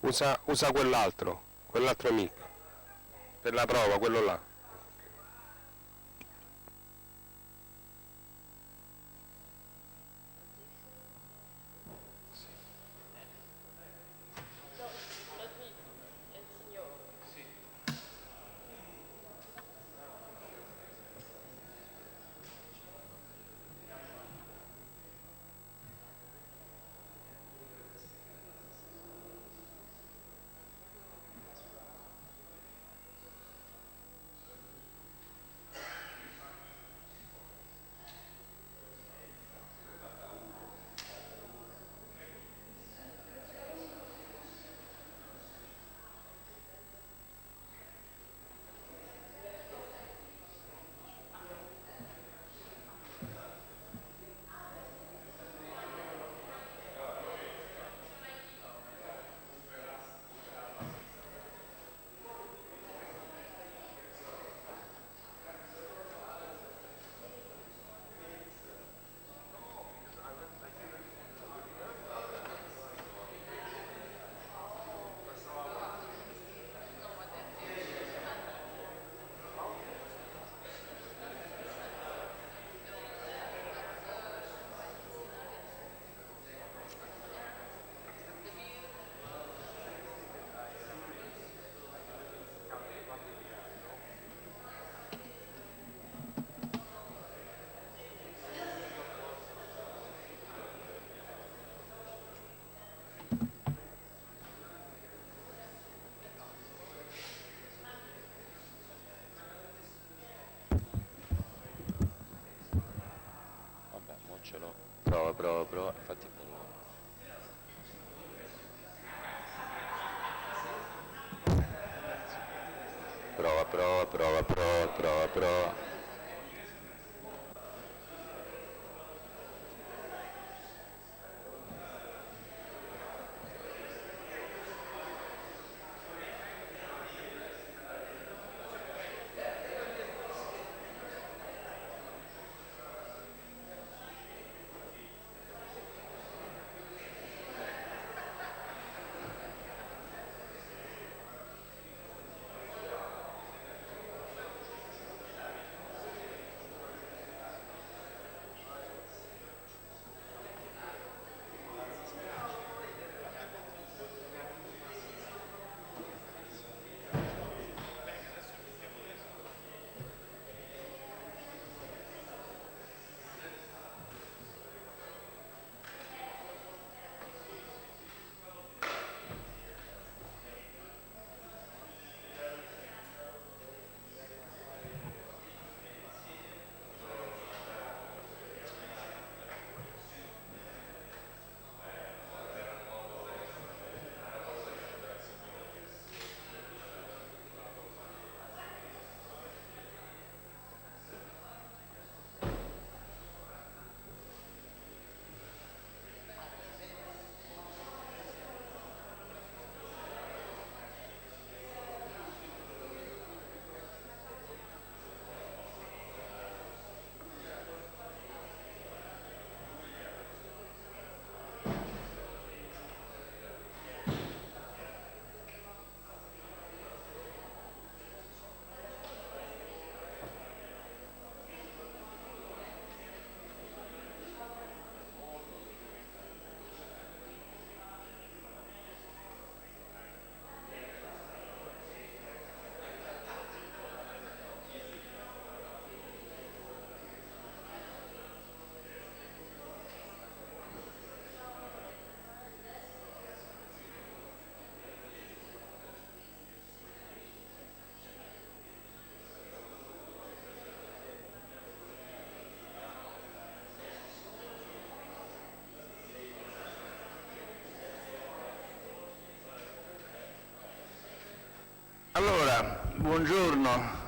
Usa quell'altro mic, per la prova, quello là. Ce l'ho. Prova, infatti prova. Allora, buongiorno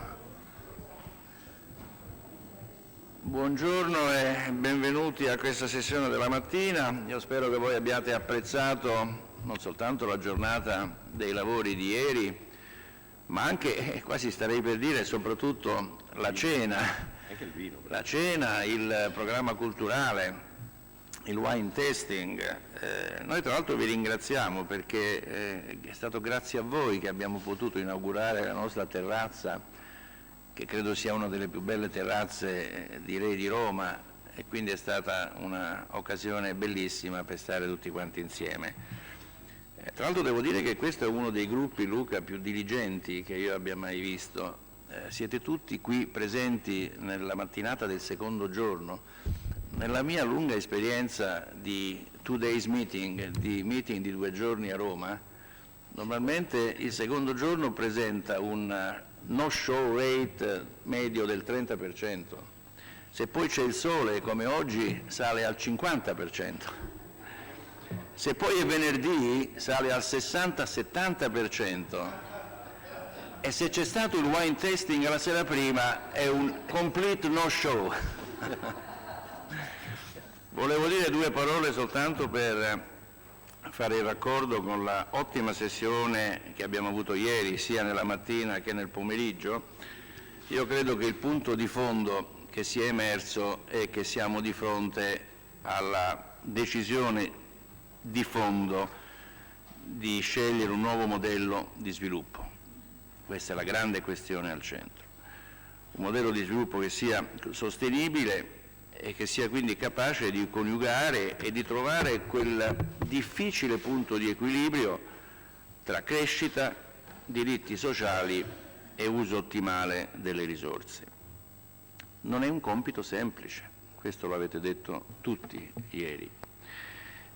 e benvenuti a questa sessione della mattina. Io spero che voi abbiate apprezzato non soltanto la giornata dei lavori di ieri, ma anche, quasi starei per dire, soprattutto la cena, il programma culturale il wine tasting. Noi tra l'altro vi ringraziamo perché è stato grazie a voi che abbiamo potuto inaugurare la nostra terrazza, che credo sia una delle più belle terrazze direi di Roma, e quindi è stata un'occasione bellissima per stare tutti quanti insieme. Tra l'altro devo dire che questo è uno dei gruppi, Luca, più diligenti che io abbia mai visto. Siete tutti qui presenti nella mattinata del secondo giorno. Nella mia lunga esperienza di 2 days meeting, di meeting di 2 giorni a Roma, normalmente il secondo giorno presenta un no-show rate medio del 30%. Se poi c'è il sole, come oggi, sale al 50%. Se poi è venerdì, sale al 60-70%. E se c'è stato il wine tasting la sera prima, è un complete no-show. Volevo dire 2 parole soltanto per fare il raccordo con la ottima sessione che abbiamo avuto ieri, sia nella mattina che nel pomeriggio. Io credo che il punto di fondo che sia emerso è che siamo di fronte alla decisione di fondo di scegliere un nuovo modello di sviluppo. Questa è la grande questione al centro. Un modello di sviluppo che sia sostenibile e che sia quindi capace di coniugare e di trovare quel difficile punto di equilibrio tra crescita, diritti sociali e uso ottimale delle risorse. Non è un compito semplice, questo lo avete detto tutti ieri.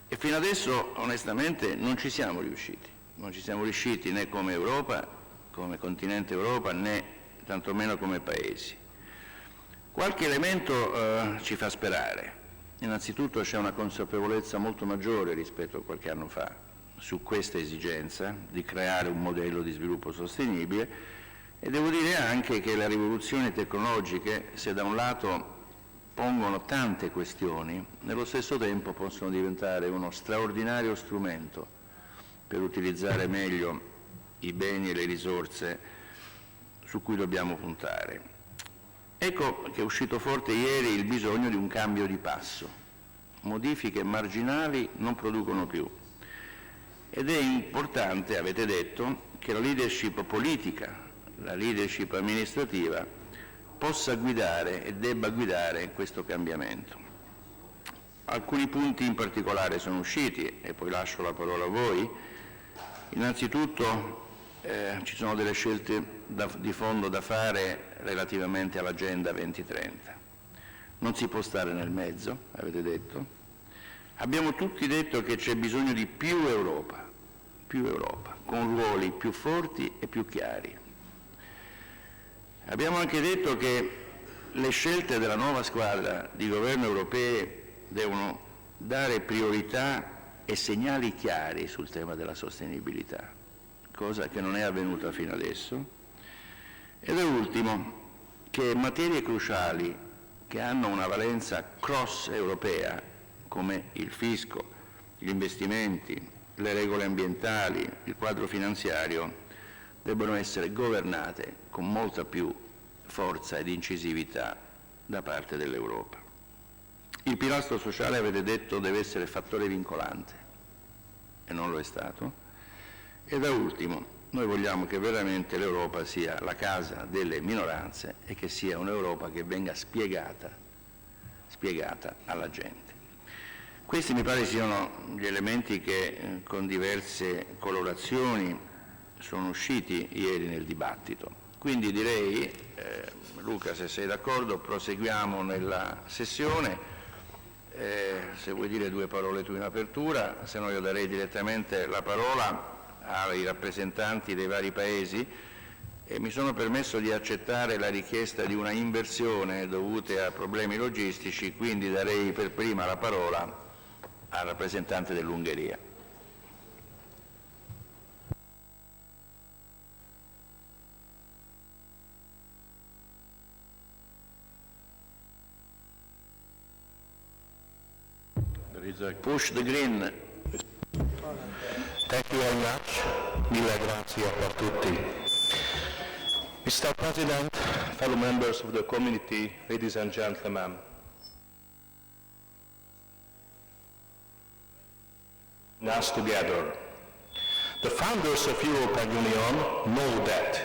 E fino adesso, onestamente, non ci siamo riusciti. Non ci siamo riusciti né come Europa, come continente Europa, né tantomeno come Paesi. Qualche elemento ci fa sperare. Innanzitutto c'è una consapevolezza molto maggiore rispetto a qualche anno fa su questa esigenza di creare un modello di sviluppo sostenibile, e devo dire anche che le rivoluzioni tecnologiche, se da un lato pongono tante questioni, nello stesso tempo possono diventare uno straordinario strumento per utilizzare meglio i beni e le risorse su cui dobbiamo puntare. Ecco che è uscito forte ieri il bisogno di un cambio di passo. Modifiche marginali non producono più. Ed è importante, avete detto, che la leadership politica, la leadership amministrativa possa guidare e debba guidare questo cambiamento. Alcuni punti in particolare sono usciti e poi lascio la parola a voi. Innanzitutto ci sono delle scelte di fondo da fare relativamente all'Agenda 2030. Non si può stare nel mezzo, avete detto. Abbiamo tutti detto che c'è bisogno di più Europa, con ruoli più forti e più chiari. Abbiamo anche detto che le scelte della nuova squadra di governo europee devono dare priorità e segnali chiari sul tema della sostenibilità, cosa che non è avvenuta fino adesso. E da ultimo, che materie cruciali che hanno una valenza cross-europea, come il fisco, gli investimenti, le regole ambientali, il quadro finanziario, debbono essere governate con molta più forza ed incisività da parte dell'Europa. Il pilastro sociale, avete detto, deve essere fattore vincolante, e non lo è stato. E da ultimo, noi vogliamo che veramente l'Europa sia la casa delle minoranze e che sia un'Europa che venga spiegata alla gente. Questi mi pare siano gli elementi che con diverse colorazioni sono usciti ieri nel dibattito. Quindi direi, Luca, se sei d'accordo, proseguiamo nella sessione. Se vuoi dire 2 parole tu in apertura, se no io darei direttamente la parola ai rappresentanti dei vari Paesi, e mi sono permesso di accettare la richiesta di una inversione dovuta a problemi logistici, quindi darei per prima la parola al rappresentante dell'Ungheria. Push the green. Thank you very much. Mille grazie per tutti. Mr. President, fellow members of the committee, ladies and gentlemen. us together. The founders of European Union know that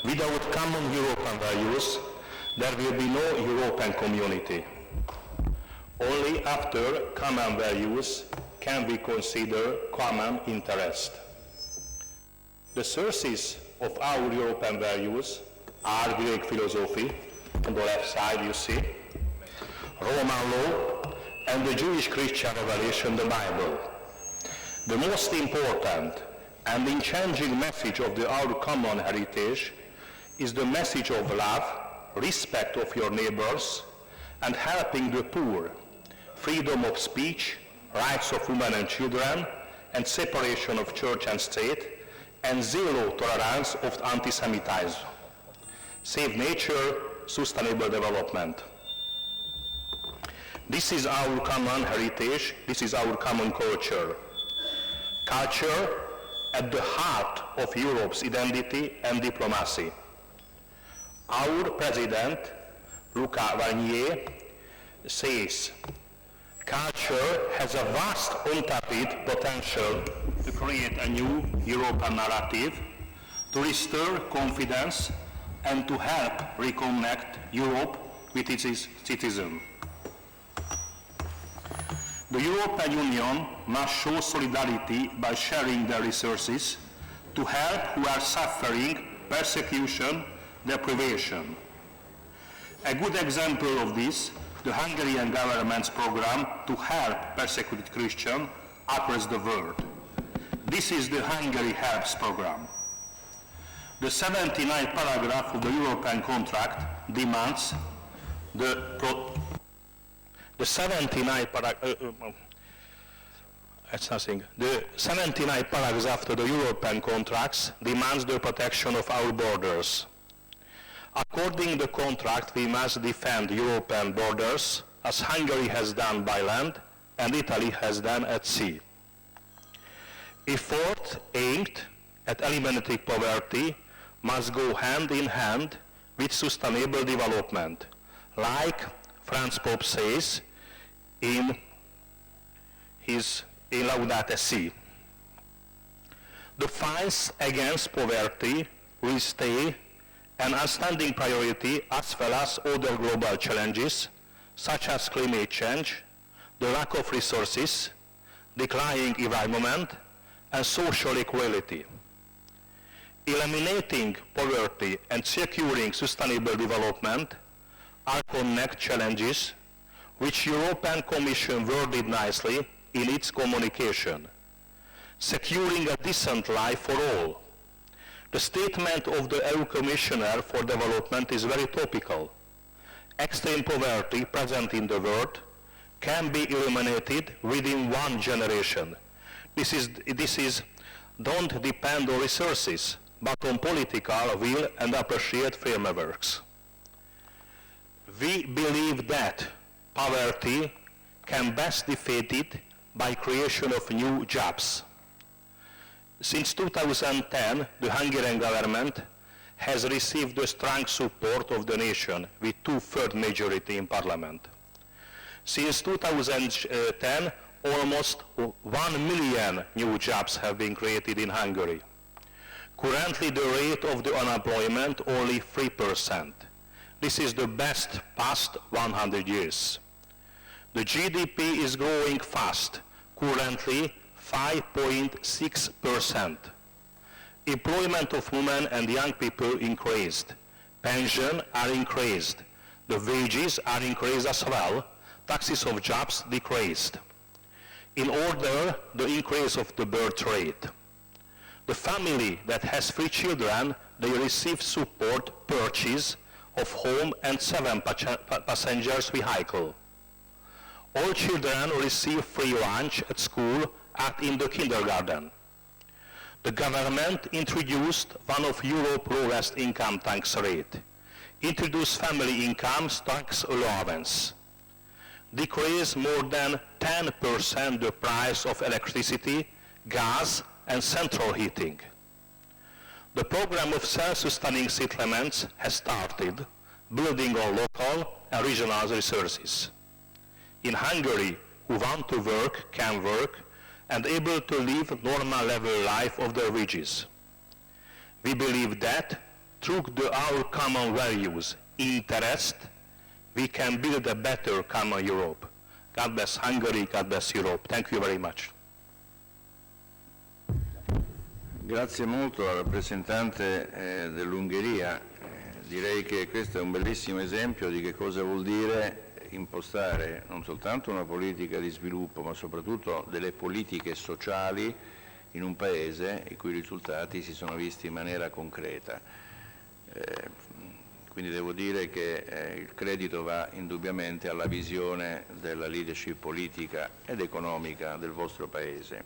without common European values, there will be no European community. Only after common values can we consider common interest. The sources of our European values are Greek philosophy, on the left side you see, Roman law, and the Jewish-Christian revelation, the Bible. The most important and unchanging message of our common heritage is the message of love, respect of your neighbors, and helping the poor, freedom of speech, rights of women and children, and separation of church and state, and zero tolerance of anti-Semitism. Save nature, sustainable development. This is our common heritage, this is our common culture. Culture at the heart of Europe's identity and diplomacy. Our President, Luca Varnier, says, culture has a vast untapped potential to create a new European narrative, to restore confidence, and to help reconnect Europe with its citizens. The European Union must show solidarity by sharing their resources to help who are suffering persecution, deprivation. A good example of this, the Hungarian government's program to help persecuted Christians across the world. This is the Hungary Helps program. The 79th paragraph of the European contract demands the 79 paragraph of the European contracts demands the protection of our borders. According to the contract, we must defend European borders, as Hungary has done by land and Italy has done at sea. Effort aimed at eliminating poverty must go hand in hand with sustainable development, like Franz Pope says in his Laudate Si. The fight against poverty will stay an outstanding priority, as well as other global challenges such as climate change, the lack of resources, declining environment, and social equality. Eliminating poverty and securing sustainable development are connected challenges which European Commission worded nicely in its communication. Securing a decent life for all. The statement of the EU Commissioner for Development is very topical. Extreme poverty present in the world can be eliminated within one generation. This is don't depend on resources, but on political will and appreciate frameworks. We believe that poverty can best be defeated by creation of new jobs. Since 2010, the Hungarian government has received the strong support of the nation with 2/3 majority in parliament. Since 2010, almost 1 million new jobs have been created in Hungary. Currently, the rate of the unemployment only 3%. This is the best past 100 years. The GDP is growing fast, currently 5.6%. Employment of women and young people increased. Pensions are increased. The wages are increased as well. Taxes of jobs decreased. In order, the increase of the birth rate. The family that has 3 children, they receive support purchase of home and 7 passengers vehicle. All children receive free lunch at school and in the kindergarten. The government introduced one of Europe's lowest income tax rate, introduced family income tax allowance, decreased more than 10% the price of electricity, gas, and central heating. The program of self-sustaining settlements has started, building on local and regional resources. In Hungary, who want to work can work, and able to live normal level life of their wages. We believe that through our common values, interest, we can build a better common Europe. God bless Hungary, God bless Europe. Thank you very much. Grazie molto al rappresentante dell'Ungheria. Direi che questo è un bellissimo esempio di che cosa vuol dire impostare non soltanto una politica di sviluppo, ma soprattutto delle politiche sociali in un Paese i cui risultati si sono visti in maniera concreta. Quindi devo dire che il credito va indubbiamente alla visione della leadership politica ed economica del vostro Paese.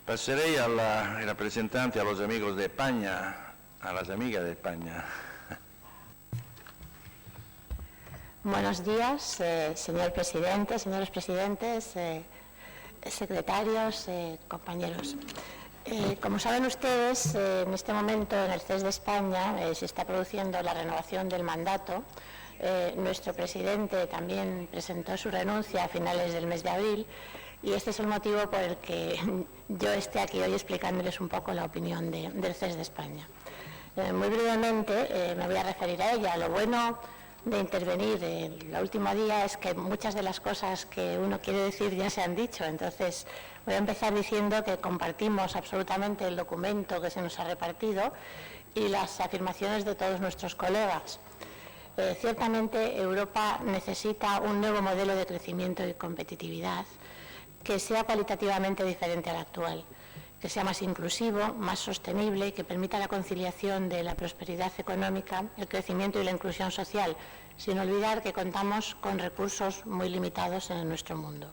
Passerei ai rappresentanti, a los amigos de España, a las amigas de España. Buenos días, señor presidente, señores presidentes, secretarios, compañeros. Como saben ustedes, en este momento en el CES de España se está produciendo la renovación del mandato. Nuestro presidente también presentó su renuncia a finales del mes de abril y este es el motivo por el que yo esté aquí hoy explicándoles un poco la opinión del CES de España. Muy brevemente me voy a referir a ella. Lo bueno de intervenir el último día es que muchas de las cosas que uno quiere decir ya se han dicho, entonces voy a empezar diciendo que compartimos absolutamente el documento que se nos ha repartido y las afirmaciones de todos nuestros colegas. Ciertamente Europa necesita un nuevo modelo de crecimiento y competitividad que sea cualitativamente diferente al actual, que sea más inclusivo, más sostenible y que permita la conciliación de la prosperidad económica, el crecimiento y la inclusión social, sin olvidar que contamos con recursos muy limitados en nuestro mundo.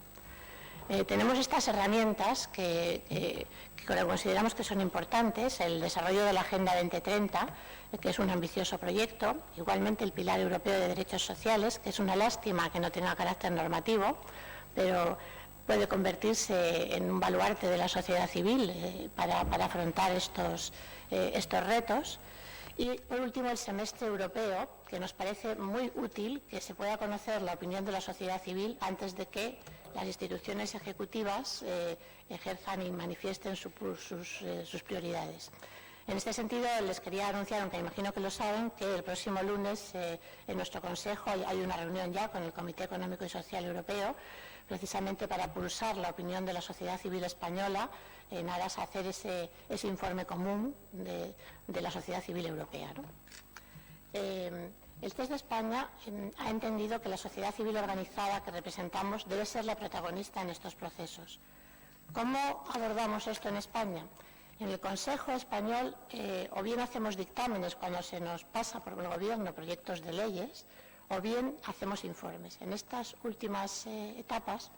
Tenemos estas herramientas que consideramos que son importantes, el desarrollo de la Agenda 2030, que es un ambicioso proyecto, igualmente el Pilar Europeo de Derechos Sociales, que es una lástima que no tenga carácter normativo, pero puede convertirse en un baluarte de la sociedad civil para afrontar estos retos. Y, por último, el semestre europeo, que nos parece muy útil que se pueda conocer la opinión de la sociedad civil antes de que las instituciones ejecutivas ejerzan y manifiesten sus prioridades. En este sentido, les quería anunciar, aunque imagino que lo saben, que el próximo lunes en nuestro Consejo hay una reunión ya con el Comité Económico y Social Europeo, precisamente para pulsar la opinión de la sociedad civil española en aras a hacer ese informe común de la sociedad civil europea, ¿no? El CES de España ha entendido que la sociedad civil organizada que representamos debe ser la protagonista en estos procesos. ¿Cómo abordamos esto en España? En el Consejo español o bien hacemos dictámenes cuando se nos pasa por el Gobierno proyectos de leyes, o bien hacemos informes. En estas últimas etapas,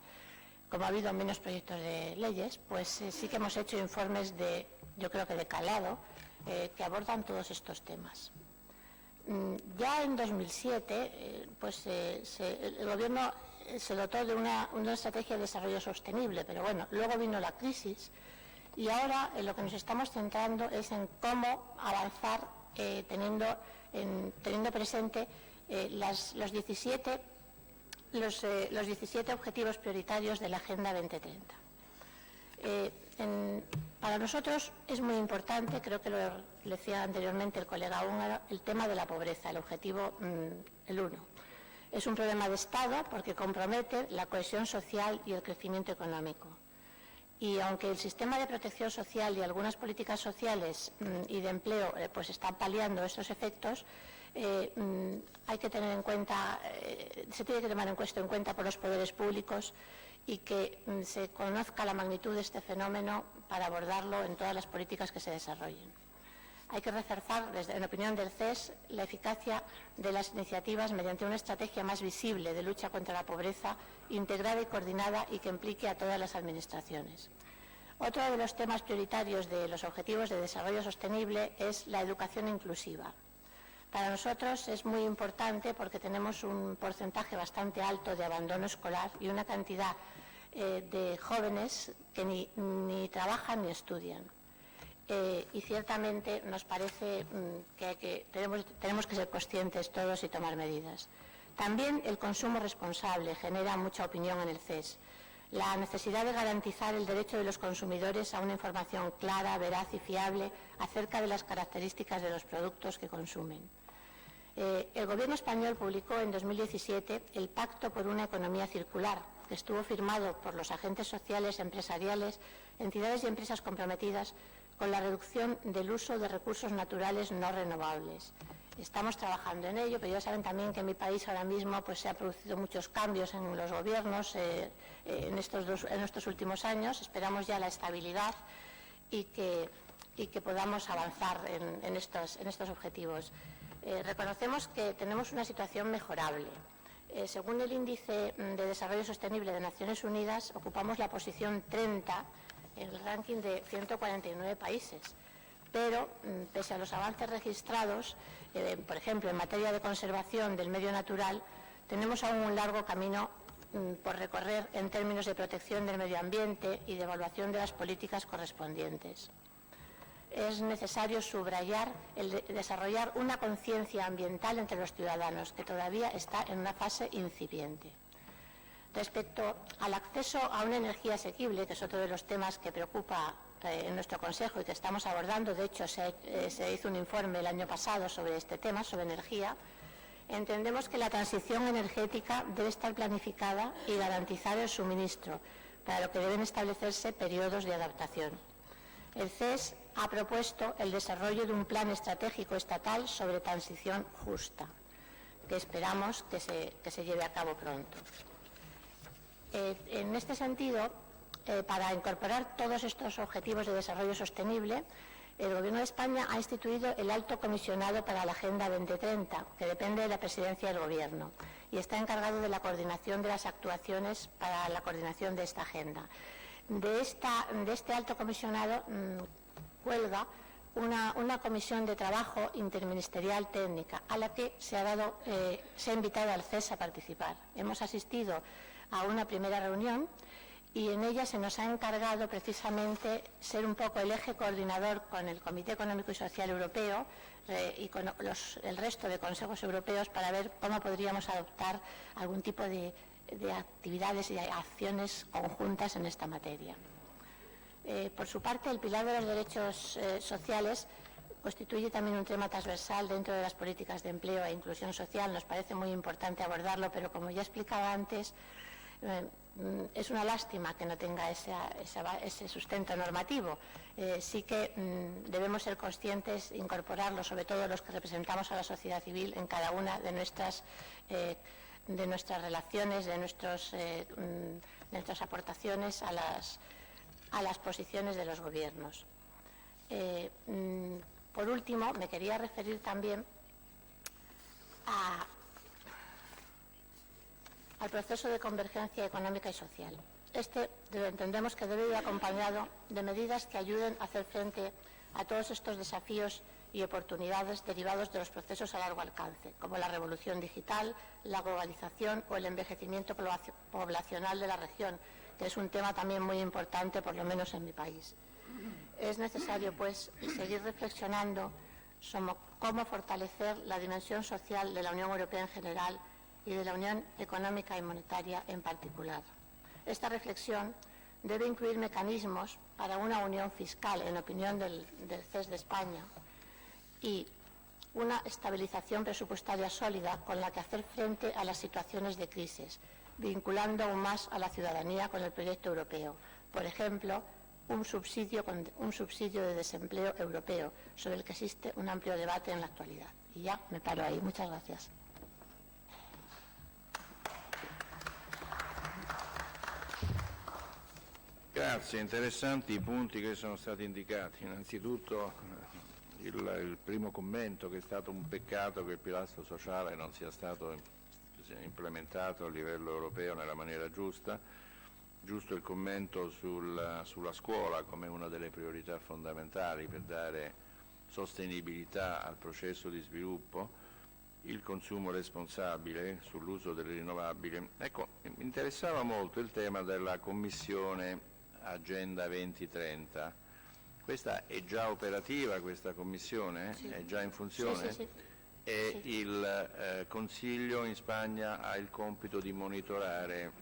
como ha habido menos proyectos de leyes, pues sí que hemos hecho informes yo creo que de calado, que abordan todos estos temas. Ya en 2007, el Gobierno se dotó de una estrategia de desarrollo sostenible, pero bueno, luego vino la crisis y ahora en lo que nos estamos centrando es en cómo avanzar teniendo presente los 17 objetivos prioritarios de la Agenda 2030. Para nosotros es muy importante, creo que lo decía anteriormente el colega húngaro, el tema de la pobreza, el objetivo el 1. Es un problema de Estado porque compromete la cohesión social y el crecimiento económico. Y aunque el sistema de protección social y algunas políticas sociales y de empleo pues están paliando estos efectos, hay que tener en cuenta, se tiene que tomar en cuenta por los poderes públicos y que se conozca la magnitud de este fenómeno para abordarlo en todas las políticas que se desarrollen. Hay que reforzar, en opinión del CES, la eficacia de las iniciativas mediante una estrategia más visible de lucha contra la pobreza, integrada y coordinada y que implique a todas las administraciones. Otro de los temas prioritarios de los Objetivos de Desarrollo Sostenible es la educación inclusiva. Para nosotros es muy importante porque tenemos un porcentaje bastante alto de abandono escolar y una cantidad de jóvenes que ni trabajan ni estudian. Y ciertamente nos parece que tenemos que ser conscientes todos y tomar medidas. También el consumo responsable genera mucha opinión en el CES. la necesidad de garantizar el derecho de los consumidores a una información clara, veraz y fiable acerca de las características de los productos que consumen. El Gobierno español publicó en 2017 el Pacto por una Economía Circular, que estuvo firmado por los agentes sociales, empresariales, entidades y empresas comprometidas con la reducción del uso de recursos naturales no renovables. Estamos trabajando en ello, pero ya saben también que en mi país ahora mismo pues, se han producido muchos cambios en los gobiernos en estos últimos años. Esperamos ya la estabilidad y que podamos avanzar en estos objetivos. Reconocemos que tenemos una situación mejorable. Según el Índice de Desarrollo Sostenible de Naciones Unidas, ocupamos la posición 30 en el ranking de 149 países. Pero, pese a los avances registrados, por ejemplo, en materia de conservación del medio natural, tenemos aún un largo camino por recorrer en términos de protección del medio ambiente y de evaluación de las políticas correspondientes. Es necesario subrayar desarrollar una conciencia ambiental entre los ciudadanos, que todavía está en una fase incipiente. Respecto al acceso a una energía asequible, que es otro de los temas que preocupa en nuestro Consejo y que estamos abordando, de hecho se hizo un informe el año pasado sobre este tema, sobre energía, entendemos que la transición energética debe estar planificada y garantizar el suministro, para lo que deben establecerse periodos de adaptación. El CES ha propuesto el desarrollo de un plan estratégico estatal sobre transición justa, que esperamos que se lleve a cabo pronto. En este sentido, para incorporar todos estos objetivos de desarrollo sostenible, el Gobierno de España ha instituido el Alto Comisionado para la Agenda 2030, que depende de la Presidencia del Gobierno, y está encargado de la coordinación de las actuaciones para la coordinación de esta agenda. De este Alto Comisionado cuelga una comisión de trabajo interministerial técnica, a la que se ha invitado al CES a participar. Hemos asistido a una primera reunión y en ella se nos ha encargado precisamente ser un poco el eje coordinador con el Comité Económico y Social Europeo y con el resto de consejos europeos para ver cómo podríamos adoptar algún tipo de actividades y de acciones conjuntas en esta materia. Por su parte, el pilar de los derechos sociales constituye también un tema transversal dentro de las políticas de empleo e inclusión social. Nos parece muy importante abordarlo, pero como ya explicaba antes, es una lástima que no tenga ese sustento normativo. Sí que debemos ser conscientes, incorporarlo, sobre todo los que representamos a la sociedad civil, en cada una de nuestras relaciones, de nuestras aportaciones a las posiciones de los gobiernos. Por último, me quería referir también al proceso de convergencia económica y social. Entendemos que debe ir acompañado de medidas que ayuden a hacer frente a todos estos desafíos y oportunidades derivados de los procesos a largo alcance, como la revolución digital, la globalización o el envejecimiento poblacional de la región, que es un tema también muy importante, por lo menos en mi país. Es necesario, pues, seguir reflexionando sobre cómo fortalecer la dimensión social de la Unión Europea en general y de la Unión Económica y Monetaria en particular. Esta reflexión debe incluir mecanismos para una unión fiscal, en opinión del CES de España, y una estabilización presupuestaria sólida con la que hacer frente a las situaciones de crisis, vinculando aún más a la ciudadanía con el proyecto europeo. Por ejemplo, un subsidio de desempleo europeo, sobre el que existe un amplio debate en la actualidad. Y ya me paro ahí. Muchas gracias. Grazie, interessanti i punti che sono stati indicati. Innanzitutto il primo commento, che è stato un peccato che il pilastro sociale non sia stato implementato a livello europeo nella maniera giusta. Giusto il commento sulla scuola come una delle priorità fondamentali per dare sostenibilità al processo di sviluppo, il consumo responsabile sull'uso delle rinnovabili. Ecco, mi interessava molto il tema della Commissione Agenda 2030. Questa è già operativa, questa Commissione? Sì. È già in funzione? Sì. E sì. il Consiglio in Spagna ha il compito di monitorare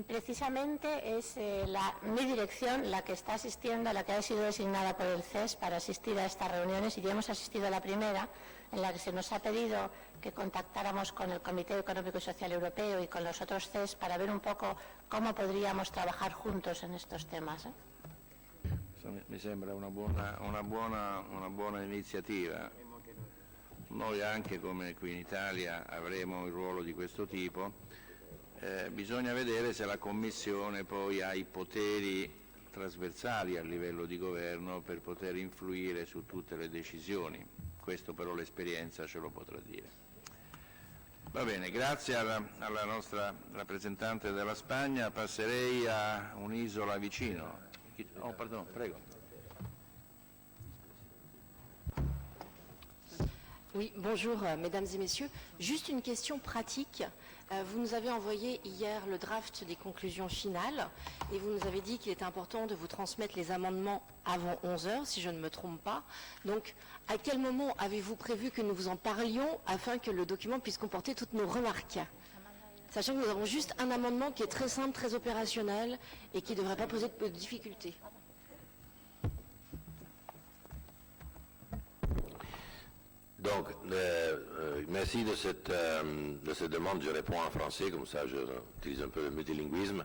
Precisamente es mi dirección la que está asistiendo, la que ha sido designada por el CES para asistir a estas reuniones, y ya hemos asistido a la primera, en la que se nos ha pedido que contactáramos con el Comité Económico y Social Europeo y con los otros CES para ver un poco cómo podríamos trabajar juntos en estos temas. Mi sembra una buona iniziativa. Noi anche come qui in Italia avremo un ruolo di questo tipo. Bisogna vedere se la Commissione poi ha i poteri trasversali a livello di governo per poter influire su tutte le decisioni. Questo però l'esperienza ce lo potrà dire. Va bene, grazie alla nostra rappresentante della Spagna. Passerei a un'isola vicino. Oh, pardon, prego. Oui, bonjour mesdames et messieurs. Juste une question pratique. Vous nous avez envoyé hier le draft des conclusions finales et vous nous avez dit qu'il était important de vous transmettre les amendements avant 11 heures, si je ne me trompe pas. Donc, à quel moment avez-vous prévu que nous vous en parlions afin que le document puisse comporter toutes nos remarques ? Sachant que nous avons juste un amendement qui est très simple, très opérationnel et qui ne devrait pas poser de difficultés. Donc, merci de cette demande. Je réponds en français, comme ça j'utilise un peu le multilinguisme.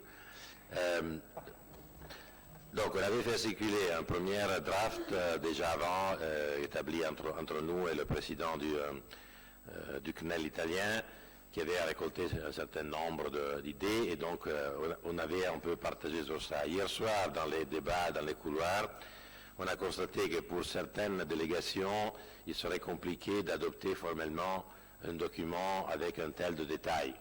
Donc, on avait fait circuler un premier draft déjà avant, établi entre nous et le président du CNEL italien, qui avait récolté un certain nombre d'idées, et donc on avait un peu partagé sur ça. Hier soir, dans les débats, dans les couloirs, on a constaté que pour certaines délégations, il serait compliqué d'adopter formellement un document avec un tel de détail.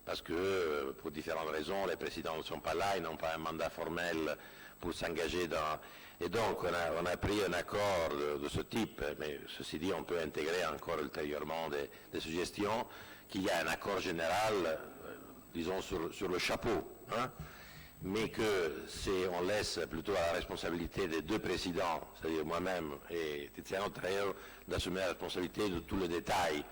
Parce que, pour différentes raisons, les présidents ne sont pas là, ils n'ont pas un mandat formel pour s'engager dans... Et donc, on a pris un accord de ce type, mais ceci dit, on peut intégrer encore ultérieurement des suggestions, qu'il y a un accord général, disons, sur le chapeau, hein, mais que on laisse plutôt à la responsabilité des deux présidents, c'est-à-dire moi-même et Tiziano Treo, d'assumer la responsabilité de tous les détails,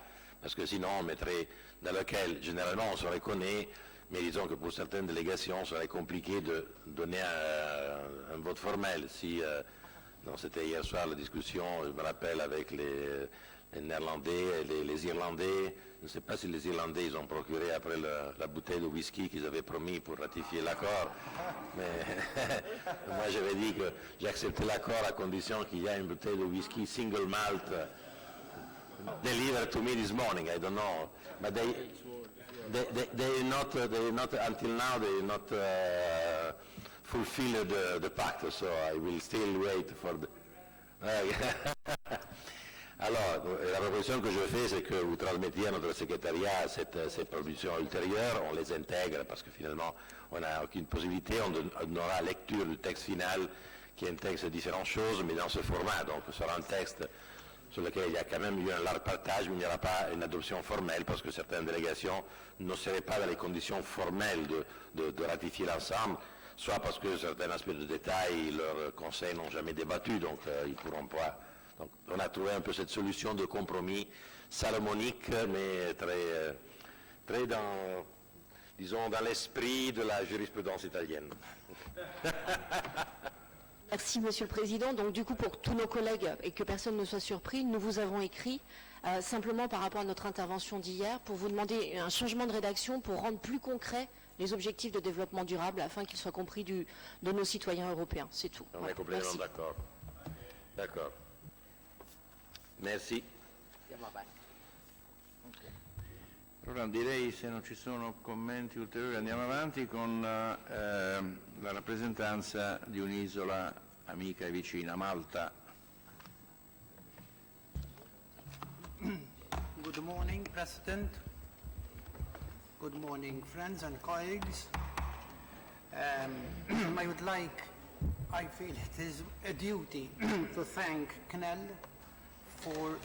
parce que sinon on mettrait dans lequel généralement on se reconnaît, mais disons que pour certaines délégations, ce serait compliqué de donner un vote formel. Si, c'était hier soir la discussion, je me rappelle, avec les Néerlandais, les Irlandais. Je ne sais pas si les Irlandais ils ont procuré après la bouteille de whisky qu'ils avaient promis pour ratifier l'accord. Mais moi j'avais dit que j'acceptais l'accord à condition qu'il y ait une bouteille de whisky single malt delivered to me this morning. I don't know, but they not until now they not fulfill the pact. So I will still wait for the. Alors, la proposition que je fais, c'est que vous transmettiez à notre secrétariat ces propositions ultérieures, on les intègre parce que finalement, on n'a aucune possibilité, on aura lecture du texte final qui est un texte de différentes choses, mais dans ce format. Donc, ce sera un texte sur lequel il y a quand même eu un large partage, mais il n'y aura pas une adoption formelle parce que certaines délégations ne seraient pas dans les conditions formelles de ratifier l'ensemble, soit parce que certains aspects de détail, leurs conseils n'ont jamais débattu, donc ils ne pourront pas. Donc, on a trouvé un peu cette solution de compromis salomonique, mais très dans, disons, dans l'esprit de la jurisprudence italienne. Merci Monsieur le Président. Donc du coup, pour tous nos collègues, et que personne ne soit surpris, nous vous avons écrit simplement par rapport à notre intervention d'hier pour vous demander un changement de rédaction pour rendre plus concret les objectifs de développement durable afin qu'ils soient compris de nos citoyens européens. C'est tout. On est complètement d'accord. D'accord. Merci. Allora direi, se non ci sono commenti ulteriori, andiamo avanti con la rappresentanza di un'isola amica e vicina, Malta. Good morning, President. Good morning, friends and colleagues. I feel it is a duty to thank CNEL for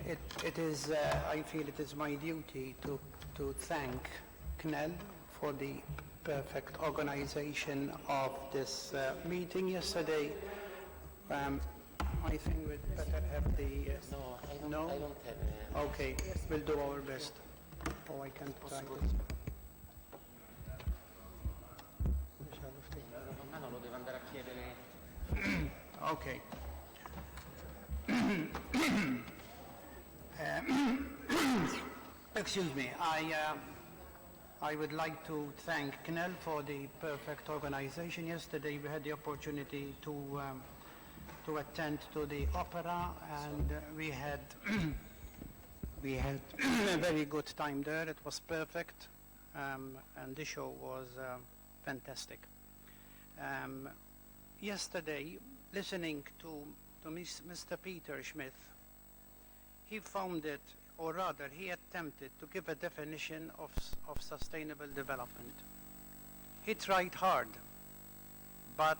I feel it is my duty to thank CNEL for the perfect organization of this meeting yesterday. I think we'd better have the... No, I don't have... Okay, we'll do our best. Oh, I can't try this. andare a chiedere. Ok. Excuse me, I would like to thank CNEL for the perfect organization. Yesterday we had the opportunity to attend to the opera, and we had we had a very good time there. It was perfect, and the show was fantastic. Yesterday, listening to Mr. Peter Schmidt, he found it, or rather he attempted to give a definition of sustainable development. He tried hard, but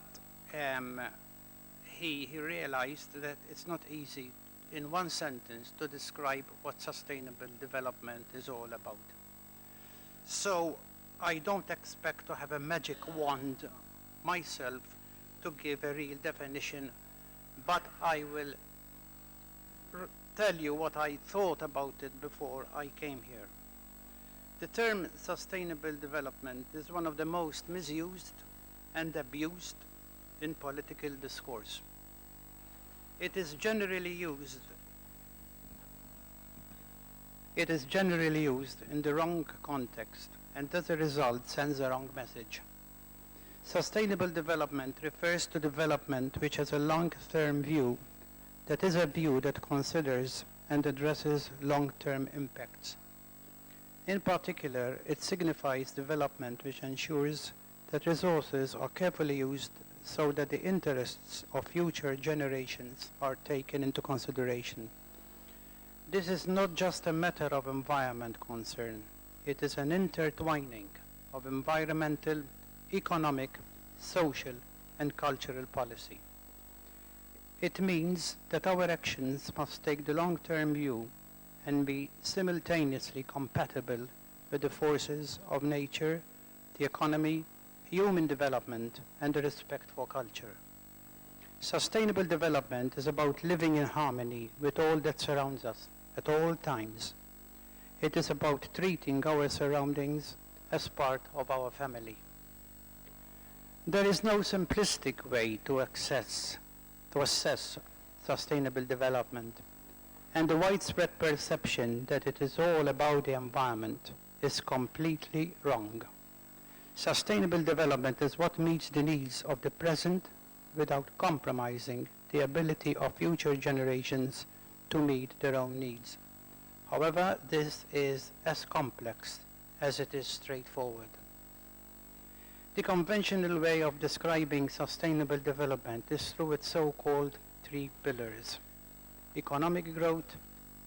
he realized that it's not easy in one sentence to describe what sustainable development is all about. So I don't expect to have a magic wand myself to give a real definition, but I will tell you what I thought about it before I came here. The term sustainable development is one of the most misused and abused in political discourse. It is generally used in the wrong context, and as a result sends a wrong message. Sustainable development refers to development which has a long-term view, that is a view that considers and addresses long-term impacts. In particular, it signifies development which ensures that resources are carefully used so that the interests of future generations are taken into consideration. This is not just a matter of environment concern. It is an intertwining of environmental, economic, social, and cultural policy. It means that our actions must take the long-term view and be simultaneously compatible with the forces of nature, the economy, human development, and the respect for culture. Sustainable development is about living in harmony with all that surrounds us at all times. It is about treating our surroundings as part of our family. There is no simplistic way to assess sustainable development, and the widespread perception that it is all about the environment is completely wrong. Sustainable development is what meets the needs of the present without compromising the ability of future generations to meet their own needs. However, this is as complex as it is straightforward. The conventional way of describing sustainable development is through its so-called 3 pillars: economic growth,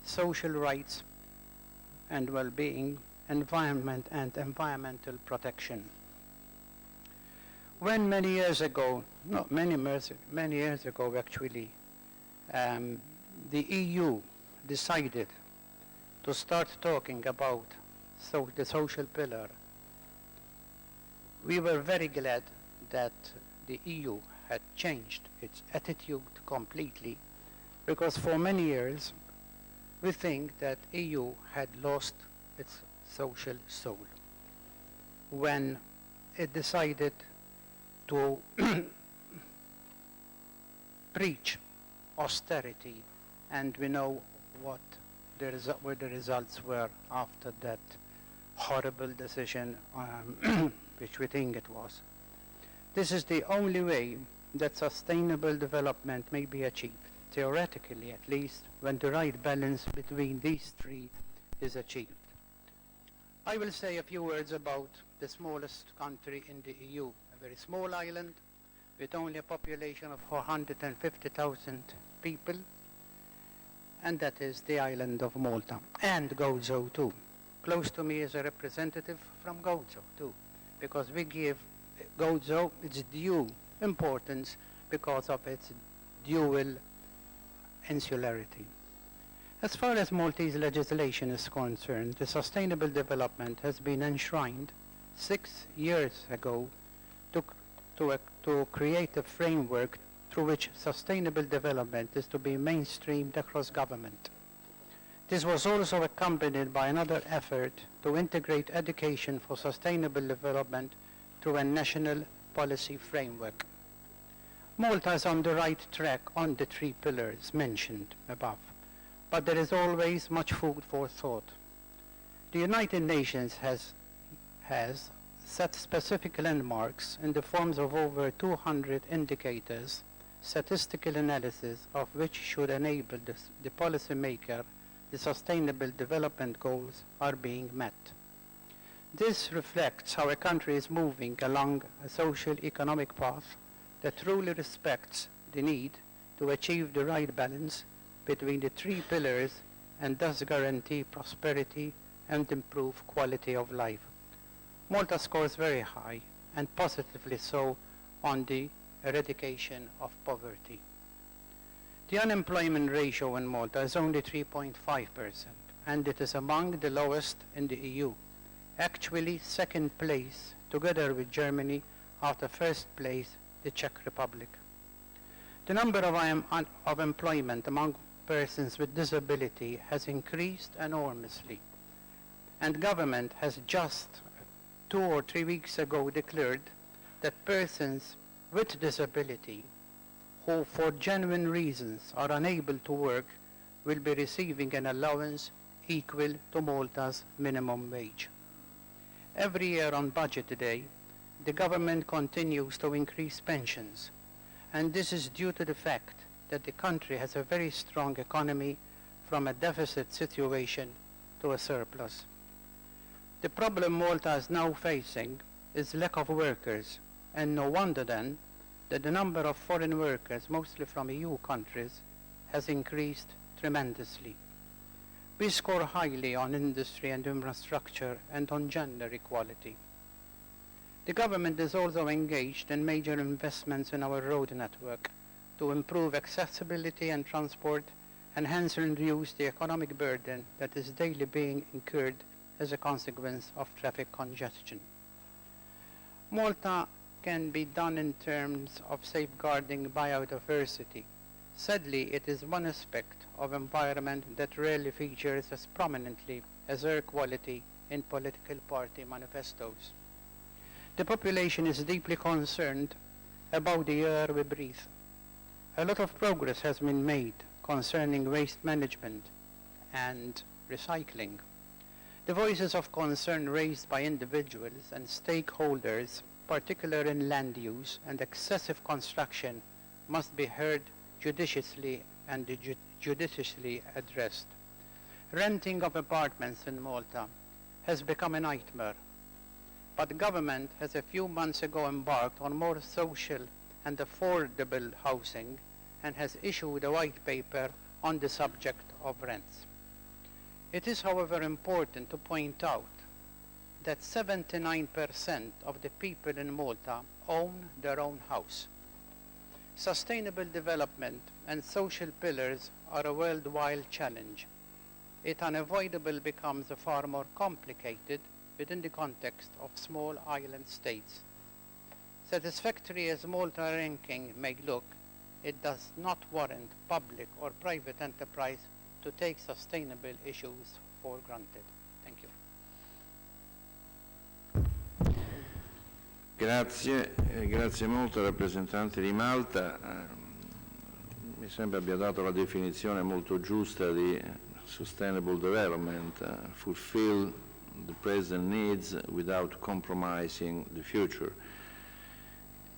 social rights and well-being, environment and environmental protection. When many years ago actually, the EU decided to start talking about the social pillar, we were very glad that the EU had changed its attitude completely, because for many years we think that EU had lost its social soul when it decided to preach austerity, and we know what the results were after that horrible decision, which we think it was. This is the only way that sustainable development may be achieved, theoretically at least, when the right balance between these 3 is achieved. I will say a few words about the smallest country in the EU, a very small island with only a population of 450,000 people, and that is the island of Malta, and Gozo too. Close to me is a representative from Gozo too, because we give Gozo its due importance because of its dual insularity. As far as Maltese legislation is concerned, the sustainable development has been enshrined 6 years ago to create a framework through which sustainable development is to be mainstreamed across government. This was also accompanied by another effort to integrate education for sustainable development through a national policy framework. Malta is on the right track on the 3 pillars mentioned above, but there is always much food for thought. The United Nations has set specific landmarks in the forms of over 200 indicators, statistical analysis of which should enable the policymaker the Sustainable Development Goals are being met. This reflects how a country is moving along a social economic path that truly respects the need to achieve the right balance between the 3 pillars and thus guarantee prosperity and improve quality of life. Malta scores very high, and positively so, on the eradication of poverty. The unemployment ratio in Malta is only 3.5%, and it is among the lowest in the EU. Actually, second place, together with Germany, after first place, the Czech Republic. The number of employment among persons with disability has increased enormously, and government has just 2 or 3 weeks ago declared that persons with disability who for genuine reasons are unable to work will be receiving an allowance equal to Malta's minimum wage. Every year on budget day, the government continues to increase pensions, and this is due to the fact that the country has a very strong economy from a deficit situation to a surplus. The problem Malta is now facing is lack of workers, and no wonder then that the number of foreign workers, mostly from EU countries, has increased tremendously. We score highly on industry and infrastructure and on gender equality. The government is also engaged in major investments in our road network to improve accessibility and transport and hence reduce the economic burden that is daily being incurred as a consequence of traffic congestion. Malta can be done in terms of safeguarding biodiversity. Sadly, it is one aspect of environment that rarely features as prominently as air quality in political party manifestos. The population is deeply concerned about the air we breathe. A lot of progress has been made concerning waste management and recycling. The voices of concern raised by individuals and stakeholders, particularly in land use and excessive construction, must be heard judiciously and judiciously addressed. Renting of apartments in Malta has become a nightmare, but the government has a few months ago embarked on more social and affordable housing and has issued a white paper on the subject of rents. It is, however, important to point out that 79% of the people in Malta own their own house. Sustainable development and social pillars are a worldwide challenge. It unavoidably becomes far more complicated within the context of small island states. Satisfactory as Malta ranking may look, it does not warrant public or private enterprise to take sustainable issues for granted. Thank you. Grazie molto al rappresentante di Malta. Mi sembra abbia dato la definizione molto giusta di sustainable development, fulfill the present needs without compromising the future.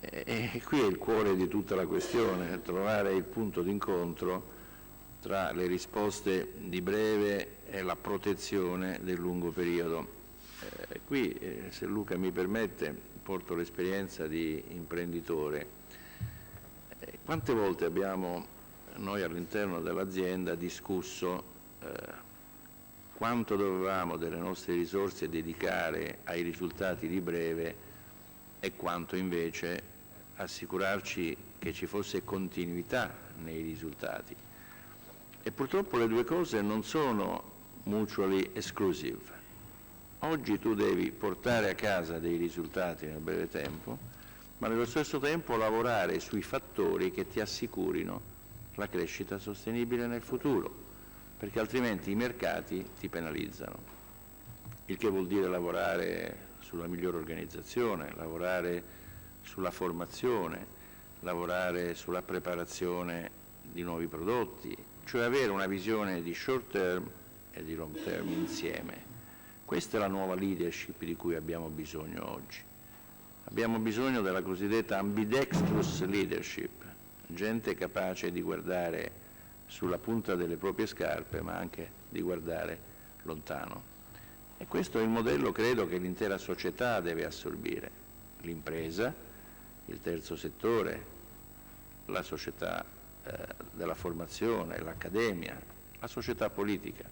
E qui è il cuore di tutta la questione, trovare il punto d'incontro tra le risposte di breve e la protezione del lungo periodo. Qui, se Luca mi permette, porto l'esperienza di imprenditore. Quante volte abbiamo noi all'interno dell'azienda discusso quanto dovevamo delle nostre risorse dedicare ai risultati di breve e quanto invece assicurarci che ci fosse continuità nei risultati. E purtroppo le due cose non sono mutually exclusive. Oggi tu devi portare a casa dei risultati nel breve tempo, ma nello stesso tempo lavorare sui fattori che ti assicurino la crescita sostenibile nel futuro, perché altrimenti i mercati ti penalizzano. Il che vuol dire lavorare sulla migliore organizzazione, lavorare sulla formazione, lavorare sulla preparazione di nuovi prodotti, cioè avere una visione di short term e di long term insieme. Questa è la nuova leadership di cui abbiamo bisogno oggi. Abbiamo bisogno della cosiddetta ambidextrous leadership, gente capace di guardare sulla punta delle proprie scarpe, ma anche di guardare lontano. E questo è il modello, credo, che l'intera società deve assorbire. L'impresa, il terzo settore, la società della formazione, l'accademia, la società politica.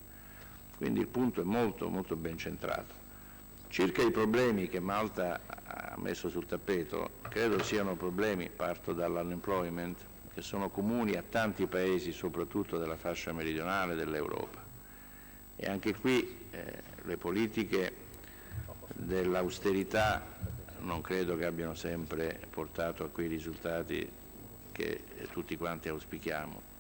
Quindi il punto è molto, molto ben centrato. Circa i problemi che Malta ha messo sul tappeto, credo siano problemi, parto dall'unemployment, che sono comuni a tanti paesi, soprattutto della fascia meridionale dell'Europa. E anche qui le politiche dell'austerità non credo che abbiano sempre portato a quei risultati che tutti quanti auspichiamo.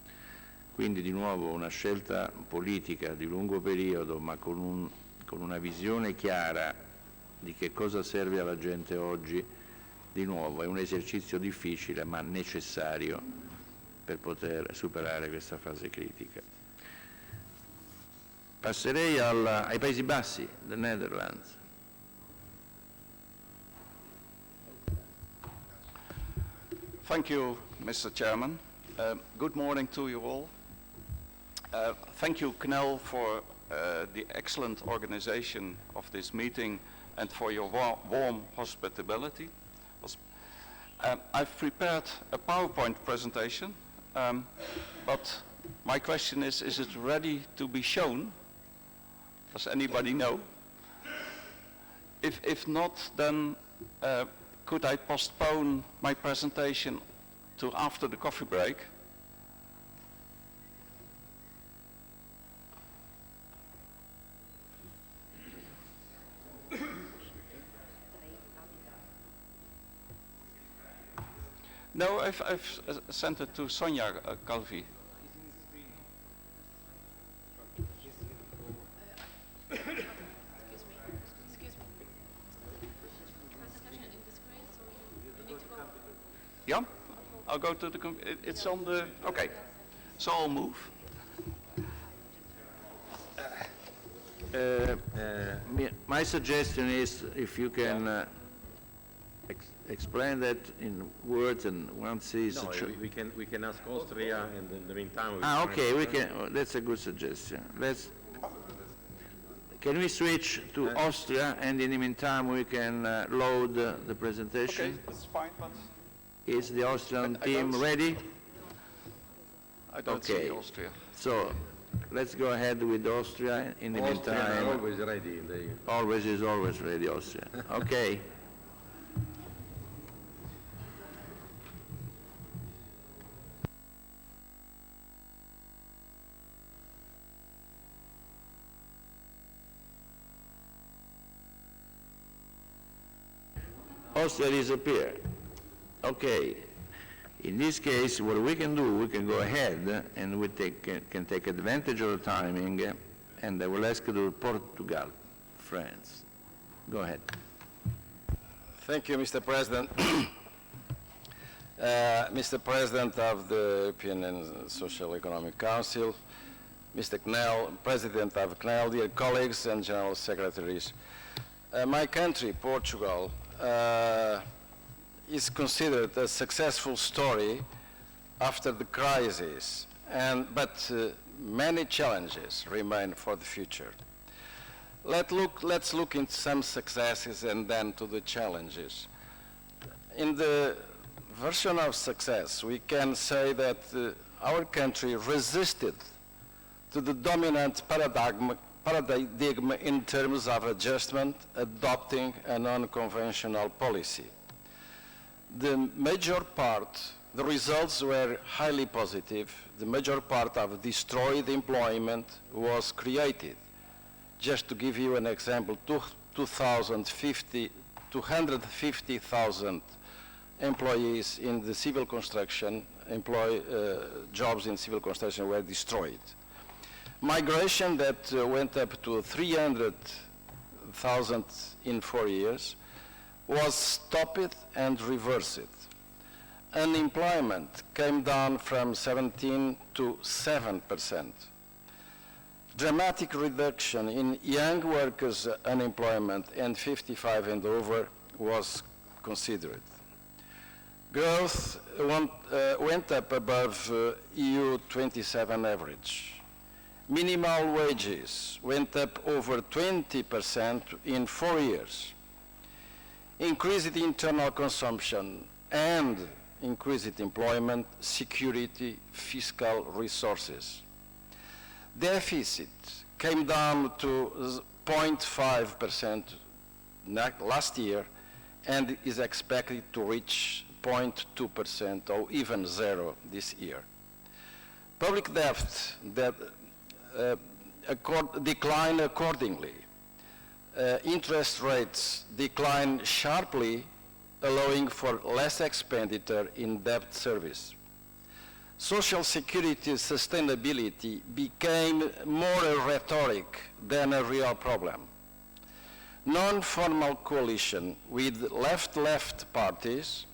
Quindi di nuovo una scelta politica di lungo periodo, ma con una visione chiara di che cosa serve alla gente oggi, di nuovo è un esercizio difficile ma necessario per poter superare questa fase critica. Passerei ai Paesi Bassi, the Netherlands. Thank you, Mr. Chairman. Good morning to you all. Thank you, CNEL, for the excellent organization of this meeting and for your warm hospitality. I've prepared a PowerPoint presentation, but my question is it ready to be shown? Does anybody know? If not, then could I postpone my presentation to after the coffee break? No, I've sent it to Sonia Calvi. Yeah, I'll go to the, it's on the, okay, so I'll move. My suggestion is if you can explain that in words and once is No, we can ask Austria, and in the meantime... okay, we can, that's a good suggestion. Can we switch to Austria, and in the meantime we can load the presentation? Okay, that's fine, but... Is the Austrian team ready? I don't see Austria. So let's go ahead with Austria. In the meantime, always ready. always is always ready, Austria. Okay. Austria disappeared. Okay. In this case, what we can do, we can go ahead and we can take advantage of the timing, and I will ask the Portugal friends. Go ahead. Thank you, Mr. President. Mr. President of the European and Social Economic Council, Mr. CNEL, President of CNEL, dear colleagues and General Secretaries. My country, Portugal, is considered a successful story after the crisis, but many challenges remain for the future. Let's look into some successes and then to the challenges. In the version of success, we can say that our country resisted to the dominant paradigm in terms of adjustment, adopting an unconventional policy. The results were highly positive. The major part of destroyed employment was created. Just to give you an example, 250,000 employees in the civil construction, jobs in civil construction were destroyed. Migration that went up to 300,000 in 4 years was stopped and reversed. unemployment came down from 17 to 7%. Dramatic reduction in young workers' unemployment and 55 and over was considered. Growth went up above EU 27 average. Minimal wages went up over 20% in 4 years. Increased internal consumption and increased employment, security, fiscal resources. Deficit came down to 0.5% last year and is expected to reach 0.2% or even zero this year. Public debt declined accordingly. Interest rates declined sharply, allowing for less expenditure in debt service. Social security sustainability became more a rhetoric than a real problem. Non-formal coalition with left parties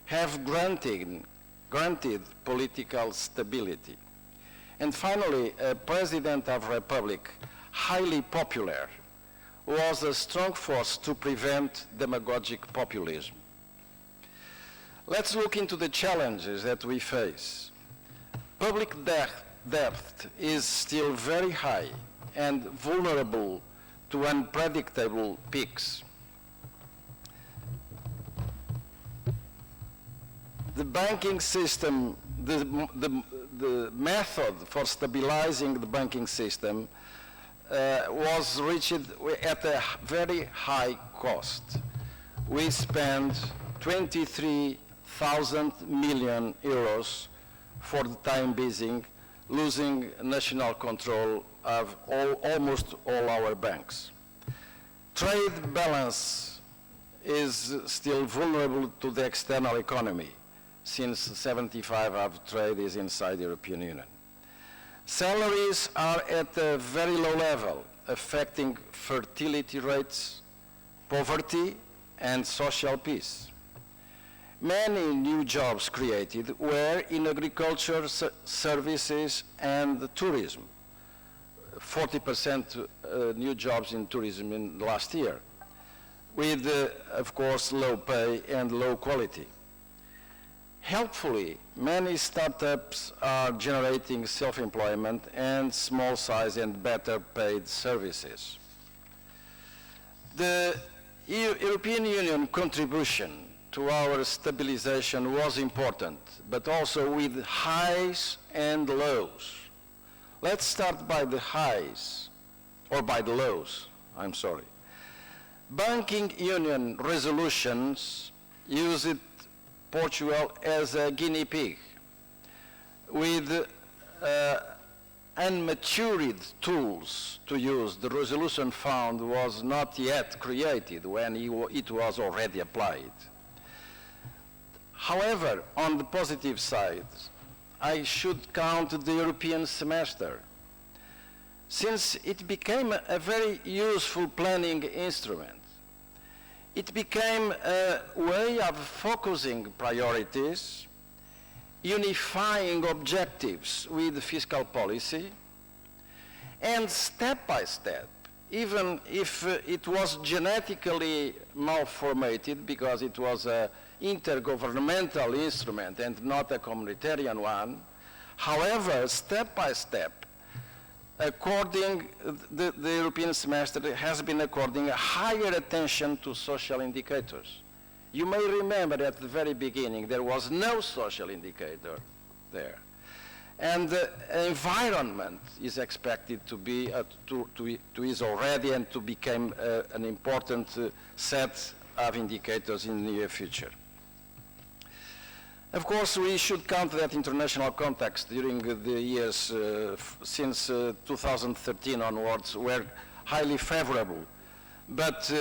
have granted political stability. And finally, a President of the Republic, highly popular, was a strong force to prevent demagogic populism. Let's look into the challenges that we face. Public debt is still very high and vulnerable to unpredictable peaks. The banking system, the method for stabilizing the banking system was reached at a very high cost. We spent 23,000 million euros for the time being, losing national control of almost all our banks. Trade balance is still vulnerable to the external economy, since 75% of trade is inside the European Union. Salaries are at a very low level, affecting fertility rates, poverty, and social peace. Many new jobs created were in agriculture, services, and tourism. 40% new jobs in tourism in last year, with, of course, low pay and low quality. Helpfully, many startups are generating self-employment and small size and better paid services. The European Union contribution to our stabilization was important, but also with highs and lows. Let's start by the highs, or by the lows, I'm sorry. Banking Union resolutions used Portugal as a guinea pig. With unmatured tools to use, the resolution fund was not yet created when it was already applied. However, on the positive side, I should count the European semester, since it became a very useful planning instrument. It became a way of focusing priorities, unifying objectives with fiscal policy, and step by step, even if it was genetically malformated because it was an intergovernmental instrument and not a communitarian one. However, step by step, the European semester has been according a higher attention to social indicators. You may remember at the very beginning there was no social indicator there. And the environment is expected to be, is already and to become an important set of indicators in the near future. Of course, we should count that international context during the years since 2013 onwards were highly favorable, but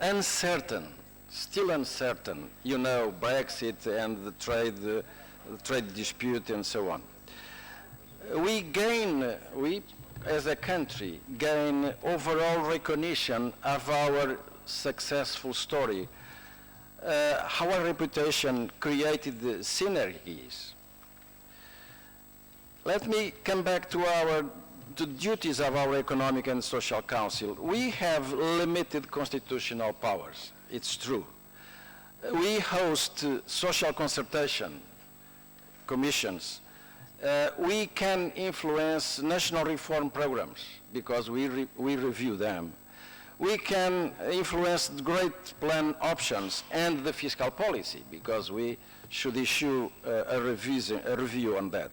uncertain, still uncertain. You know, Brexit and the trade dispute and so on. We as a country gain overall recognition of our successful story our reputation created the synergies. Let me come back to the duties of our Economic and Social Council. We have limited constitutional powers, it's true. We host social consultation commissions. We can influence national reform programs because we review them. We can influence the great plan options and the fiscal policy because we should issue a review on that.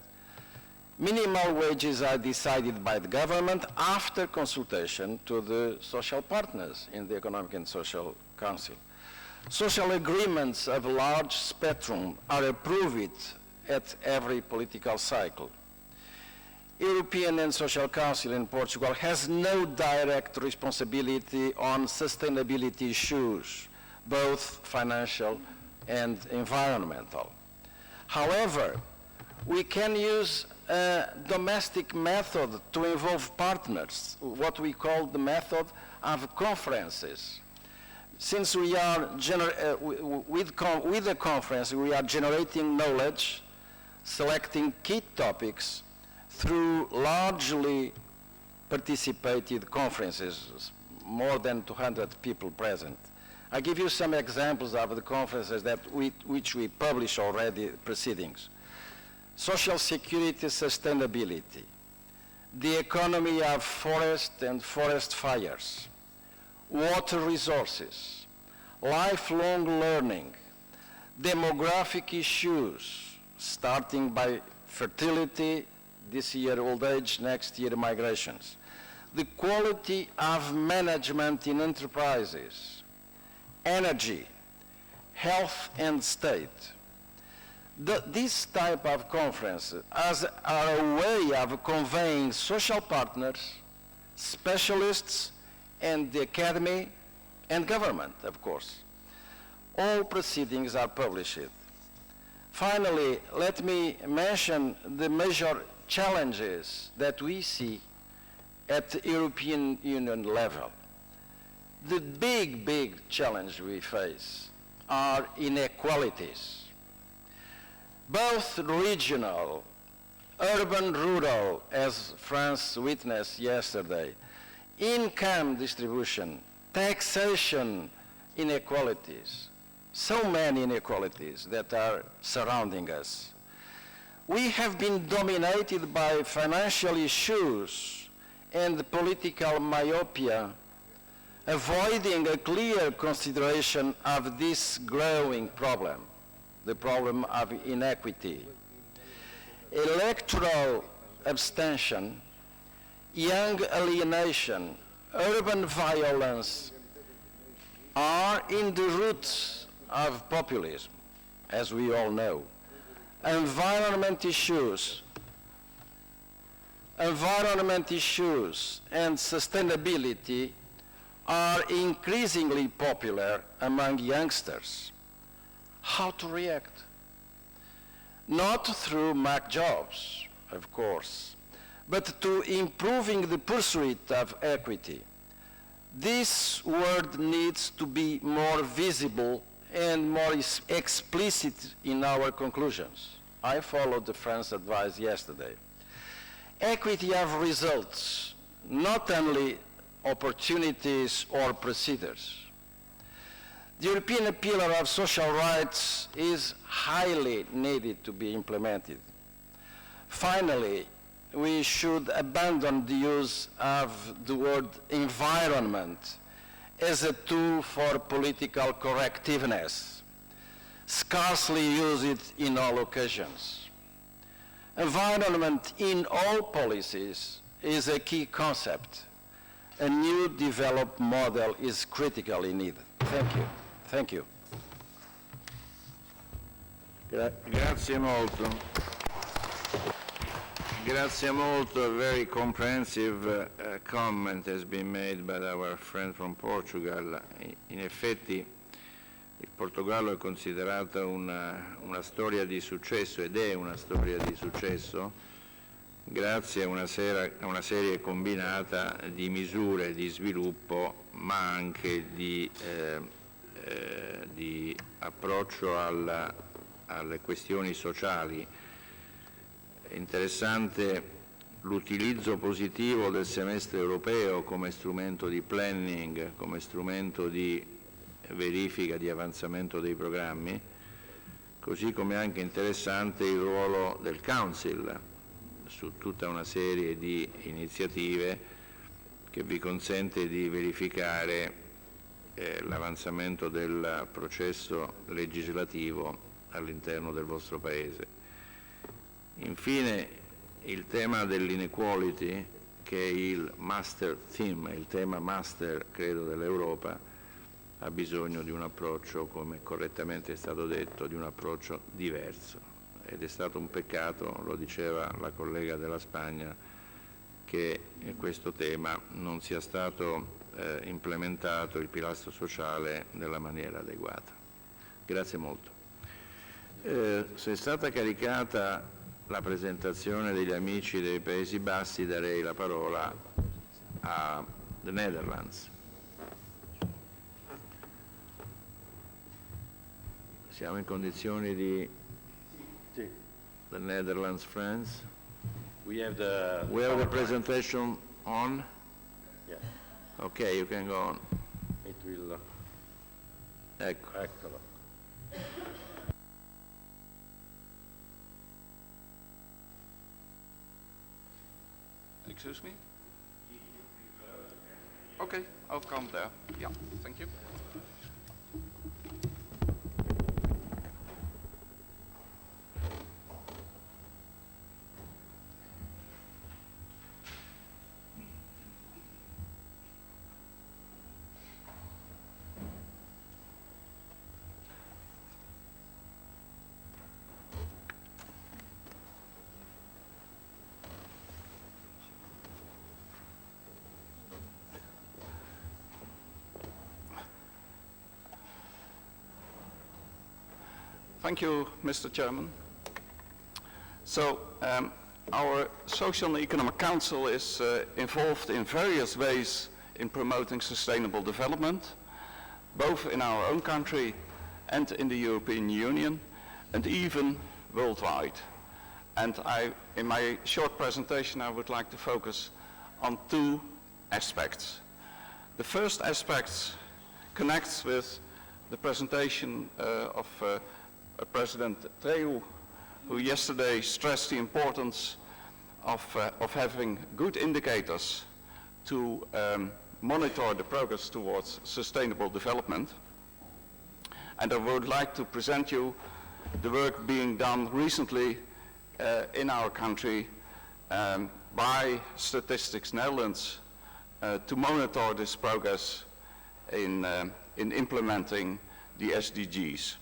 Minimal wages are decided by the government after consultation to the social partners in the Economic and Social Council. Social agreements of a large spectrum are approved at every political cycle. European and Social Council in Portugal has no direct responsibility on sustainability issues, both financial and environmental. However, we can use a domestic method to involve partners, what we call the method of conferences. Since we are, with the conference, we are generating knowledge, selecting key topics through largely participated conferences, more than 200 people present. I give you some examples of the conferences which we publish already proceedings. Social security sustainability, the economy of forest and forest fires, water resources, lifelong learning, demographic issues, starting by fertility, this year old age, next year migrations, the quality of management in enterprises, energy, health and state. This type of conference are a way of conveying social partners, specialists, and the academy, and government, of course. All proceedings are published. Finally, let me mention the major challenges that we see at the European Union level. The big challenge we face are inequalities, both regional, urban, rural, as France witnessed yesterday, income distribution, taxation inequalities, so many inequalities that are surrounding us. We have been dominated by financial issues and political myopia, avoiding a clear consideration of this growing problem, the problem of inequity. Electoral abstention, young alienation, urban violence are in the roots of populism, as we all know. Environment issues and sustainability are increasingly popular among youngsters. How to react? Not through mock jobs, of course, but to improving the pursuit of equity. This word needs to be more visible and more explicit in our conclusions. I followed the French advice yesterday. Equity of results, not only opportunities or procedures. The European Pillar of Social Rights is highly needed to be implemented. Finally, we should abandon the use of the word environment as a tool for political correctiveness. Scarcely use it in all occasions. Environment in all policies is a key concept. A new developed model is critically needed. Thank you. Thank you. Grazie molto. Grazie molto. A very comprehensive comment has been made by our friend from Portugal. In effetti il Portogallo è considerato una storia di successo ed è una storia di successo grazie a una serie combinata di misure di sviluppo ma anche di di approccio alle questioni sociali. È interessante l'utilizzo positivo del semestre europeo come strumento di planning, come strumento di verifica di avanzamento dei programmi, così come anche interessante il ruolo del Council su tutta una serie di iniziative che vi consente di verificare l'avanzamento del processo legislativo all'interno del vostro Paese. Infine, il tema dell'inequality, che è il master theme, il tema master, credo, dell'Europa, ha bisogno di un approccio, come correttamente è stato detto, di un approccio diverso. Ed è stato un peccato, lo diceva la collega della Spagna, che questo tema non sia stato implementato, il pilastro sociale, nella maniera adeguata. Grazie molto. Se è stata caricata la presentazione degli amici dei Paesi Bassi, darei la parola a the Netherlands. Siamo in condizioni di... The Netherlands friends? We have the presentation on? Yeah, Okay, you can go on. it will. Ecco. Eccolo. Excuse me? Okay, I'll come there. Yeah, thank you. Thank you, Mr. Chairman. So, our Social and Economic Council is involved in various ways in promoting sustainable development, both in our own country and in the European Union, and even worldwide. And in my short presentation, I would like to focus on two aspects. The first aspect connects with the presentation of President Treu, who yesterday stressed the importance of having good indicators to monitor the progress towards sustainable development. And I would like to present you the work being done recently in our country by Statistics Netherlands to monitor this progress in implementing the SDGs.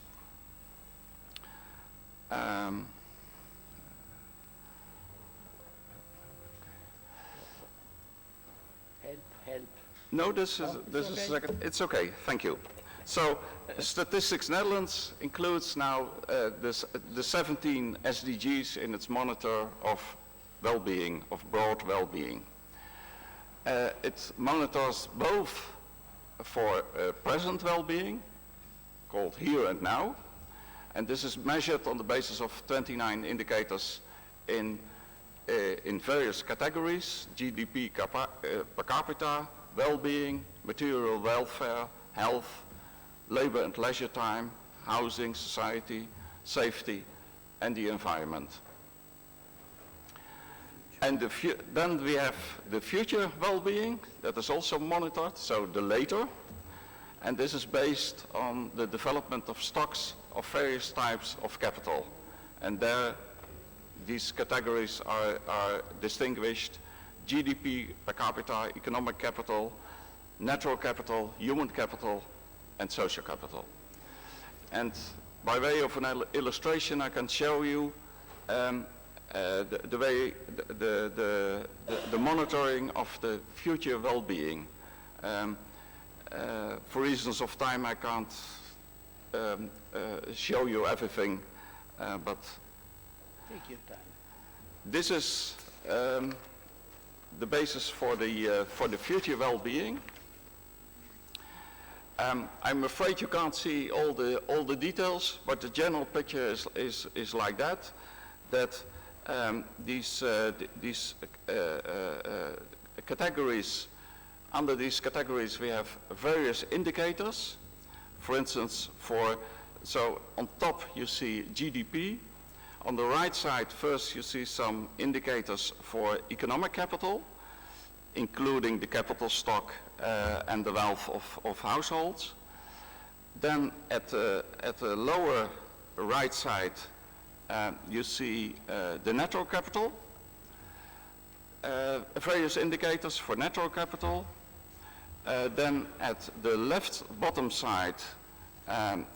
Help. No, this is second. It's okay. Thank you. So, Statistics Netherlands includes now the 17 SDGs in its monitor of well-being, of broad well-being. It monitors both for present well-being, called here and now, and this is measured on the basis of 29 indicators in various categories: GDP per capita, well-being, material welfare, health, labor and leisure time, housing, society, safety, and the environment. And then we have the future well-being that is also monitored, so the later, and this is based on the development of stocks of various types of capital. And there, these categories are distinguished: GDP per capita, economic capital, natural capital, human capital, and social capital. And by way of an illustration, I can show you the way the monitoring of the future well-being. For reasons of time, I can't show you everything, but Take your time. this is the basis for the future well-being. I'm afraid you can't see all the details, but the general picture is like that. These categories, under these categories we have various indicators. For instance, so on top you see GDP. On the right side, first you see some indicators for economic capital, including the capital stock and the wealth of households. Then at the lower right side, you see the natural capital, various indicators for natural capital. Then at the left bottom side,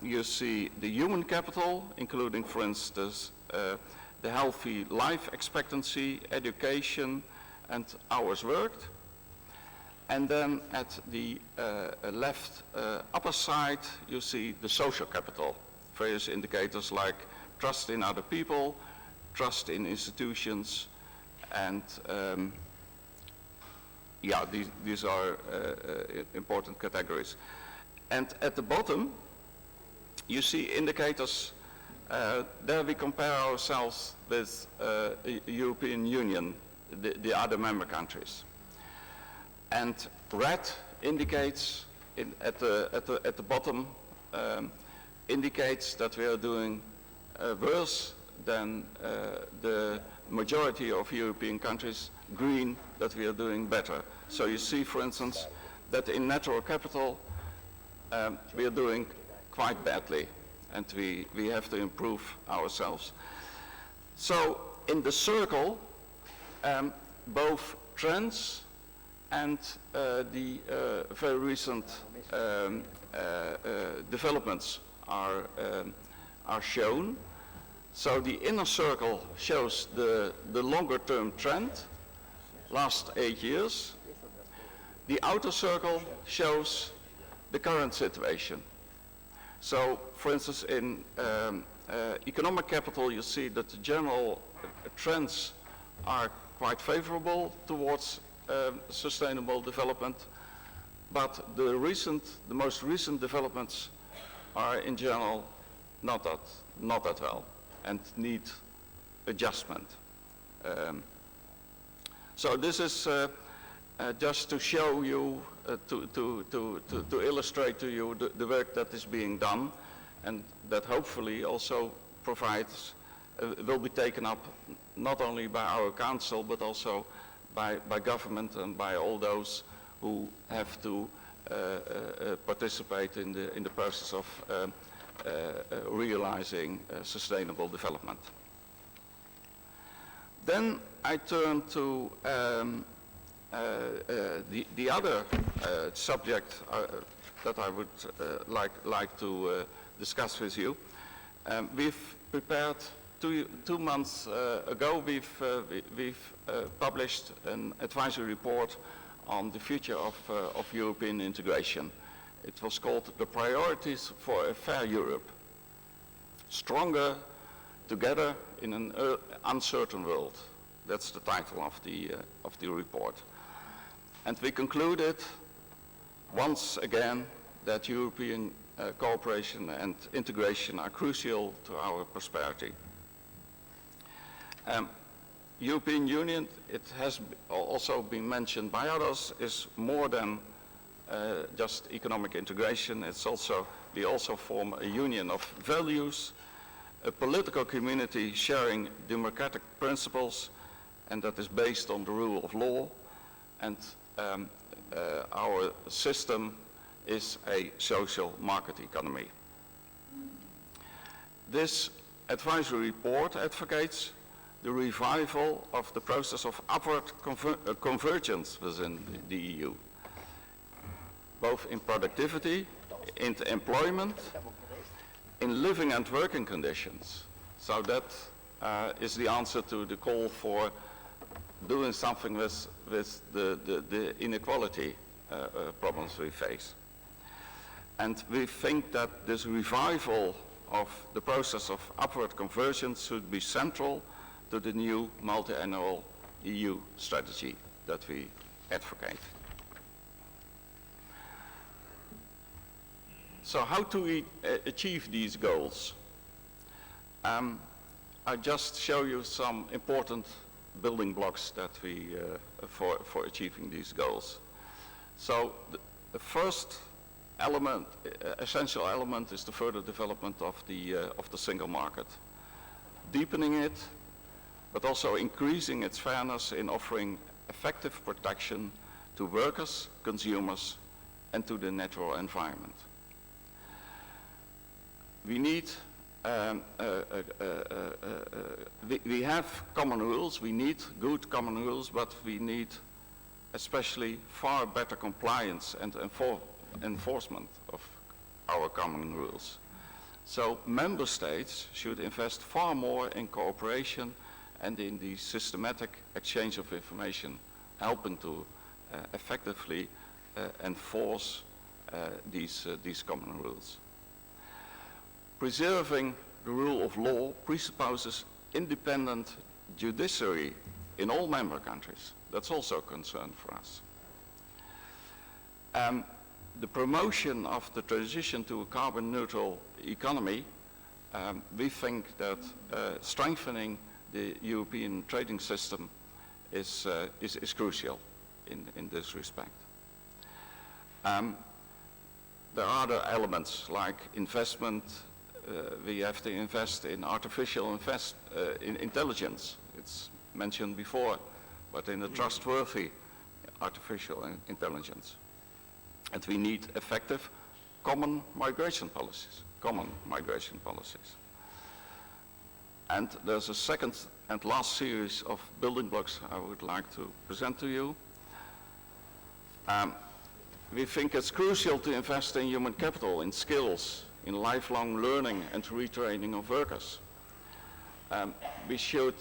you see the human capital, including, for instance, the healthy life expectancy, education, and hours worked. And then at the left upper side, you see the social capital, various indicators like trust in other people, trust in institutions, and yeah, these are important categories. And at the bottom, you see indicators. There we compare ourselves with European Union, the other member countries. And red indicates, at the bottom, indicates that we are doing worse than the majority of European countries. Green, that we are doing better. So you see, for instance, that in natural capital we are doing quite badly, and we have to improve ourselves. So in the circle, both trends and the very recent developments are shown. So the inner circle shows the longer term trend, last 8 years. The outer circle shows the current situation. So, for instance, in economic capital, you see that the general trends are quite favorable towards sustainable development, but the most recent developments are in general not that well and need adjustment. So this is just to show you, to illustrate to you the work that is being done, and that hopefully also provides, will be taken up not only by our council but also by government and by all those who have to participate in the process of realizing sustainable development. Then I turn to the other subject that I would like to discuss with you. We've prepared 2 months ago. We've published an advisory report on the future of European integration. It was called "The Priorities for a Fair Europe: Stronger Together in an Uncertain World." That's the title of the report. And we concluded once again that European cooperation and integration are crucial to our prosperity. European Union, it has also been mentioned by others, is more than just economic integration. It's also, we also form a union of values, a political community sharing democratic principles, and that is based on the rule of law, and our system is a social market economy. This advisory report advocates the revival of the process of upward convergence within the EU, both in productivity, in employment, in living and working conditions. So that is the answer to the call for doing something with the inequality problems we face. And we think that this revival of the process of upward convergence should be central to the new multi-annual EU strategy that we advocate. So how to achieve these goals? I just show you some important building blocks that we for achieving these goals. So the first element, essential element, is the further development of the single market, deepening it, but also increasing its fairness in offering effective protection to workers, consumers, and to the natural environment. We need, we have common rules, we need good common rules, but we need especially far better compliance and enforcement of our common rules. So member states should invest far more in cooperation and in the systematic exchange of information, helping to effectively enforce these common rules. Preserving the rule of law presupposes independent judiciary in all member countries. That's also a concern for us. The promotion of the transition to a carbon neutral economy, we think that strengthening the European trading system is crucial in this respect. There are other elements like investment. We have to invest in artificial in intelligence. It's mentioned before, but in a trustworthy artificial intelligence. And we need effective common migration policies. And there's a second and last series of building blocks I would like to present to you. We think it's crucial to invest in human capital, in skills, in lifelong learning and retraining of workers. We should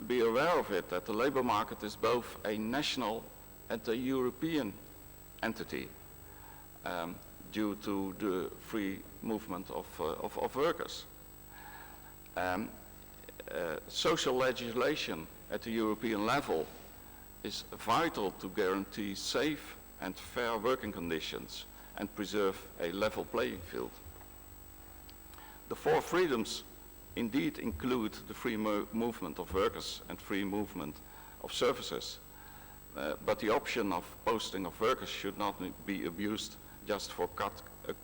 be aware of it, that the labor market is both a national and a European entity due to the free movement of workers. Social legislation at the European level is vital to guarantee safe and fair working conditions and preserve a level playing field. The four freedoms indeed include the free movement of workers and free movement of services, but the option of posting of workers should not be abused just for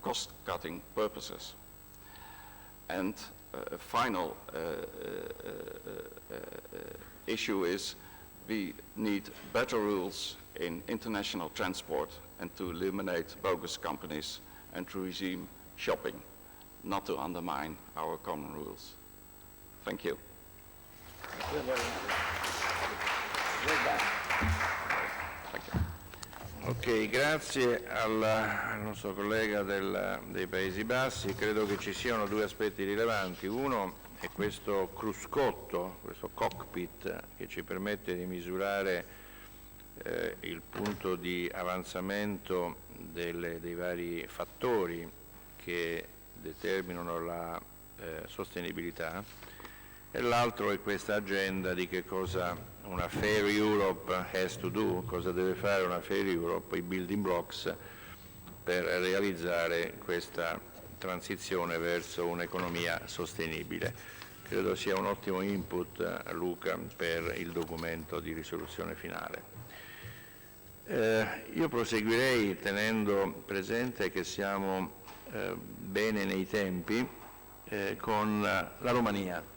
cost-cutting purposes. And a final issue is we need better rules in international transport and to eliminate bogus companies and to resume shopping, not to undermine our common rules. Thank you. Ok, grazie al nostro collega dei Paesi Bassi. Credo che ci siano due aspetti rilevanti. Uno è questo cruscotto, questo cockpit che ci permette di misurare il punto di avanzamento dei vari fattori che determinano la sostenibilità, e l'altro è questa agenda di che cosa una Fair Europe has to do, cosa deve fare una Fair Europe, i building blocks per realizzare questa transizione verso un'economia sostenibile. Credo sia un ottimo input, Luca, per il documento di risoluzione finale. Io proseguirei tenendo presente che siamo bene nei tempi con la Romania.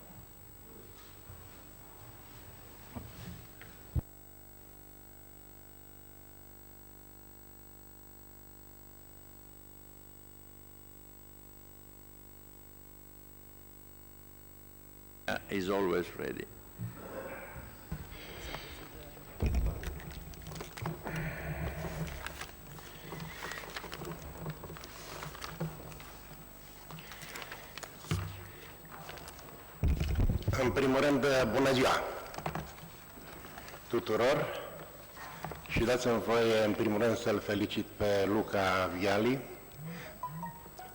Is always ready. În primul rând, bună ziua tuturor și dați-mi voie, în primul rând, să-l felicit pe Luca Viali,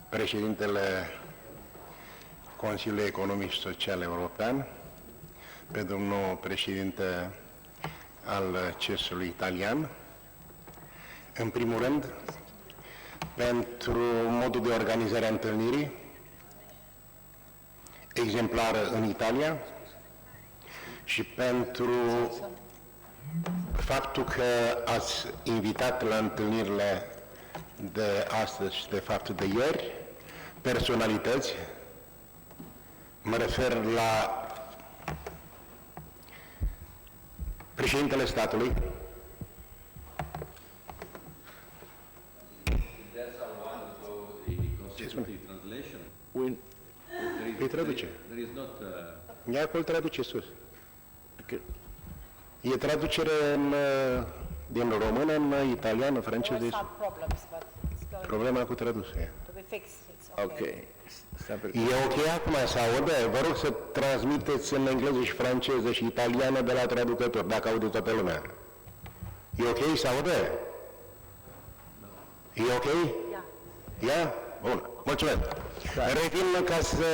președintele Consiliului Economic și Social European, pe domnul președinte al CES-ului italian. În primul rând, pentru modul de organizare a întâlnirii, exemplară în Italia, și pentru faptul că ați invitat la întâlnirile de astăzi și de fapt de ieri personalități. Mă refer la președintele statului, îi traduce. Ia acolo traduce sus. E traducere din română în italiană, franceză. Problema cu traducerea. Ok. E ok acum să audă? Vă rog să transmiteți în engleză și franceză și italiană de la traducător, dacă aude toată lumea. E ok să audă? E ok? Ia? Bun. Mulțumesc. Revin ca să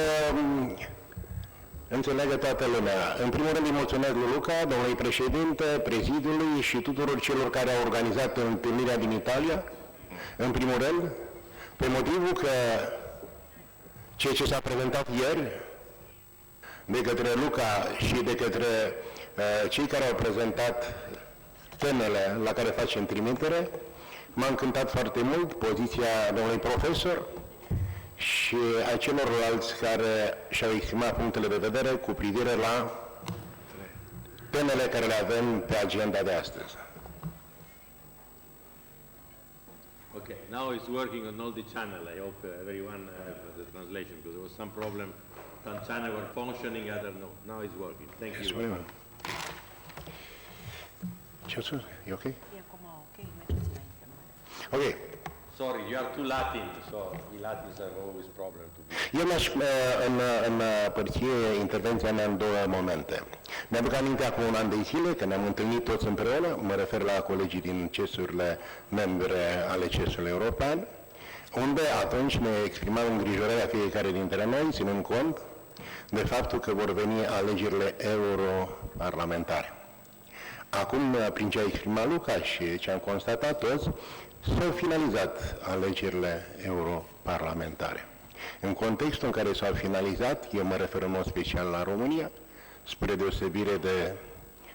înțeleagă toată lumea. În primul rând îi mulțumesc lui Luca, domnului președinte, prezidiului și tuturor celor care au organizat întâlnirea din Italia. În primul rând, pe motivul că ceea ce s-a prezentat ieri de către Luca și de către cei care au prezentat temele la care facem trimitere, m-a încântat foarte mult poziția domnului profesor și a celorlalți care și-au exprimat punctele de vedere cu privire la temele care le avem pe agenda de astăzi. Okay, now it's working on all the channel. I hope everyone has the translation, because there was some problem. Some channel were functioning, other no. Now it's working. Thank you. You okay? Okay. Sorry, you are too Latin, so the Latins have always problem to be. Eu mi-aș împărți intervenția mea în două momente. Mi-aduc aminte acum un an de zile, că ne-am întâlnit toți împreună, mă refer la colegii din CES-urile membre ale CES-ului european, unde atunci ne exprimam îngrijorarea fiecare dintre noi, ținând cont de faptul că vor veni alegerile europarlamentare. Acum, prin ce a exprimat Luca și ce am constatat toți, s-au finalizat alegerile europarlamentare. În contextul în care s-au finalizat, eu mă refer în mod special la România, spre deosebire de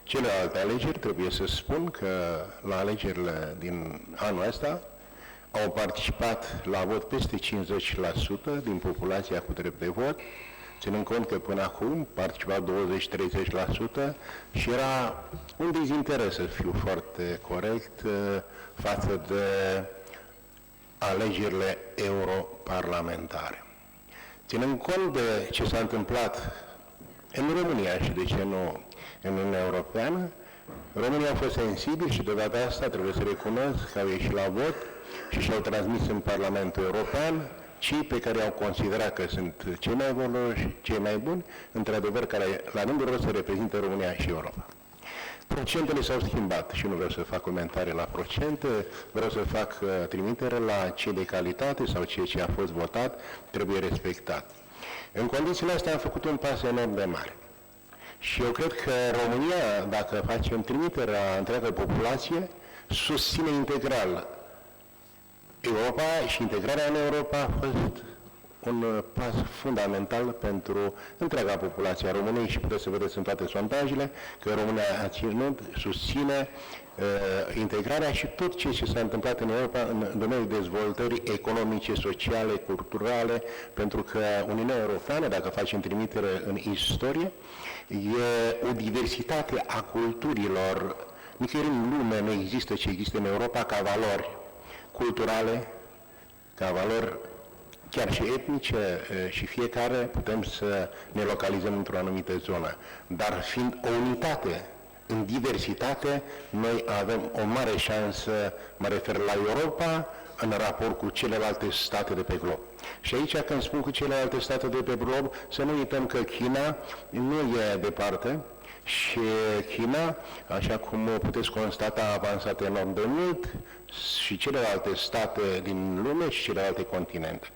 celelalte alegeri, trebuie să spun că la alegerile din anul ăsta au participat la vot peste 50% din populația cu drept de vot, ținând cont că până acum participa 20-30% și era un dezinteres, să fiu foarte corect, față de alegerile europarlamentare. Ținând cont de ce s-a întâmplat în România și de ce nu în Uniunea Europeană, România a fost sensibil și de data asta trebuie să recunosc că au ieșit la vot și și-au transmis în Parlamentul European cei pe care au considerat că sunt cei mai valoroși, cei mai buni, într-adevăr, care la rândul lor să reprezintă România și Europa. Procentele s-au schimbat și nu vreau să fac comentarii la procente, vreau să fac trimitere la ce de calitate sau ceea ce a fost votat trebuie respectat. În condițiile astea am făcut un pas enorm de mare. Și eu cred că România, dacă facem trimitere la întreaga populație, susține integral Europa și integrarea în Europa a fost un pas fundamental pentru întreaga populație a României și puteți să vedeți în toate sondajele că România a ținut, susține integrarea și tot ce s-a întâmplat în Europa în domeniul dezvoltării economice, sociale, culturale, pentru că Uniunea Europeană, dacă facem trimitere în istorie, e o diversitate a culturilor. Nicăieri în lume nu există ce există în Europa ca valori culturale, ca valori chiar și etnice, și fiecare putem să ne localizăm într-o anumită zonă. Dar fiind o unitate în diversitate, noi avem o mare șansă, mă refer la Europa, în raport cu celelalte state de pe glob. Și aici, când spun cu celelalte state de pe glob, să nu uităm că China nu e departe, și China, așa cum puteți constata, a avansat enorm de mult și celelalte state din lume și celelalte continente.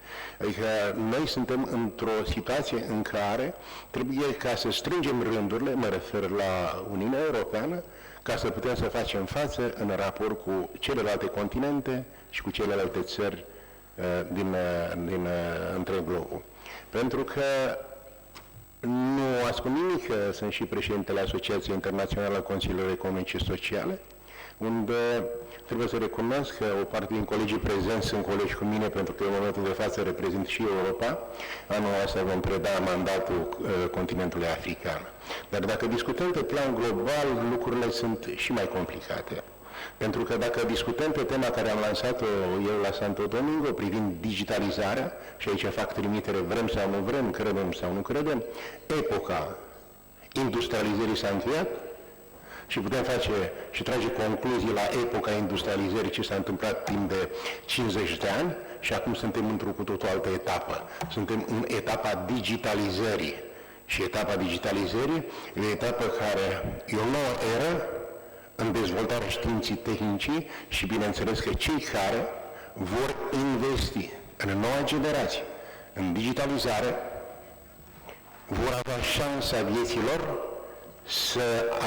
Adică noi suntem într-o situație în care trebuie ca să strângem rândurile, mă refer la Uniunea Europeană, ca să putem să facem față în raport cu celelalte continente și cu celelalte țări din întreg globul. Pentru că nu ascund nimic, că sunt și președintele Asociației Internaționale a Consiliilor Economice și Sociale, unde trebuie să recunosc că o parte din colegii prezenți sunt colegi cu mine, pentru că în momentul de față reprezint și Europa. Anul ăsta vom preda mandatul continentului african. Dar dacă discutăm pe plan global, lucrurile sunt și mai complicate. Pentru că dacă discutăm pe tema care am lansat-o eu la Santo Domingo privind digitalizarea, și aici fac trimitere, vrem sau nu vrem, credem sau nu credem, epoca industrializării s-a încheiat și putem face și trage concluzii la epoca industrializării ce s-a întâmplat timp de 50 de ani și acum suntem într-o cu totul altă etapă. Suntem în etapa digitalizării și etapa digitalizării e o etapă care e o nouă eră în dezvoltarea științii tehnicii și bineînțeles că cei care vor investi în noua generație, în digitalizare, vor avea șansa vieților să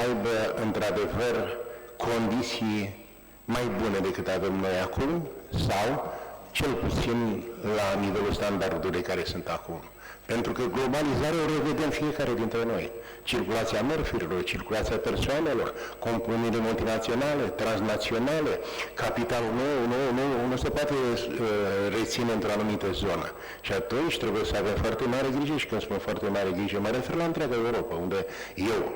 aibă într-adevăr condiții mai bune decât avem noi acum sau cel puțin la nivelul standardului care sunt acum. Pentru că globalizarea o revedem fiecare dintre noi. Circulația mărfurilor, circulația persoanelor, companiile multinaționale, transnaționale, capitalul nu se poate reține într-o anumită zonă. Și atunci trebuie să avem foarte mare grijă și când spun foarte mare grijă, mă refer la întreaga Europa, unde eu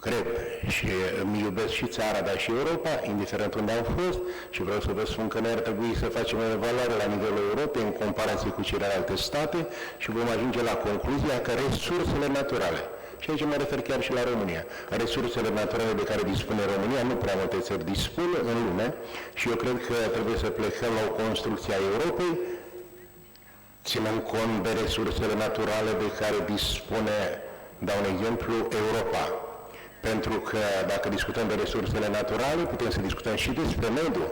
cred și îmi iubesc și țara, dar și Europa, indiferent unde am fost, și vreau să vă spun că noi ar trebui să facem o evaluare la nivelul Europei în comparație cu celelalte state și vom ajunge la concluzia că resursele naturale, și aici mă refer chiar și la România, resursele naturale de care dispune România, nu prea multe țări dispun în lume și eu cred că trebuie să plecăm la o construcție a Europei, ținând cont de resursele naturale de care dispune, dau un exemplu, Europa. Pentru că dacă discutăm de resursele naturale, putem să discutăm și despre mediu.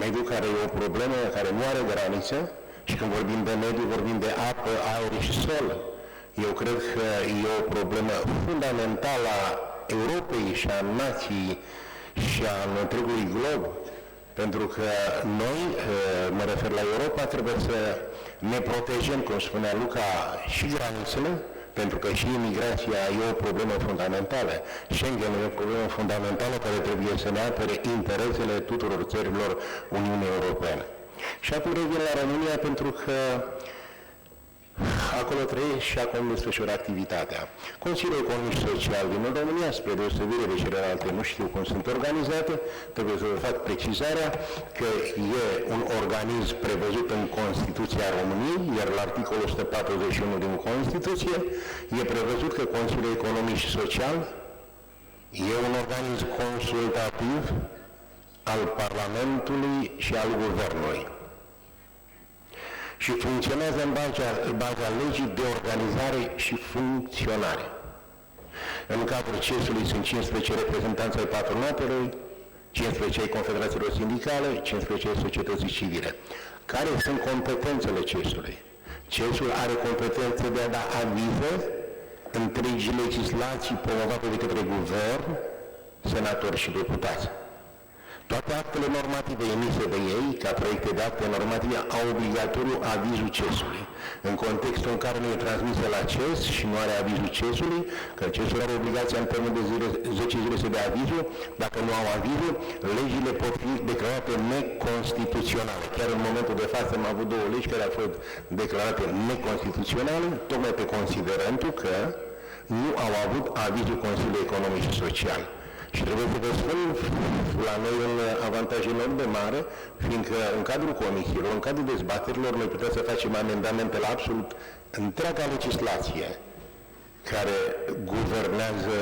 Mediu care e o problemă care nu are graniță și când vorbim de mediu, vorbim de apă, aer și sol. Eu cred că e o problemă fundamentală a Europei și a nației și a întregului glob. Pentru că noi, mă refer la Europa, trebuie să ne protejăm, cum spunea Luca, și granițele, pentru că și imigrația e o problemă fundamentală. Schengen e o problemă fundamentală care trebuie să ne apere interesele tuturor țărilor Uniunii Europene. Și acum revin la România pentru că acolo trăiesc și acolo desfășură activitatea. Consiliul Economic și Social din România, spre deosebire de celelalte, nu știu cum sunt organizate, trebuie să vă fac precizarea că e un organism prevăzut în Constituția României, iar la articolul 141 din Constituție e prevăzut că Consiliul Economic și Social e un organism consultativ al Parlamentului și al Guvernului și funcționează în baza legii de organizare și funcționare. În cadrul CES-ului sunt 15 reprezentanți ai patronatului, 15 ai confederațiilor sindicale, 15 ai societății civile. Care sunt competențele CES-ului? CES-ul are competențe de a da avize întregi legislații promovate de către guvern, senatori și deputați. Toate actele normative emise de ei, ca proiecte de acte normative, au obligatoriu avizul CES-ului. În contextul în care nu e transmisă la CES și nu are avizul CES-ului, că CES-ul are obligația în termen de 10 zile să dea avizul, dacă nu au avizul, legile pot fi declarate neconstituționale. Chiar în momentul de față am avut două legi care au fost declarate neconstituționale, tocmai pe considerentul că nu au avut avizul Consiliului Economic și Social. Și trebuie să vă spun, la noi un avantaj enorm de mare, fiindcă în cadrul comisiilor, în cadrul dezbaterilor, noi putem să facem amendamente la absolut întreaga legislație care guvernează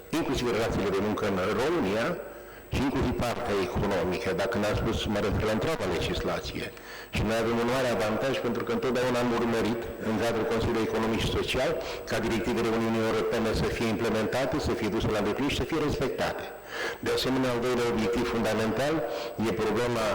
inclusiv relațiile de muncă în România și inclusiv partea economică, dacă ne-am spus, mă refer la întreaga legislație. Și noi avem un mare avantaj pentru că întotdeauna am urmărit în cadrul Consiliului Economic și Social ca directivele Uniunii Europene să fie implementate, să fie duse la îndeplinire și să fie respectate. De asemenea, al doilea obiectiv fundamental e problema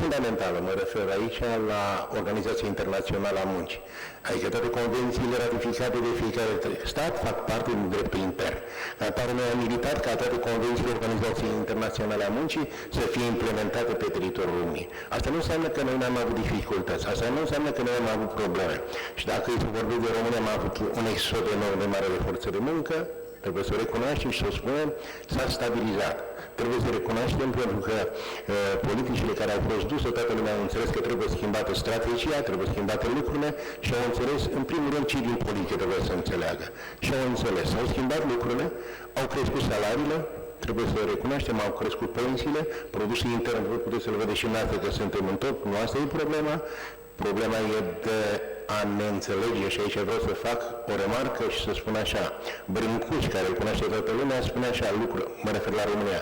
fundamentală, mă refer aici la Organizația Internațională a Muncii. Adică toate convențiile ratificate de fiecare stat fac parte din dreptul intern. Ca atare, noi am militat ca toate convențiile Organizației Internaționale a Muncii să fie implementate pe teritoriul României. Asta nu înseamnă că noi n-am avut dificultăți, asta nu înseamnă că noi am avut probleme. Și dacă îi vorbim de România, am avut un exod enorm de mare de forță de muncă, trebuie să o recunoaștem și să o spunem, s-a stabilizat. Trebuie să recunoaștem pentru că politicile care au fost duse, toată lumea au înțeles că trebuie schimbată strategia, trebuie schimbate lucrurile și au înțeles, în primul rând, cei din politică trebuie să înțeleagă. Și au înțeles, au schimbat lucrurile, au crescut salariile, trebuie să recunoaștem, au crescut pensiile, produsul intern, puteți să-l vedeți și în asta că suntem în top, nu asta e problema. Problema e de a ne înțelege și aici vreau să fac o remarcă și să spun așa. Brâncuși, care îl cunoaște toată lumea, spune așa, mă refer la România,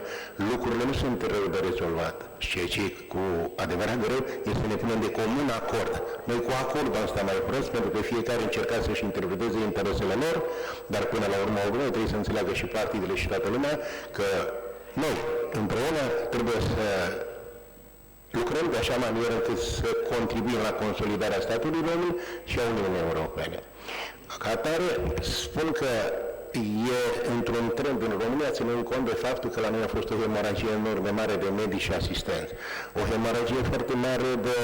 lucrurile nu sunt rău de rezolvat. Și ceea ce e cu adevărat greu este să ne punem de comun acord. Noi cu acord am stat mai prost pentru că fiecare încerca să-și interpreteze interesele lor, dar până la urmă trebuie să înțeleagă și partidele și toată lumea că noi împreună trebuie să lucrăm de așa manieră încât să contribuim la consolidarea statului român și a Uniunii Europene. Ca atare, spun că e într-un trend în România, ținând cont de faptul că la noi a fost o hemoragie enorm de mare de medici și asistenți. O hemoragie foarte mare de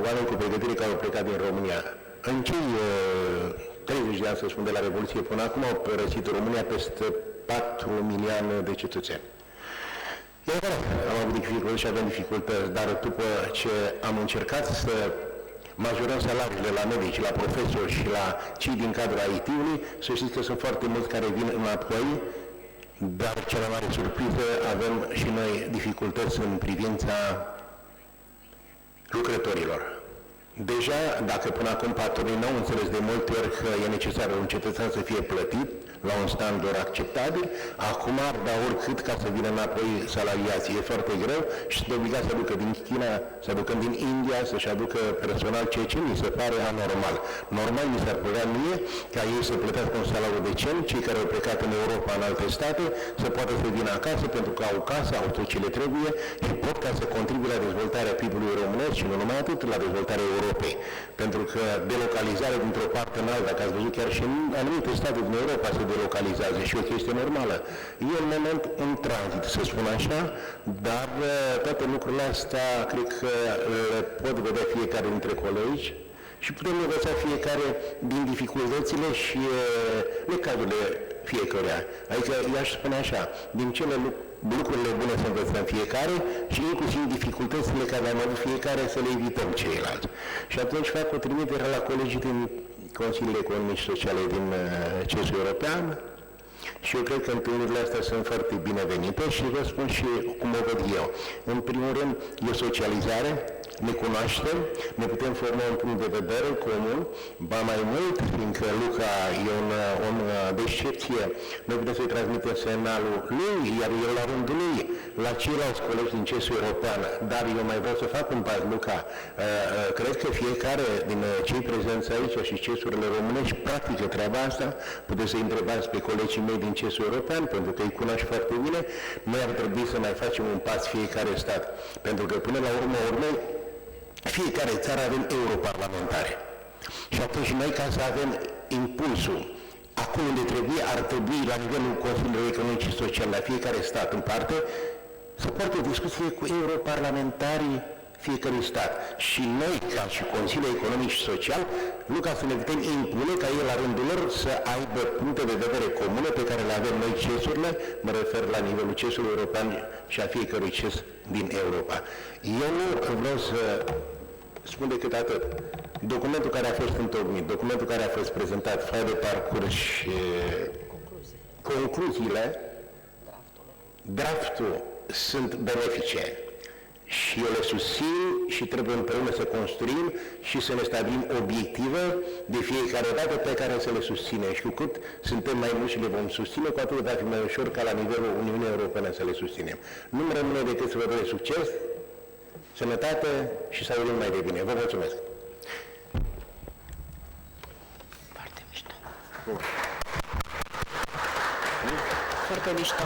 oameni cu pregătire care au plecat din România. În cei 30 de ani, să spun, de la Revoluție până acum, au părăsit România peste 4 milioane de cetățeni. E adevărat, am avut dificultăți și avem dificultăți, dar după ce am încercat să majorăm salariile la medici, la profesori și la cei din cadrul IT-ului, să știți că sunt foarte mulți care vin înapoi, dar cea mai mare surpriză, avem și noi dificultăți în privința lucrătorilor. Deja, dacă până acum patronii n-au înțeles de multe ori că e necesar un cetățean să fie plătit la un standard acceptabil, acum ar da oricât ca să vină înapoi salariații. E foarte greu și sunt obligați să aducă din China, să aducă din India, să-și aducă personal, ceea ce mi se pare anormal. Normal mi s-ar părea mie ca ei să plătească un salariu decent, cei care au plecat în Europa, în alte state, să poată să vină acasă pentru că au casă, au tot ce le trebuie și pot ca să contribuie la dezvoltarea PIB-ului românesc și nu numai atât, la dezvoltarea Europei. Pentru că delocalizarea dintr-o parte în alta, că ați văzut chiar și în anumite state din Europa se delocalizează și o chestie normală. E un moment, un tranzit, să spun așa, dar toate lucrurile astea cred că le pot vedea fiecare dintre colegi și putem învăța fiecare din dificultățile și necazurile fiecăruia. Adică i-aș spune așa, din cele lucrurile bune să învățăm fiecare și inclusiv dificultățile care am avut fiecare să le evităm ceilalți. Și atunci fac o trimitere la colegii din Consiliul Economic și Sociale din CES European și eu cred că întâlnirile astea sunt foarte binevenite și vă spun și cum o văd eu. În primul rând, e o socializare, ne cunoaștem, ne putem forma un punct de vedere comun, ba mai mult, fiindcă Luca e un om de excepție, noi putem să-i transmitem semnalul lui, iar el la rândul lui, la ceilalți colegi din CES European, dar eu mai vreau să fac un pas, Luca. Cred că fiecare din cei prezenți aici și CES-urile românești practică treaba asta, puteți să-i întrebați pe colegii mei din CES European, pentru că îi cunoași foarte bine, noi ar trebui să mai facem un pas fiecare stat, pentru că până la urmă fiecare țară avem europarlamentare. Și atunci noi, ca să avem impulsul acolo unde trebuie, ar trebui la nivelul Consiliului Economic și Social, la fiecare stat în parte, să poartă o discuție cu europarlamentarii fiecărui stat. Și noi, ca și Consiliul Economic și Social, nu ca să ne putem impune ca ei la rândul lor să aibă puncte de vedere comune pe care le avem noi CES-urile, mă refer la nivelul CES-ului european și a fiecărui CES din Europa. Eu nu vreau să spun decât atât. Documentul care a fost întocmit, documentul care a fost prezentat, foaia de parcurs și concluziile, draftul sunt benefice. Și eu le susțin și trebuie împreună să construim și să ne stabilim obiective de fiecare dată pe care să le susținem. Și cu cât suntem mai mulți și le vom susține, cu atât va fi mai ușor ca la nivelul Uniunii Europene să le susținem. Nu-mi rămâne decât să vă doresc succes, sănătate și să auzim mai de bine. Vă mulțumesc! Foarte mișto. Foarte mișto.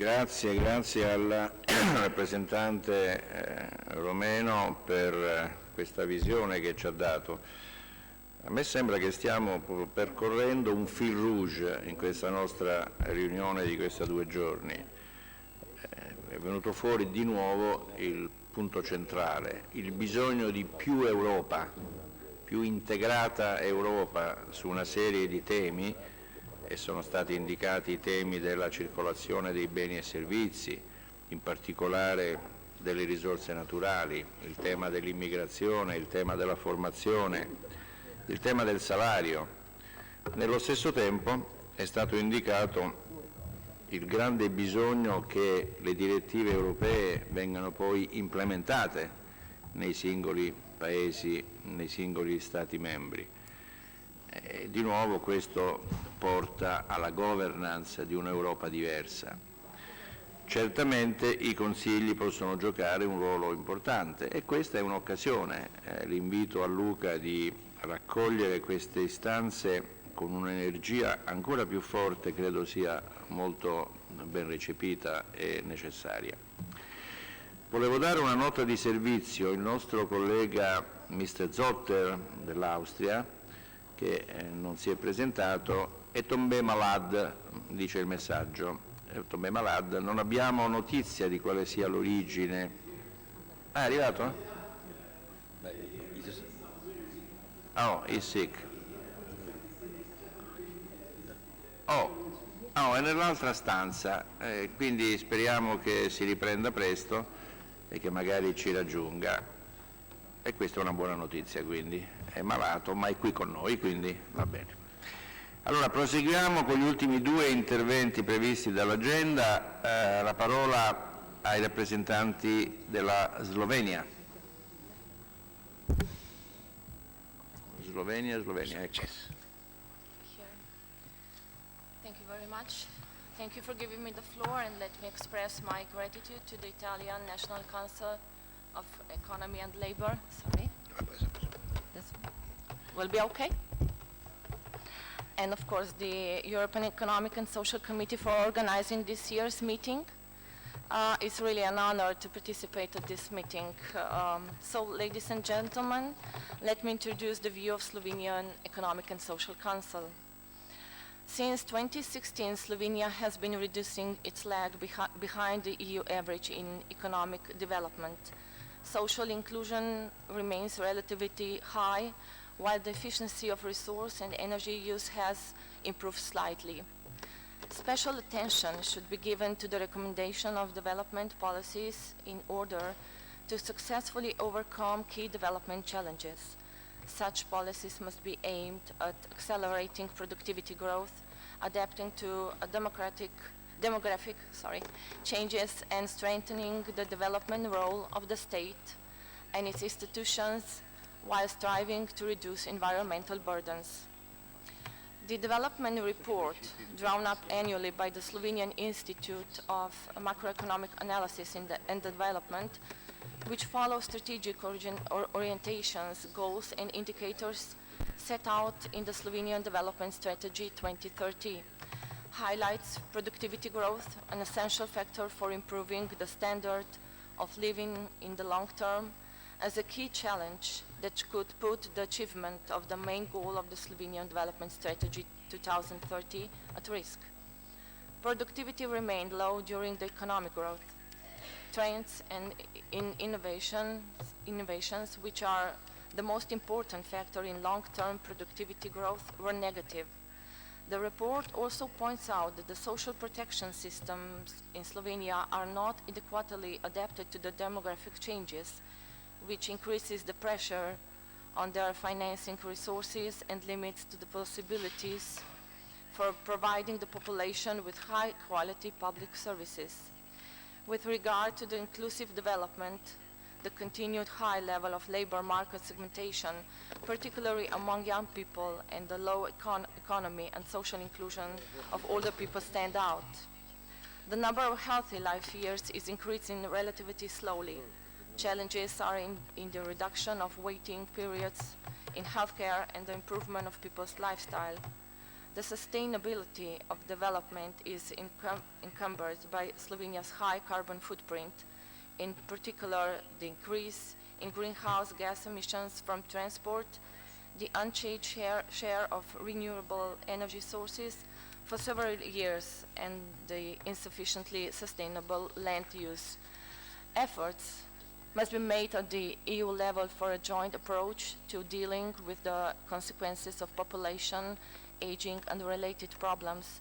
Grazie al rappresentante romeno per questa visione che ci ha dato. A me sembra che stiamo percorrendo un fil rouge in questa nostra riunione di questi 2 giorni. È venuto fuori di nuovo il punto centrale, il bisogno di più Europa, più integrata Europa su una serie di temi, e sono stati indicati i temi della circolazione dei beni e servizi, in particolare delle risorse naturali, il tema dell'immigrazione, il tema della formazione, il tema del salario. Nello stesso tempo è stato indicato il grande bisogno che le direttive europee vengano poi implementate nei singoli Paesi, nei singoli Stati membri. E di nuovo questo porta alla governance di un'Europa diversa. Certamente i Consigli possono giocare un ruolo importante e questa è un'occasione. L'invito a Luca di raccogliere queste istanze con un'energia ancora più forte credo sia molto ben recepita e necessaria. Volevo dare una nota di servizio. Il nostro collega Mr. Zotter dell'Austria, che non si è presentato, è tombé malade, dice il messaggio. È tombé malade, non abbiamo notizia di quale sia l'origine. Ah, è arrivato? Oh, he's sick. Oh, è nell'altra stanza, quindi speriamo che si riprenda presto e che magari ci raggiunga. E questa è una buona notizia, quindi è malato, ma è qui con noi, quindi va bene. Allora, proseguiamo con gli ultimi 2 interventi previsti dall'agenda. La parola ai rappresentanti della Slovenia. Slovenia, ecco. Thank you very much. Thank you for giving me the floor, and let me express my gratitude to the Italian National Council of Economy and Labor. Sorry. This will be okay. And of course the European Economic and Social Committee for organizing this year's meeting. It's really an honor to participate at this meeting. So ladies and gentlemen, let me introduce the view of Slovenian Economic and Social Council. Since 2016, Slovenia has been reducing its lag behind the EU average in economic development. Social inclusion remains relatively high, while the efficiency of resource and energy use has improved slightly. Special attention should be given to the recommendation of development policies in order to successfully overcome key development challenges. Such policies must be aimed at accelerating productivity growth, adapting to demographic changes, and strengthening the development role of the state and its institutions while striving to reduce environmental burdens. The development report, drawn up annually by the Slovenian Institute of Macroeconomic Analysis and Development, which follows strategic orientations, goals, and indicators set out in the Slovenian Development Strategy 2030, highlights productivity growth, an essential factor for improving the standard of living in the long term, as a key challenge that could put the achievement of the main goal of the Slovenian Development Strategy 2030 at risk. Productivity remained low during the economic growth. Trends and innovations, which are the most important factor in long-term productivity growth, were negative. The report also points out that the social protection systems in Slovenia are not adequately adapted to the demographic changes, which increases the pressure on their financing resources and limits to the possibilities for providing the population with high-quality public services. With regard to the inclusive development, the continued high level of labor market segmentation, particularly among young people, and the low economy and social inclusion of older people stand out. The number of healthy life years is increasing relatively slowly. Challenges are in the reduction of waiting periods in healthcare and the improvement of people's lifestyle. The sustainability of development is encumbered by Slovenia's high carbon footprint, in particular the increase in greenhouse gas emissions from transport, the unchanged share of renewable energy sources for several years, and the insufficiently sustainable land use. Efforts must be made at the EU level for a joint approach to dealing with the consequences of population, aging and related problems,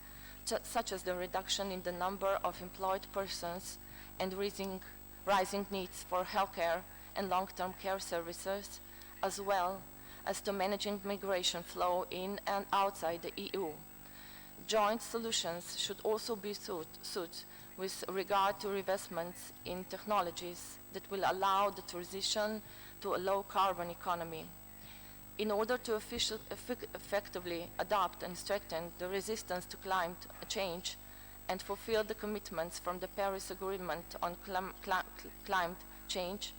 such as the reduction in the number of employed persons and rising needs for healthcare and long-term care services, as well as to managing migration flow in and outside the EU. Joint solutions should also be sought with regard to investments in technologies that will allow the transition to a low-carbon economy. In order to effectively adopt and strengthen the resistance to climate change and fulfill the commitments from the Paris Agreement on climate change,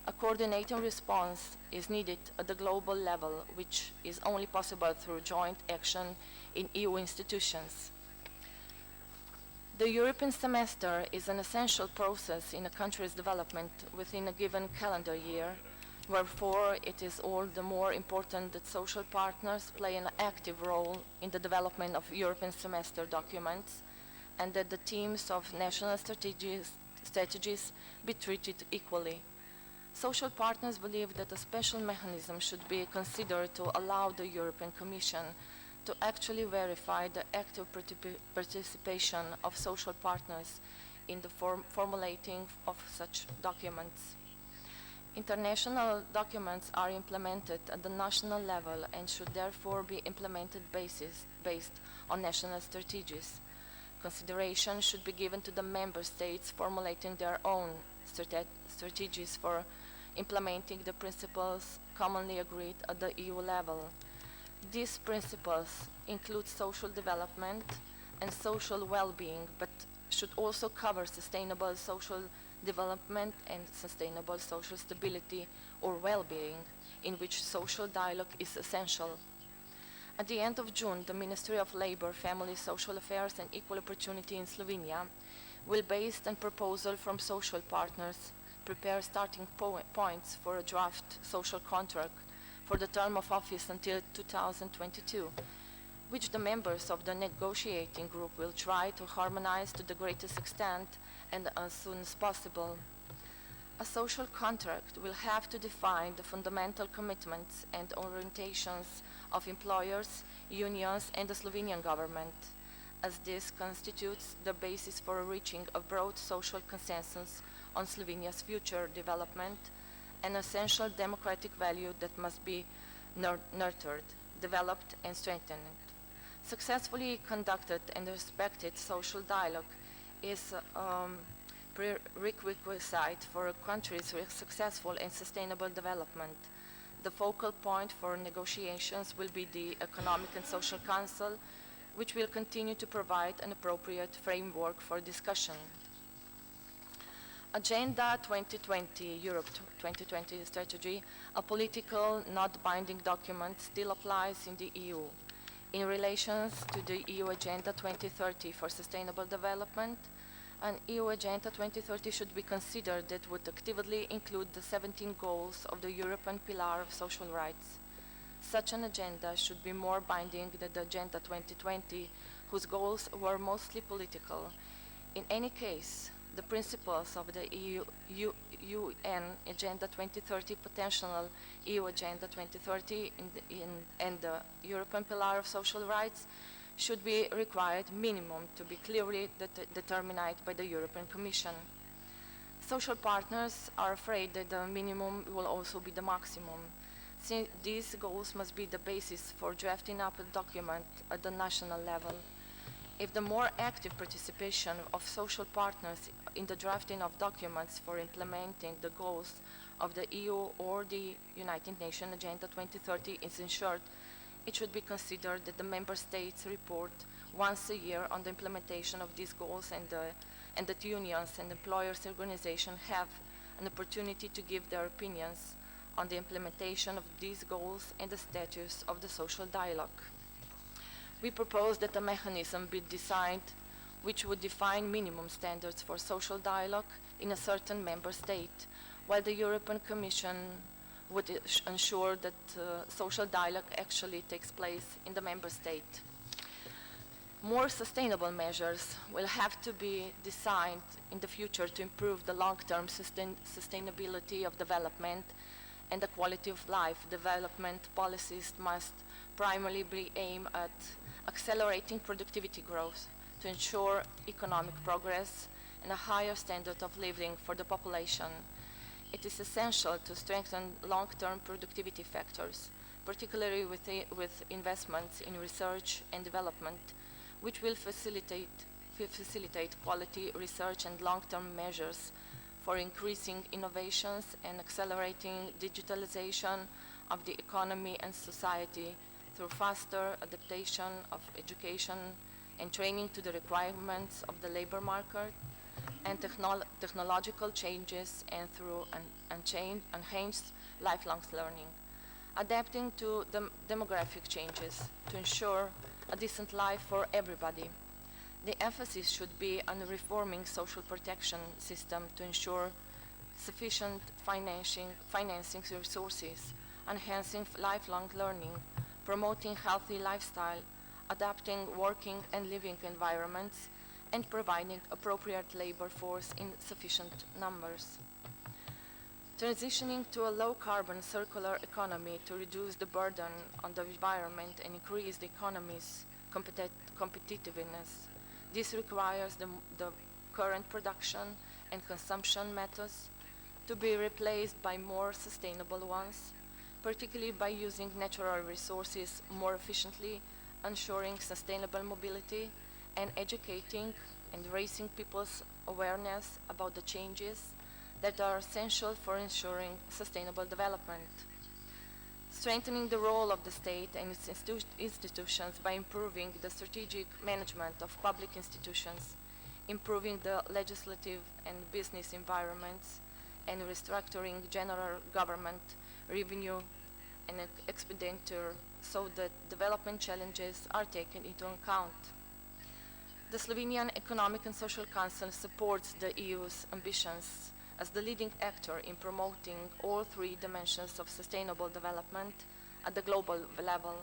a coordinating response is needed at the global level, which is only possible through joint action in EU institutions. The European semester is an essential process in a country's development within a given calendar year. Wherefore, it is all the more important that social partners play an active role in the development of European semester documents, and that the themes of national strategies be treated equally. Social partners believe that a special mechanism should be considered to allow the European Commission to actually verify the active participation of social partners in the formulating of such documents. International documents are implemented at the national level and should therefore be implemented based on national strategies. Consideration should be given to the member states formulating their own strategies for implementing the principles commonly agreed at the EU level. These principles include social development and social well-being, but should also cover sustainable social development and sustainable social stability or well-being, in which social dialogue is essential. At the end of June, the Ministry of Labour, Family, Social Affairs and Equal Opportunity in Slovenia will, based on proposal from social partners, prepare starting points for a draft social contract for the term of office until 2022, which the members of the negotiating group will try to harmonize to the greatest extent and as soon as possible. A social contract will have to define the fundamental commitments and orientations of employers, unions and the Slovenian government, as this constitutes the basis for reaching a broad social consensus on Slovenia's future development, an essential democratic value that must be nurtured, developed and strengthened. Successfully conducted and respected social dialogue is a prerequisite for a country's successful and sustainable development. The focal point for negotiations will be the Economic and Social Council, which will continue to provide an appropriate framework for discussion. Agenda 2020, Europe 2020 strategy, a political, not binding document, still applies in the EU. In relation to the EU Agenda 2030 for Sustainable Development, an EU Agenda 2030 should be considered that would actively include the 17 goals of the European Pillar of Social Rights. Such an agenda should be more binding than the Agenda 2020, whose goals were mostly political. In any case, the principles of the UN Agenda 2030, potential EU Agenda 2030 and the European Pillar of Social Rights should be required minimum to be clearly determined by the European Commission. Social partners are afraid that the minimum will also be the maximum, since these goals must be the basis for drafting up a document at the national level. If the more active participation of social partners in the drafting of documents for implementing the goals of the EU or the United Nations Agenda 2030 is ensured, it should be considered that the member states report once a year on the implementation of these goals, and that unions and employers' organizations have an opportunity to give their opinions on the implementation of these goals and the status of the social dialogue. We propose that a mechanism be designed which would define minimum standards for social dialogue in a certain member state, while the European Commission would ensure that social dialogue actually takes place in the member state. More sustainable measures will have to be designed in the future to improve the long-term sustainability of development and the quality of life. Development policies must primarily be aimed at accelerating productivity growth to ensure economic progress and a higher standard of living for the population. It is essential to strengthen long-term productivity factors, particularly with investments in research and development, which will facilitate quality research and long-term measures for increasing innovations and accelerating digitalization of the economy and society through faster adaptation of education and training to the requirements of the labor market and technological changes, and through enhanced lifelong learning. Adapting to the demographic changes to ensure a decent life for everybody. The emphasis should be on reforming social protection system to ensure sufficient financing resources, enhancing lifelong learning, promoting healthy lifestyle, adapting working and living environments, and providing appropriate labor force in sufficient numbers. Transitioning to a low-carbon circular economy to reduce the burden on the environment and increase the economy's competitiveness. This requires the current production and consumption methods to be replaced by more sustainable ones, particularly by using natural resources more efficiently, ensuring sustainable mobility, and educating and raising people's awareness about the changes that are essential for ensuring sustainable development. Strengthening the role of the state and its institutions by improving the strategic management of public institutions, improving the legislative and business environments, and restructuring general government revenue and expenditure so that development challenges are taken into account. The Slovenian Economic and Social Council supports the EU's ambitions as the leading actor in promoting all three dimensions of sustainable development at the global level: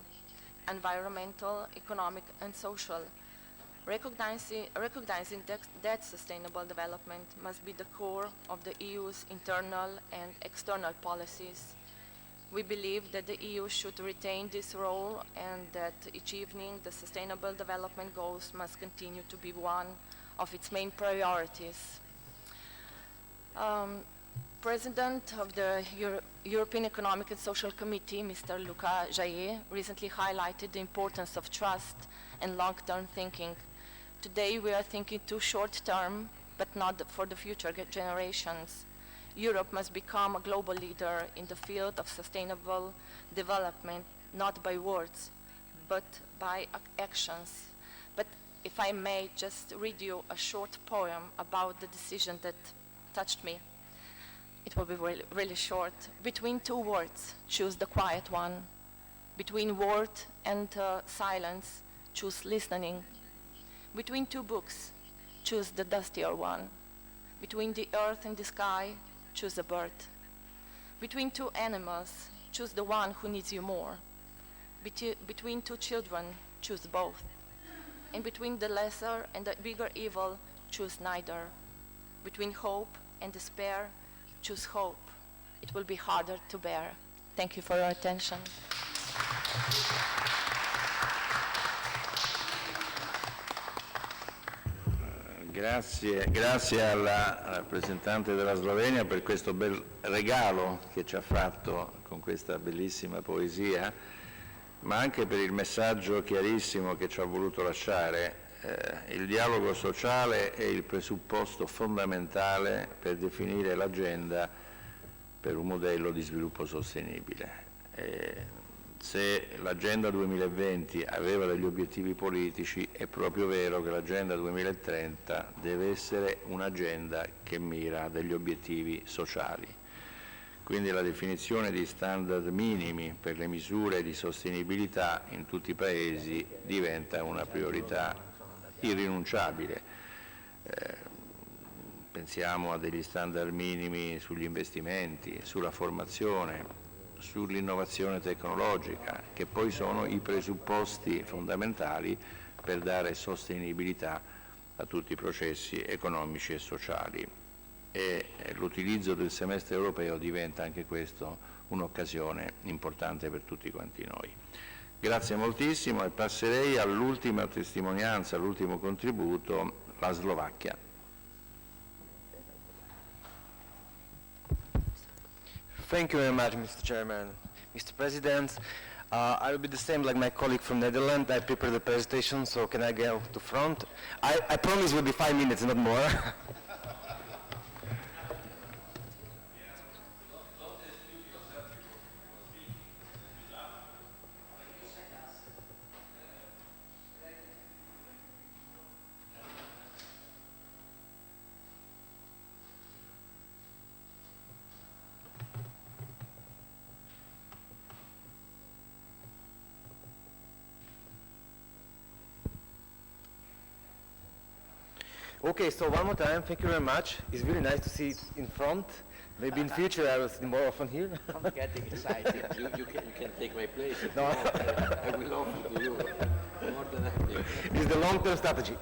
environmental, economic, and social. Recognizing that sustainable development must be the core of the EU's internal and external policies. We believe that the EU should retain this role and that achieving the sustainable development goals must continue to be one of its main priorities. President of the European Economic and Social Committee, Mr. Luca Jaillet, recently highlighted the importance of trust and long-term thinking. Today we are thinking too short-term, but not for the future generations. Europe must become a global leader in the field of sustainable development, not by words, but by actions. But if I may just read you a short poem about the decision that touched me. It will be really, really short. Between two words, choose the quiet one. Between word and silence, choose listening. Between two books, choose the dustier one. Between the earth and the sky, choose a bird. Between two animals, choose the one who needs you more. Between two children, choose both. And between the lesser and the bigger evil, choose neither. Between hope and despair, choose hope. It will be harder to bear. Thank you for your attention. Grazie alla rappresentante della Slovenia per questo bel regalo che ci ha fatto con questa bellissima poesia, ma anche per il messaggio chiarissimo che ci ha voluto lasciare. Il dialogo sociale è il presupposto fondamentale per definire l'agenda per un modello di sviluppo sostenibile. Se l'agenda 2020 aveva degli obiettivi politici, è proprio vero che l'agenda 2030 deve essere un'agenda che mira a degli obiettivi sociali. quindi la definizione di standard minimi per le misure di sostenibilità in tutti i Paesi diventa una priorità irrinunciabile. Pensiamo a degli standard minimi sugli investimenti, sulla formazione, sull'innovazione tecnologica, che poi sono i presupposti fondamentali per dare sostenibilità a tutti i processi economici e sociali. E l'utilizzo del semestre europeo diventa anche questo un'occasione importante per tutti quanti noi. Grazie moltissimo e passerei all'ultima testimonianza, all'ultimo contributo, la Slovacchia. Thank you very much, Mr. Chairman. Mr. President, I will be the same like my colleague from Netherlands. I prepared the presentation, so can I go to front? I promise it will be 5 minutes, not more. Okay, so one more time, thank you very much. It's really nice to see it in front. Maybe in future I will see more often here. I'm getting excited. you can take my place. No. I will offer to you more than happy. It's the long-term strategy.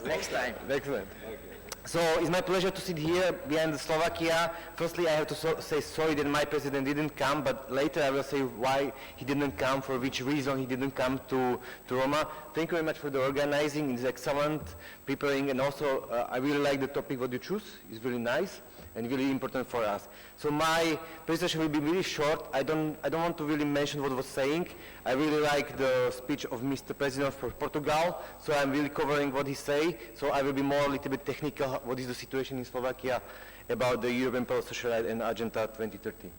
Next time. Excellent. Okay. So it's my pleasure to sit here behind Slovakia. Firstly, I have to say sorry that my president didn't come, but later I will say why he didn't come, for which reason he didn't come to Roma. Thank you very much for the organizing. It's excellent, preparing, and also I really like the topic what you choose. It's really nice and really important for us. So my presentation will be really short. I don't want to really mention what I was saying. I really like the speech of Mr. President for Portugal, so I'm really covering what he say. So I will be more a little bit technical, what is the situation in Slovakia about the European Pillar of Social Rights and Agenda 2030.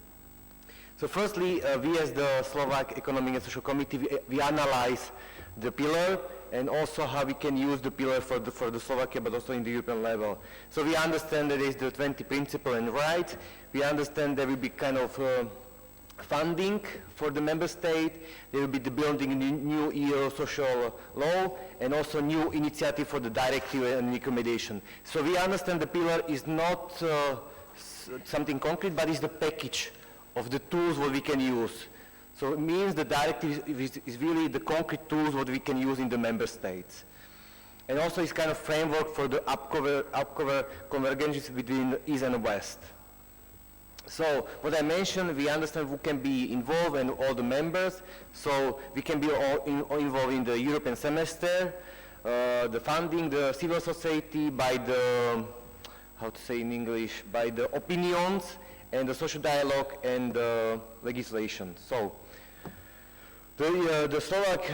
So firstly, we as the Slovak Economic and Social Committee, we analyze the pillar and also how we can use the pillar for the Slovakia, but also in the European level. So we understand that there is the 20 principle and rights. We understand there will be kind of funding for the member state. There will be the building new EU social law and also new initiative for the directive and recommendation. So we understand the pillar is not something concrete, but is the package of the tools what we can use. So it means the directive is really the concrete tools what we can use in the member states. And also it's kind of framework for the upcover convergence between the East and West. So what I mentioned, we understand who can be involved and all the members. So we can be all involved in the European semester, the funding, the civil society, by the, how to say in English, by the opinions and the social dialogue and the legislation. So the Slovak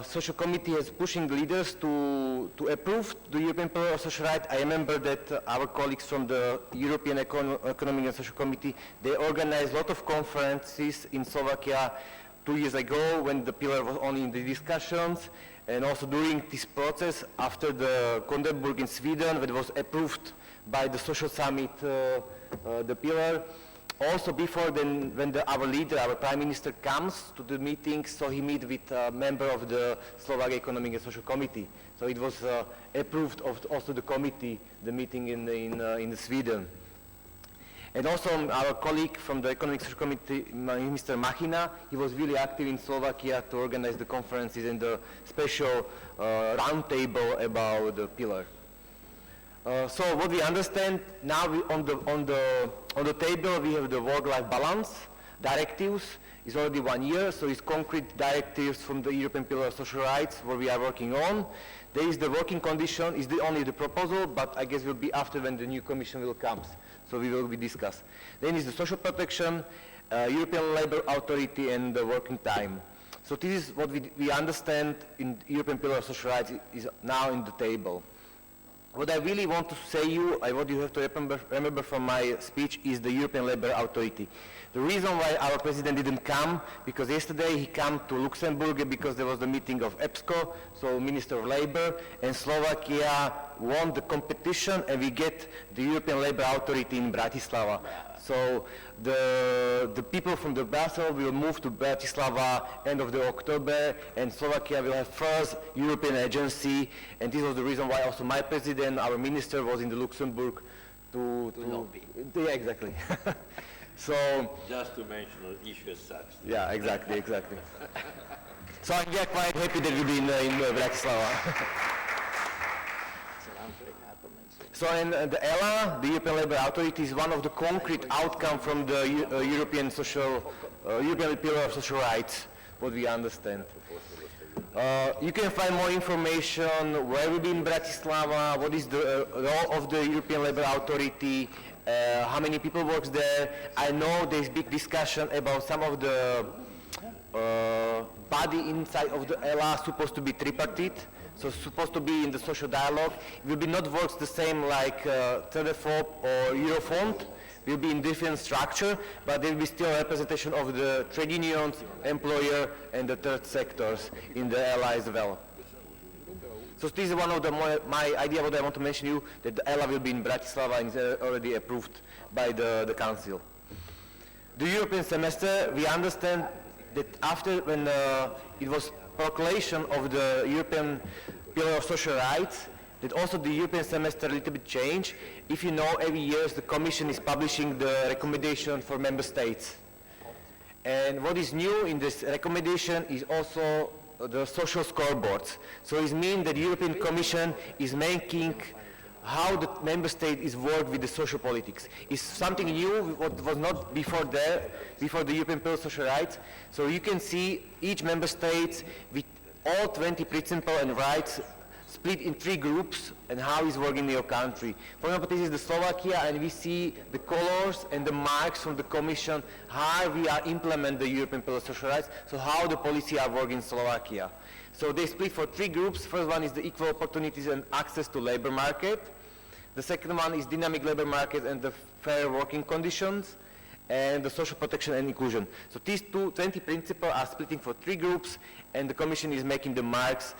Social Committee is pushing leaders to approve the European Pillar of Social Rights. I remember that our colleagues from the European Economic and Social Committee, they organized a lot of conferences in Slovakia 2 years ago when the pillar was only in the discussions, and also during this process after the Gothenburg in Sweden, that was approved by the Social Summit, the pillar. Also before then, when our leader, our Prime Minister comes to the meeting, so he meet with a member of the Slovak Economic and Social Committee. So it was approved of also the committee, the meeting in Sweden. And also our colleague from the Economic and Social Committee, Mr. Machina, he was really active in Slovakia to organize the conferences and the special roundtable about the pillar. So what we understand now, on the table we have the work-life balance directives. It's already 1 year, so it's concrete directives from the European Pillar of Social Rights where we are working on. There is the working condition, is only the proposal, but I guess will be after when the new Commission will come, so we will be discussed. Then is the social protection, European Labour Authority, and the working time. So this is what we understand in European Pillar of Social Rights is now in the table. What I really want to say you, what you have to remember from my speech is the European Labour Authority. The reason why our president didn't come, because yesterday he came to Luxembourg because there was the meeting of EPSCO, so Minister of Labour, and Slovakia won the competition and we get the European Labour Authority in Bratislava. So the people from the Brussels will move to Bratislava end of the October, and Slovakia will have first European agency, and this was the reason why also my president, our minister, was in the Luxembourg to lobby. Yeah, exactly. So just to mention an issue as such. yeah, exactly. So I'm quite happy that we'll be in Bratislava. So and the ELA, the European Labour Authority, is one of the concrete outcomes from the European Pillar of Social Rights, what we understand. You can find more information where we'll be in Bratislava, what is the role of the European Labour Authority, how many people work there. I know there's big discussion about some of the body inside of the ELA supposed to be tripartite, so supposed to be in the social dialogue. It will be not works the same like Telefob or Eurofond. Will be in different structure, but there will be still representation of the trade unions, employer, and the third sectors in the ELA as well. So this is one of my idea what I want to mention you, that the ELA will be in Bratislava and is already approved by the Council. The European semester, we understand that after when it was proclamation of the European Pillar of Social Rights, that also the European semester a little bit changed. If you know, every year the Commission is publishing the recommendation for Member States. And what is new in this recommendation is also the social scoreboards. So it means that the European Commission is making how the Member State is work with the social politics. It's something new, what was not before the European Pillar of Social Rights. So you can see each Member State with all 20 principles and rights split in 3 groups and how it's working in your country. For example, this is the Slovakia, and we see the colors and the marks from the Commission, how we are implement the European Pillar of Social Rights, so how the policy are working in Slovakia. So they split for 3 groups. First one is the equal opportunities and access to labor market. The second one is dynamic labor market and the fair working conditions, and the social protection and inclusion. So these 20 principles are splitting for 3 groups, and the Commission is making the marks.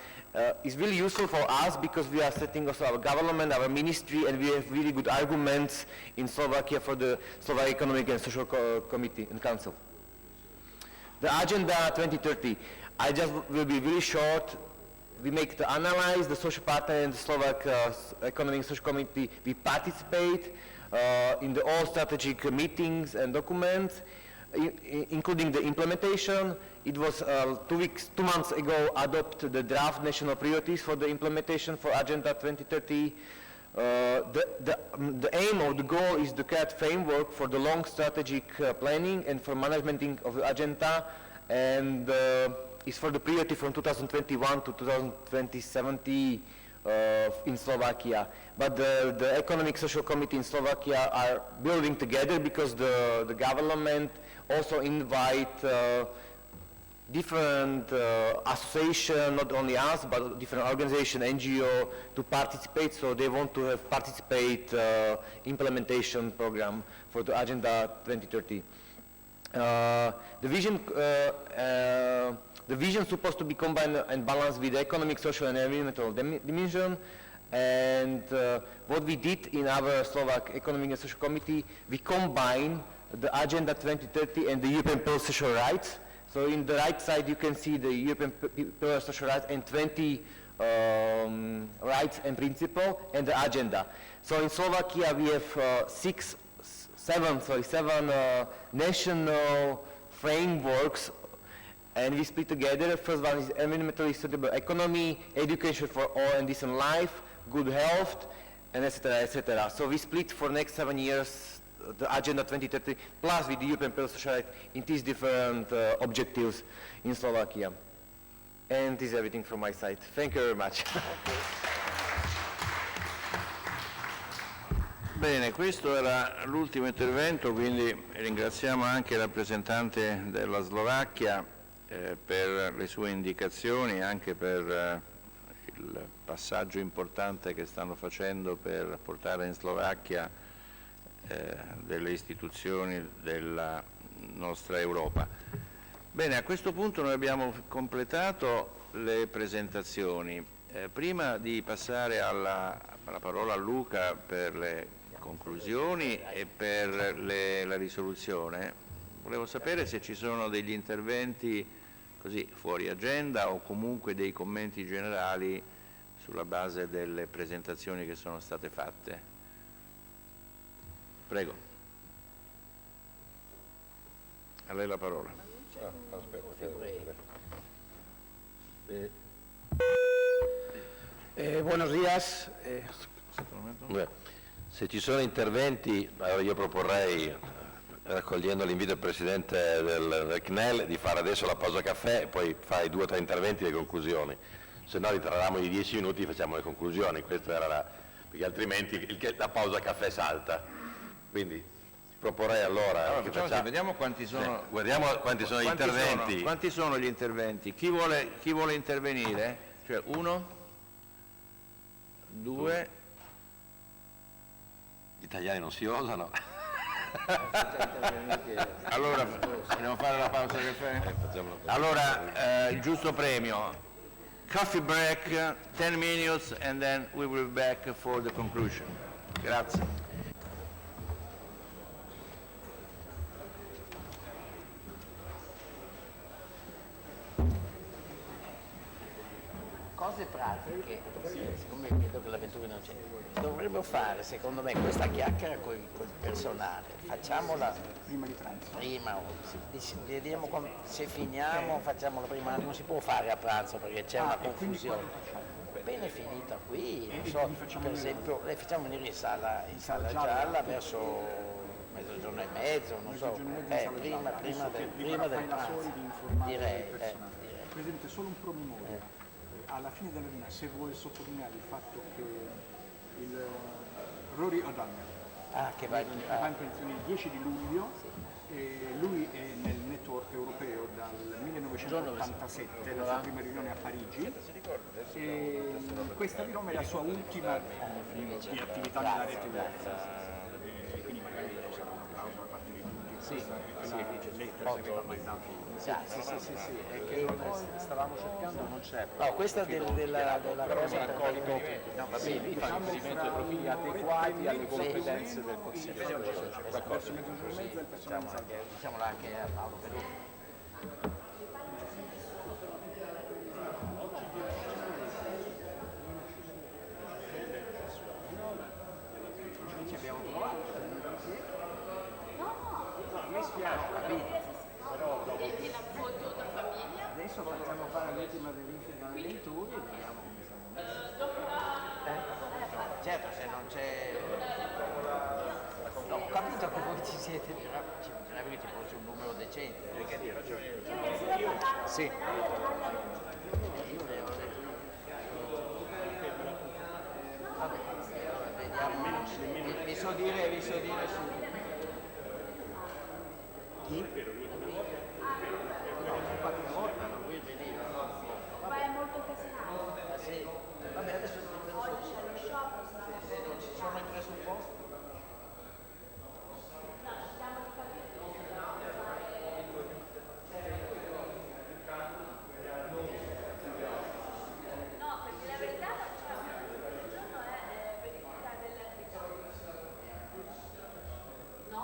It's really useful for us because we are setting also our government, our ministry, and we have really good arguments in Slovakia for the Slovak Economic and Social Committee and Council. The Agenda 2030, I just will be really short. We make the analyze, the social partner and the Slovak Economic and Social Committee, we participate in the all strategic meetings and documents, including the implementation. It was 2 months ago adopted the draft national priorities for the implementation for Agenda 2030. The aim of the goal is to create framework for the long strategic planning and for management of the agenda, and is for the priority from 2021 to 2070 in Slovakia. But the Economic Social Committee in Slovakia are building together because the government also invite different association, not only us, but different organization, NGO, to participate. So they want to have participate implementation program for the Agenda 2030. The vision supposed to be combined and balanced with the economic, social, and environmental dimension. And what we did in our Slovak Economic and Social Committee, we combine the Agenda 2030 and the European Pillar of Social Rights. So in the right side you can see the European Pillar of Social Rights and 20 rights and principles and the agenda. So in Slovakia we have seven national frameworks, and we split together. First one is environmentally suitable economy, education for all and decent life, good health, and etc., etc. So we split for next 7 years the Agenda 2030 plus with the European Pillar of Social Rights in these different objectives in Slovakia. And this is everything from my side. Thank you very much. Bene, questo era l'ultimo intervento, quindi ringraziamo anche il rappresentante della Slovacchia per le sue indicazioni, anche per il passaggio importante che stanno facendo per portare in Slovacchia delle istituzioni della nostra Europa. Bene, a questo punto noi abbiamo completato le presentazioni. Prima di passare la parola a Luca per le conclusioni e per la risoluzione, volevo sapere se ci sono degli interventi così fuori agenda o comunque dei commenti generali sulla base delle presentazioni che sono state fatte. Prego. A lei la parola. Buenos días. Se ci sono interventi, allora io proporrei, raccogliendo l'invito del Presidente del CNEL, di fare adesso la pausa caffè e poi fare 2 o 3 interventi e le conclusioni. Se no ritrarramo i 10 minuti e facciamo le conclusioni, questo era perché altrimenti la pausa caffè salta. Quindi proporrei allora che facciamo... Vediamo quanti sono, guardiamo quanti sono gli interventi. Quanti sono gli interventi? Chi vuole intervenire? Cioè 1, 2... Gli italiani non si osano. Allora, dobbiamo fare la pausa caffè? Allora, il giusto premio. Coffee break, 10 minutes, and then we will be back for the conclusion. Grazie. Cose pratiche, siccome vedo che l'avventura non c'è, dovremmo fare secondo me questa chiacchiera col personale, facciamola prima, vediamo se finiamo, facciamola prima, non si può fare a pranzo perché c'è una confusione. Appena finita qui, non so, per esempio, le facciamo venire in sala gialla verso mezzogiorno e mezzo, non so, prima del pranzo, direi. Presidente, solo un promemoria. Alla fine della riunione, se vuole sottolineare il fatto che il Rory O'Donnell che va in pensione il 10 di luglio, e lui è nel network europeo dal 1987, la sua prima riunione a Parigi, e questa di Roma è la sua ultima di attività nella rete web. Quindi magari ci sarà un applauso da parte di tutti. Lei per esempio ha mai dato. Sì, è che noi stavamo cercando, non c'è. No, questa della cosa raccolto, diciamo riferimento ai profili adeguati alle competenze del Consiglio. Verso mezzogiorno e mezza il personale salvo. Diciamola anche a Paolo Perù. Ci abbiamo provato. A me spiace, capito? Però dopo... Adesso facciamo fare l'ultima verifica alle venture e vediamo come stiamo messi. Certo, se non c'è... No, ho capito che voi ci siete, però ci bisognerebbe che ci fosse un numero decente. Sì. Io le ho detto. Vabbè, vediamo. Vi so dire su... Chi? Qualche volta non vuoi venire. Ma è molto casinato. Sì. Vabbè, adesso ti penso. Se non ci sono i presupposti. No, cerchiamo di capire. No, perché la verità il giorno è verifica delle attività. No?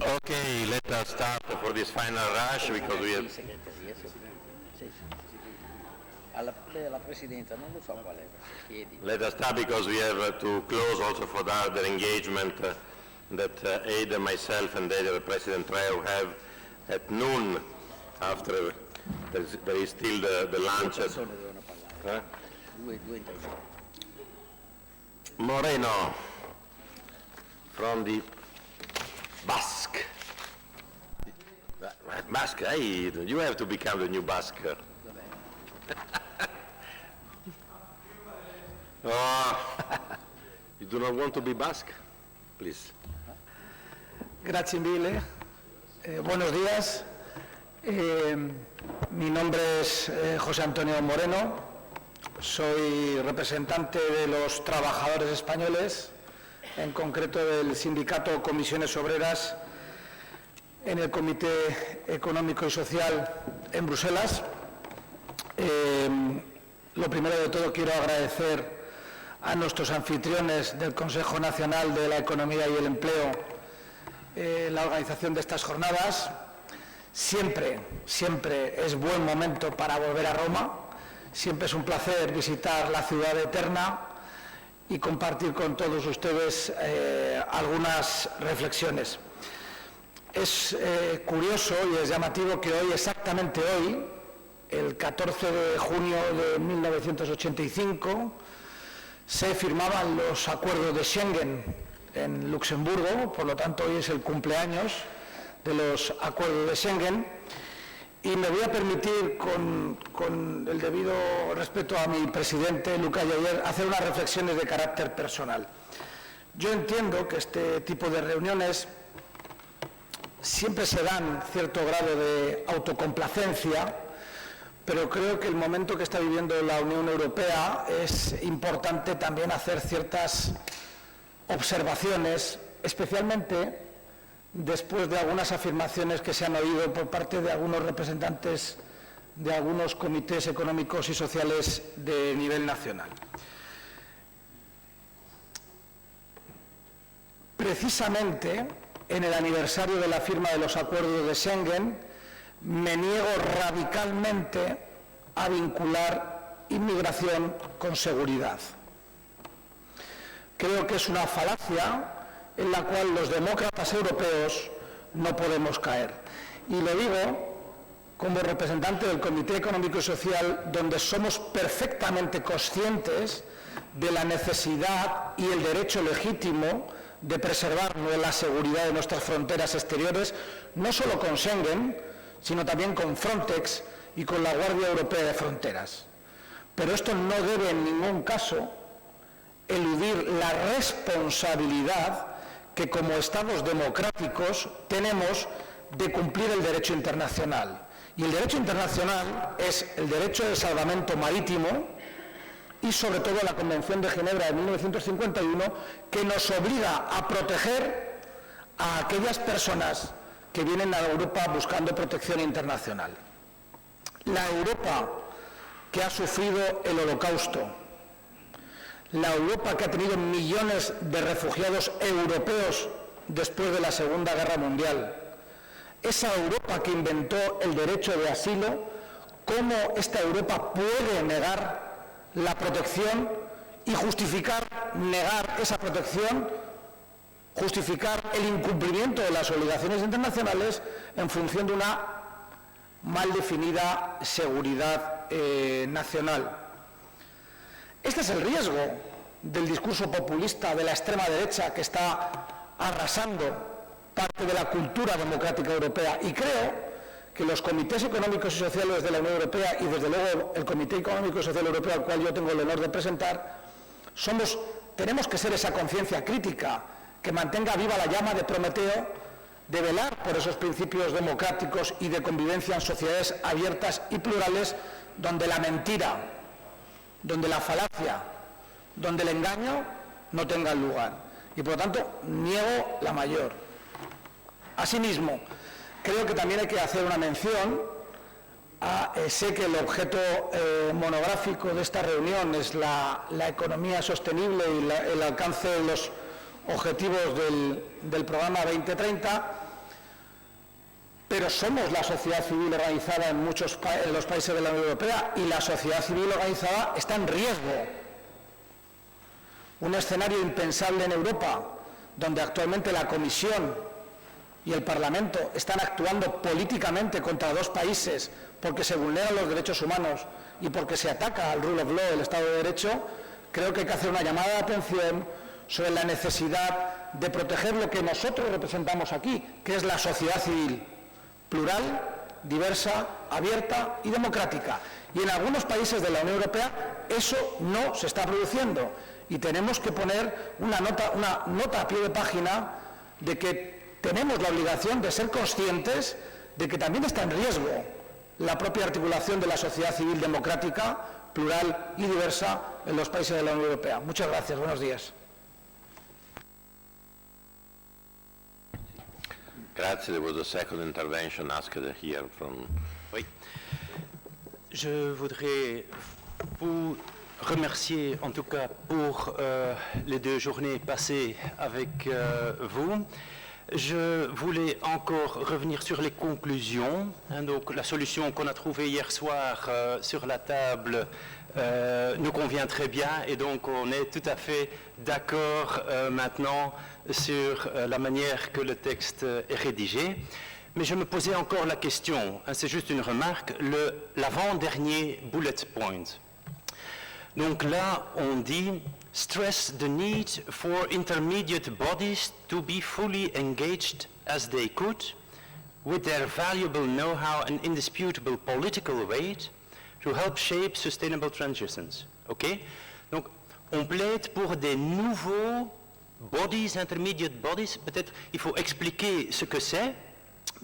Okay, let us start for this final rush because we have... Alla Presidenza, non lo so qual è, chiedi. Let us start because we have to close also for the other engagement that Ada, myself and the President Treu have at noon after there is still the lunch. Due interventi. Moreno from the Basque. Basque, hey, you have to become the new Basque. Oh, you do not want to be Basque? Please. Grazie mille. Buenos días. Mi nombre es José Antonio Moreno. Soy representante de los trabajadores españoles, en concreto del sindicato Comisiones Obreras, en el Comité Económico y Social en Bruselas. Lo primero de todo quiero agradecer a nuestros anfitriones del Consejo Nacional de la Economía y el Empleo la organización de estas jornadas. Siempre es buen momento para volver a Roma, siempre es un placer visitar la ciudad eterna y compartir con todos ustedes algunas reflexiones. Es curioso y es llamativo que hoy, exactamente hoy, el 14 de junio de 1985, se firmaban los acuerdos de Schengen en Luxemburgo, por lo tanto hoy es el cumpleaños de los acuerdos de Schengen, y me voy a permitir, con el debido respeto a mi presidente Luca Javier, hacer unas reflexiones de carácter personal. Yo entiendo que este tipo de reuniones siempre se dan cierto grado de autocomplacencia, pero creo que el momento que está viviendo la Unión Europea es importante también hacer ciertas observaciones, especialmente después de algunas afirmaciones que se han oído por parte de algunos representantes de algunos comités económicos y sociales de nivel nacional. Precisamente en el aniversario de la firma de los acuerdos de Schengen, me niego radicalmente a vincular inmigración con seguridad. Creo que es una falacia en la cual los demócratas europeos no podemos caer. Y lo digo como representante del Comité Económico y Social, donde somos perfectamente conscientes de la necesidad y el derecho legítimo de preservar la seguridad de nuestras fronteras exteriores, no solo con Schengen, sino también con Frontex y con la Guardia Europea de Fronteras. Pero esto no debe en ningún caso eludir la responsabilidad que como Estados democráticos tenemos de cumplir el derecho internacional. Y el derecho internacional es el derecho de salvamento marítimo y sobre todo la Convención de Ginebra de 1951, que nos obliga a proteger a aquellas personas que vienen a Europa buscando protección internacional. La Europa que ha sufrido el Holocausto, la Europa que ha tenido millones de refugiados europeos después de la Segunda Guerra Mundial, esa Europa que inventó el derecho de asilo, ¿cómo esta Europa puede negar la protección y justificar negar esa protección, justificar el incumplimiento de las obligaciones internacionales en función de una mal definida seguridad nacional? Este es el riesgo del discurso populista de la extrema derecha que está arrasando parte de la cultura democrática europea, y creo que los comités económicos y sociales de la Unión Europea y desde luego el Comité Económico y Social Europeo, al cual yo tengo el honor de presentar, tenemos que ser esa conciencia crítica que mantenga viva la llama de Prometeo, de velar por esos principios democráticos y de convivencia en sociedades abiertas y plurales, donde la mentira, donde la falacia, donde el engaño no tengan lugar. Y por lo tanto, niego la mayor. Asimismo, creo que también hay que hacer una mención sé que el objeto monográfico de esta reunión es la economía sostenible y el alcance de los objetivos del programa 2030, pero somos la sociedad civil organizada en en los países de la Unión Europea, y la sociedad civil organizada está en riesgo. Un escenario impensable en Europa, donde actualmente la Comisión y el Parlamento están actuando políticamente contra dos países porque se vulneran los derechos humanos y porque se ataca al rule of law, el Estado de Derecho, creo que hay que hacer una llamada de atención sobre la necesidad de proteger lo que nosotros representamos aquí, que es la sociedad civil, plural, diversa, abierta y democrática. Y en algunos países de la Unión Europea eso no se está produciendo. Y tenemos que poner una nota a pie de página de que tenemos la obligación de ser conscientes de que también está en riesgo la propia articulación de la sociedad civil democrática, plural y diversa en los países de la Unión Europea. Muchas gracias. Buenos días. Grazie. There was a second intervention asked here from... Oui. Je voudrais vous remercier en tout cas pour les 2 journées passées avec vous. Je voulais encore revenir sur les conclusions. Donc la solution qu'on a trouvée hier soir sur la table nous convient très bien, et donc on est tout à fait d'accord maintenant sur la manière que le texte est rédigé. Mais je me posais encore la question, c'est juste une remarque, l'avant-dernier bullet point. Donc là, on dit « stress the need for intermediate bodies to be fully engaged as they could, with their valuable know-how and indisputable political weight, to help shape sustainable transitions ». OK? Donc, on plaide pour des nouveaux bodies, intermediate bodies. Peut-être il faut expliquer ce que c'est,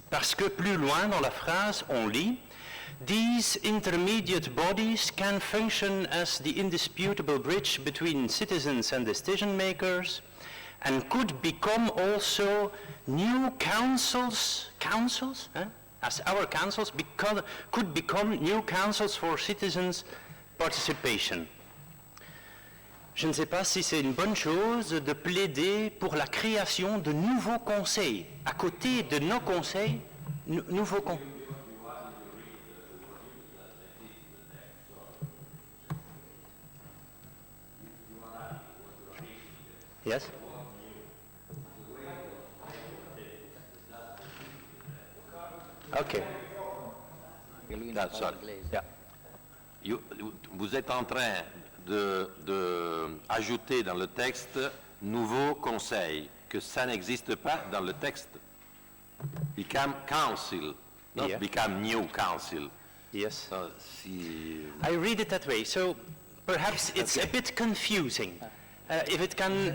parce que plus loin dans la phrase, on lit These intermediate bodies can function as the indisputable bridge between citizens and decision makers, and could become also new councils, as our councils could become new councils for citizens' participation. Je ne sais pas si c'est une bonne chose de plaider pour la création de nouveaux conseils, à côté de nos conseils, nouveaux conseils. Yes? OK. Sorry. Yeah. Vous êtes en train d'ajouter dans le texte nouveau conseil, que ça n'existe pas dans le texte. Become council, not become new council. Yes. I read it that way, so perhaps it's a bit confusing. If it can,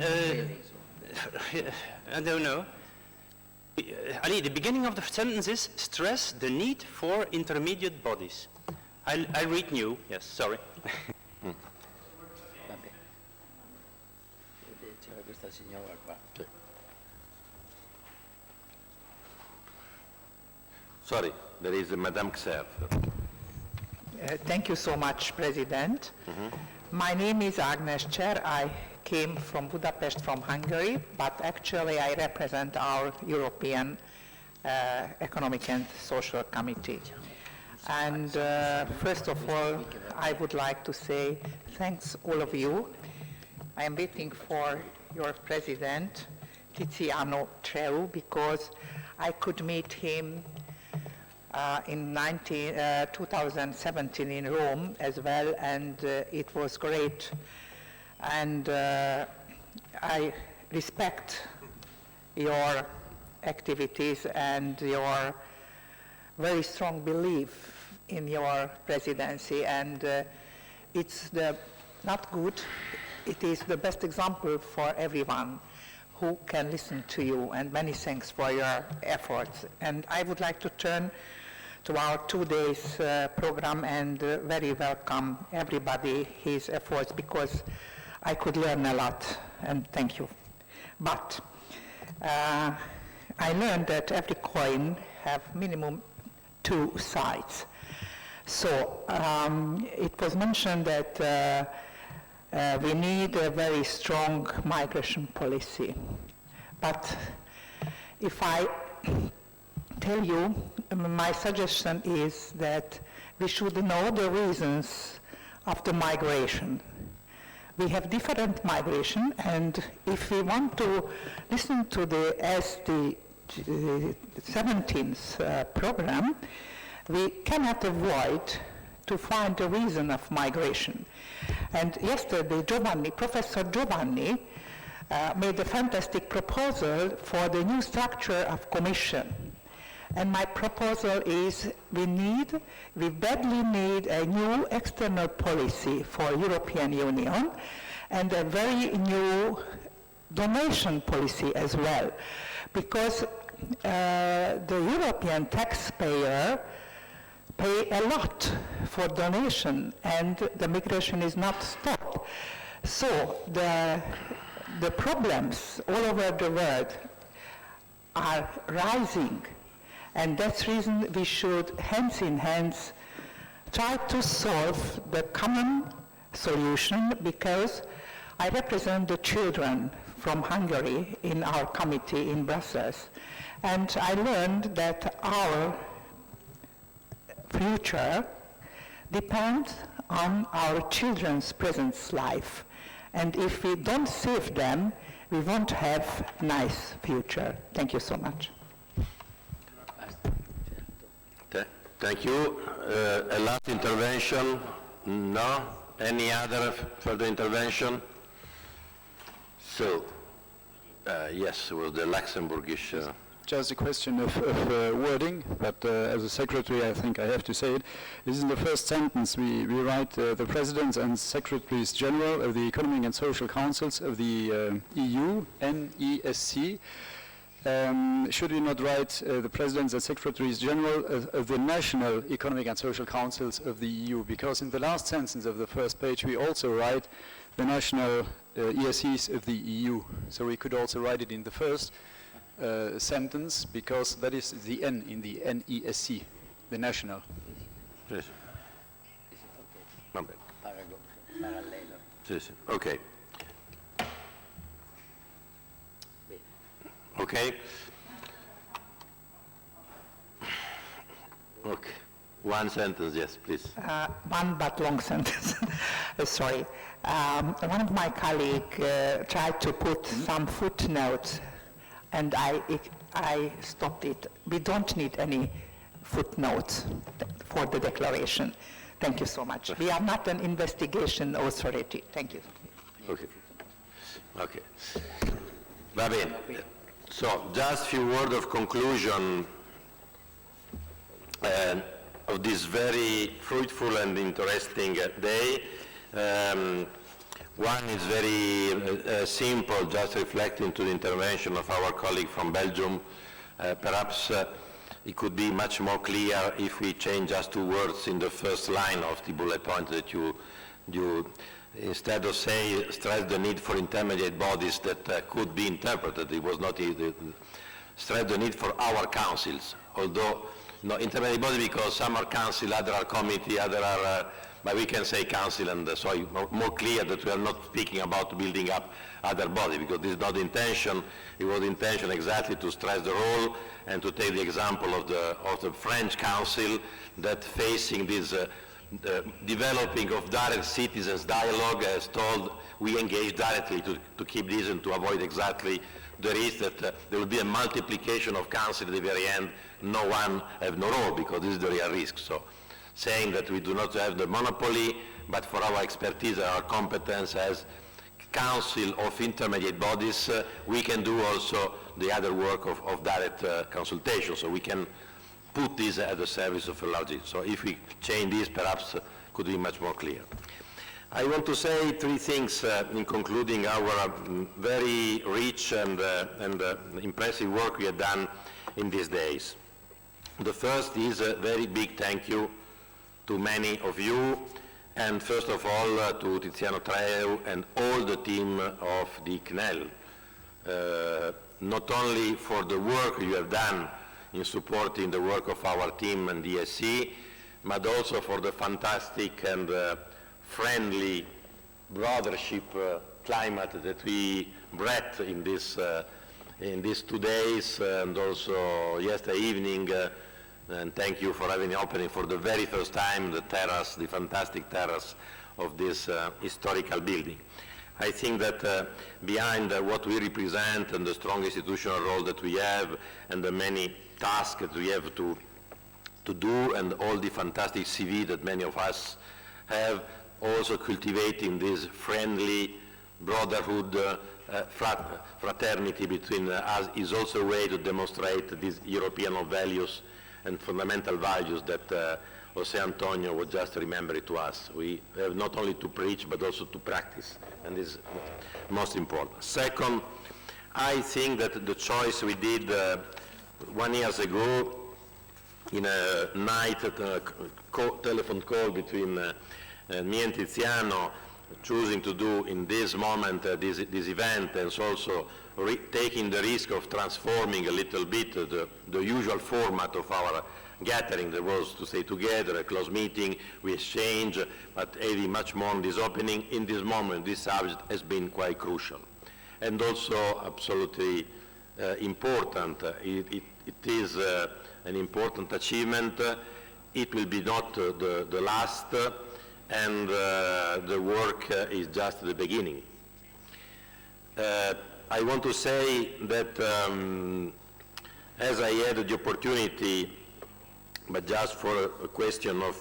I don't know. Ali, the beginning of the sentence is stress the need for intermediate bodies. I read new, yes, sorry. Sorry, there is Madame Xer. Thank you so much, President. My name is Agnes Cser. I came from Budapest, from Hungary, but actually I represent our European Economic and Social Committee. And first of all, I would like to say thanks all of you. I am waiting for your president, Tiziano Treu, because I could meet him in 2017 in Rome as well, and it was great. And I respect your activities and your very strong belief in your presidency, and it's not good, it is the best example for everyone who can listen to you, and many thanks for your efforts. And I would like to turn to our 2 days program and very welcome everybody his efforts, because I could learn a lot, and thank you. But I learned that every coin have minimum 2 sides. So it was mentioned that we need a very strong migration policy. But if I tell you, my suggestion is that we should know the reasons of the migration. We have different migration, and if we want to listen to the SD 17th program, we cannot avoid to find the reason of migration. And yesterday, Professor Giovanni made a fantastic proposal for the new structure of Commission. And my proposal is we badly need a new external policy for European Union and a very new donation policy as well. Because the European taxpayer pay a lot for donation and the migration is not stopped. So the problems all over the world are rising, and that's the reason we should, hands in hands, try to solve the common solution, because I represent the children from Hungary in our committee in Brussels, and I learned that our future depends on our children's present life. And if we don't save them, we won't have a nice future. Thank you so much. Thank you. A last intervention? No? Any other further intervention? So, yes, it was the Luxembourgish... Just a question of wording, but as a secretary I think I have to say it. This is in the first sentence. We write the Presidents and Secretaries General of the Economic and Social Councils of the EU, NESC. Should we not write the Presidents and Secretaries General of the National Economic and Social Councils of the EU? Because in the last sentence of the first page we also write the national ESCs of the EU. So we could also write it in the first sentence, because that is the N in the NESC, the national. Yes. Okay. Okay. Okay. One sentence, yes, please. One but long sentence. Sorry. One of my colleagues tried to put some footnotes, and I stopped it. We don't need any footnotes for the declaration. Thank you so much. We are not an investigation authority. Thank you. Okay. Okay. Va bene. So, just a few words of conclusion of this very fruitful and interesting day. One is very simple, just reflecting to the intervention of our colleague from Belgium. Perhaps it could be much more clear if we change just 2 words in the first line of the bullet point that you instead of say, stress the need for intermediate bodies that could be interpreted. It was not stress the need for our councils, although intermediate body because some are council, other are committee, other are, but we can say council, and so more clear that we are not speaking about building up other body, because this is not the intention. It was the intention exactly to stress the role and to take the example of the French council that facing this developing of direct citizens dialogue has told we engage directly to keep this and to avoid exactly the risk that there will be a multiplication of council at the very end, no one have no role, because this is the real risk. So saying that we do not have the monopoly, but for our expertise and our competence as council of intermediate bodies, we can do also the other work of direct consultation. So we can put this at the service of a large. So if we change this, perhaps could be much more clear. I want to say 3 things in concluding our very rich and impressive work we have done in these days. The first is a very big thank you to many of you, and first of all to Tiziano Treu and all the team of the CNEL, not only for the work you have done in supporting the work of our team and DSC, but also for the fantastic and friendly brothership climate that we bred in this in these 2 days and also yesterday evening, and thank you for having opening for the very first time the terrace, the fantastic terrace of this historical building. I think that behind what we represent and the strong institutional role that we have and the many tasks that we have to do and all the fantastic CV that many of us have, also cultivating this friendly brotherhood, fraternity between us is also a way to demonstrate these European values and fundamental values that Jose Antonio was just remembering to us. We have not only to preach but also to practice, and this is most important. Second, I think that the choice we did 1 year ago in a night telephone call between me and Tiziano, choosing to do in this moment this event, and also taking the risk of transforming a little bit the usual format of our gathering. There was to stay together, a close meeting, we exchange, but having much more on this opening. In this moment, this subject has been quite crucial and also absolutely important. It is an important achievement. It will be not the last, and the work is just the beginning. I want to say that as I had the opportunity, but just for a question of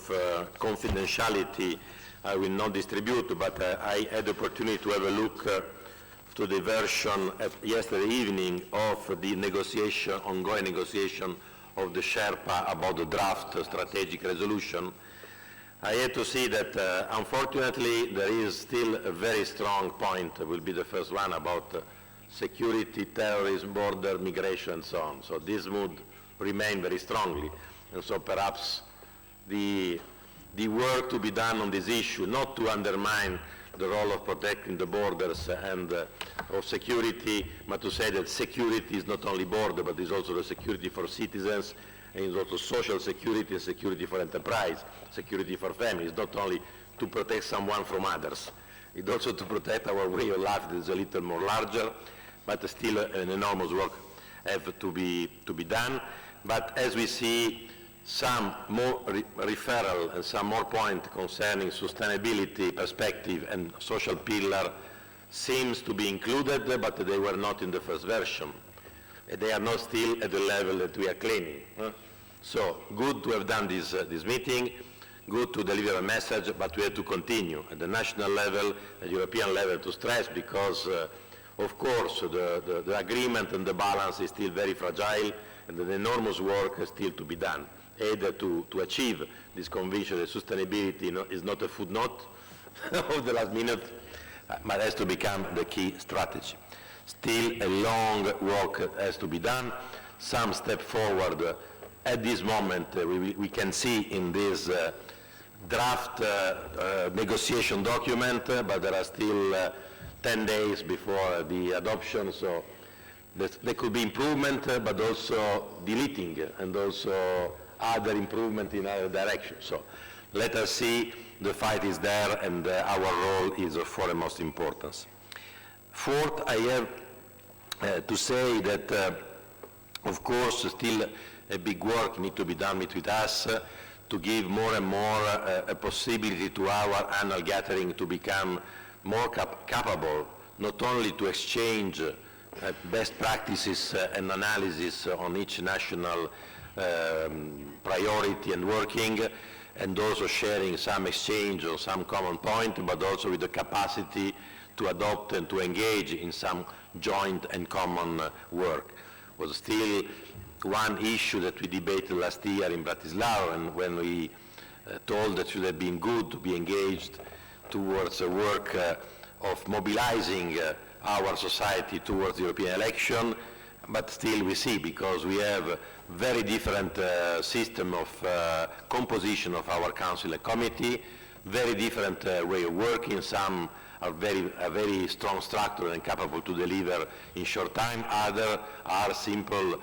confidentiality, I will not distribute, but I had the opportunity to have a look to the version yesterday evening of the ongoing negotiation of the Sherpa about the draft strategic resolution. I had to see that unfortunately there is still a very strong point, will be the first one, about security, terrorism, border, migration, and so on. So this would remain very strongly. And so perhaps the work to be done on this issue, not to undermine the role of protecting the borders and of security, but to say that security is not only border, but is also the security for citizens, and is also social security and security for enterprise, security for families, not only to protect someone from others. It's also to protect our way of life that is a little more larger, but still an enormous work have to be done. But as we see, some more referral and some more point concerning sustainability perspective and social pillar seems to be included, but they were not in the first version. They are not still at the level that we are claiming. So good to have done this meeting, good to deliver a message, but we have to continue at the national level, at European level, to stress, because of course the agreement and the balance is still very fragile, and an enormous work is still to be done, either to achieve this conviction that sustainability is not a footnote of the last minute, but has to become the key strategy. Still a long work has to be done. Some step forward at this moment we can see in this draft negotiation document, but there are still 10 days before the adoption, so there could be improvement, but also deleting and also other improvement in other directions. So let us see, the fight is there, and our role is of foremost importance. Fourth, I have to say that, of course, still a big work needs to be done with us to give more and more a possibility to our annual gathering to become more capable, not only to exchange best practices and analysis on each national priority and working, and also sharing some exchange on some common point, but also with the capacity to adopt and to engage in some joint and common work. Was still one issue that we debated last year in Bratislava, and when we told that it should have been good to be engaged towards a work of mobilizing our society towards the European election, but still we see, because we have a very different system of composition of our council and committee, very different way of working. Some are very strong structure and capable to deliver in short time. Other are simple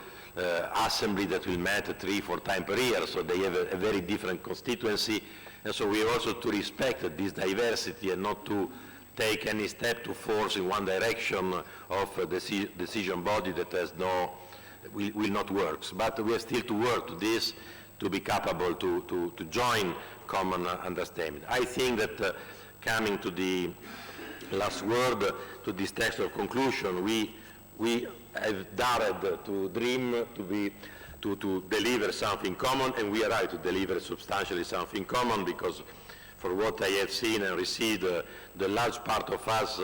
assembly that will meet 3-4 times per year, so they have a very different constituency. And so we also to respect this diversity and not to take any step to force in one direction of a decision body that will not work. But we have still to work to this to be capable to join common understanding. I think that coming to the last word, to this text of conclusion, we have dared to dream to deliver something common, and we are right to deliver substantially something common, because for what I have seen and received, the large part of us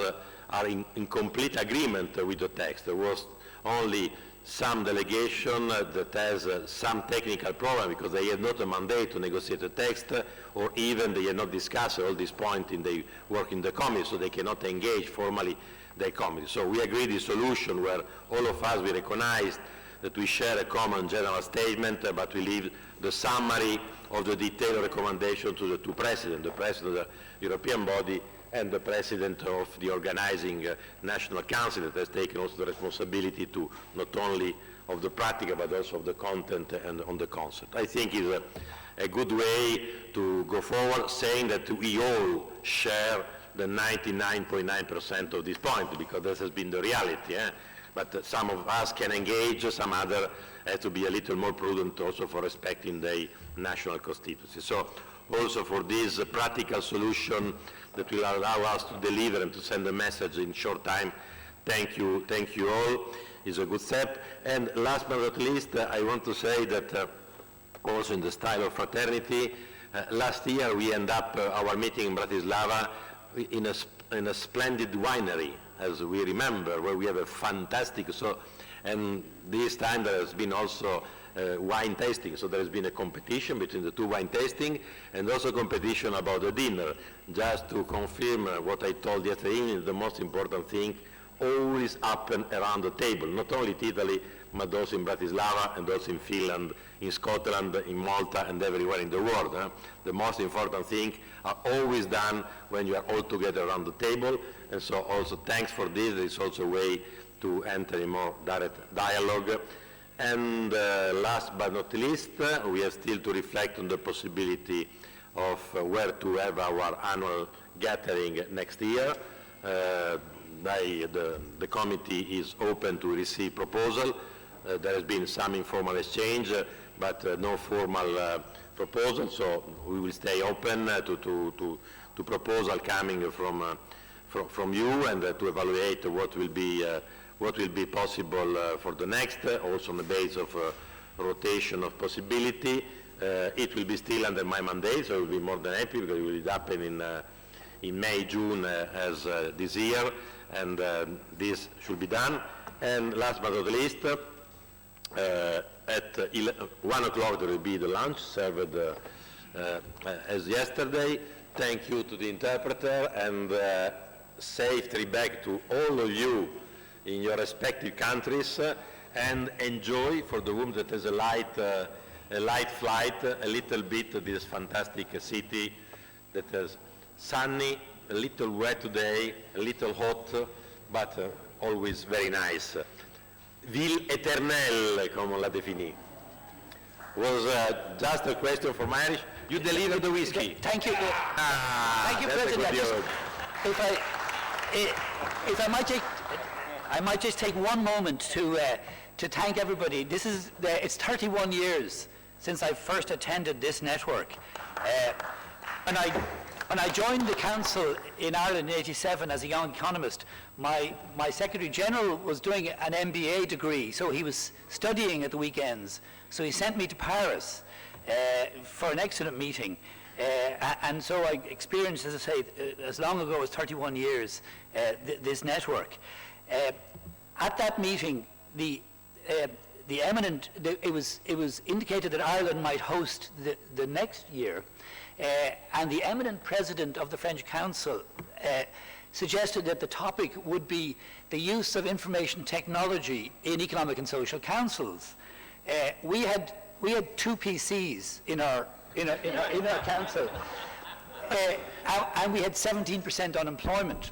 are in complete agreement with the text. There was only some delegation that has some technical problem because they have not a mandate to negotiate the text, or even they have not discussed all these points in their work in the committee, so they cannot engage formally the committee. So we agreed the solution where all of us, we recognize that we share a common general statement, but we leave the summary of the detailed recommendation to the two presidents, the president of the European body and the president of the organizing National Council, that has taken also the responsibility to not only of the practical but also of the content and on the concept. I think it's a good way to go forward, saying that we all share the 99.9% of this point, because this has been the reality. But some of us can engage, some other have to be a little more prudent also for respecting the national constituency. So also for this practical solution that will allow us to deliver and to send a message in short time, thank you all, is a good step. And last but not least, I want to say that also in the style of fraternity, last year we end up our meeting in Bratislava in a splendid winery, as we remember, where we have a fantastic, and this time there has been also wine tasting, so there has been a competition between the two wine tasting, and also competition about the dinner. Just to confirm what I told yesterday evening, the most important thing always happen around the table, not only in Italy, but also in Bratislava and also in Finland, in Scotland, in Malta, and everywhere in the world. The most important thing are always done when you are all together around the table, and so also thanks for this. It's also a way to enter in more direct dialogue. And last but not least, we have still to reflect on the possibility of where to have our annual gathering next year. The committee is open to receive proposal. There has been some informal exchange, but no formal proposal, so we will stay open to proposal coming from you, and to evaluate what will be possible for the next, also on the basis of rotation of possibility. It will be still under my mandate, so I will be more than happy, because it will happen in May, June as this year, and this should be done. And last but not least, at 1 o'clock there will be the lunch served as yesterday. Thank you to the interpreter, and safe trip back to all of you in your respective countries, and enjoy, for the room that has a light flight, a little bit of this fantastic city that is sunny, a little wet today, a little hot, but always very nice. Ville éternelle, come on l'a définit. Was just a question for Irish. You deliver the whiskey. Thank you. Thank you, President. If I might just take one moment to thank everybody. It's 31 years since I first attended this network. When I joined the Council in Ireland in '87 as a young economist, my Secretary General was doing an MBA degree, so he was studying at the weekends. So he sent me to Paris for an excellent meeting. And so I experienced, as I say, as long ago as 31 years, this network. At that meeting, it was indicated that Ireland might host the next year, and the eminent president of the French Council suggested that the topic would be the use of information technology in economic and social councils. We had 2 PCs in our council, and we had 17% unemployment.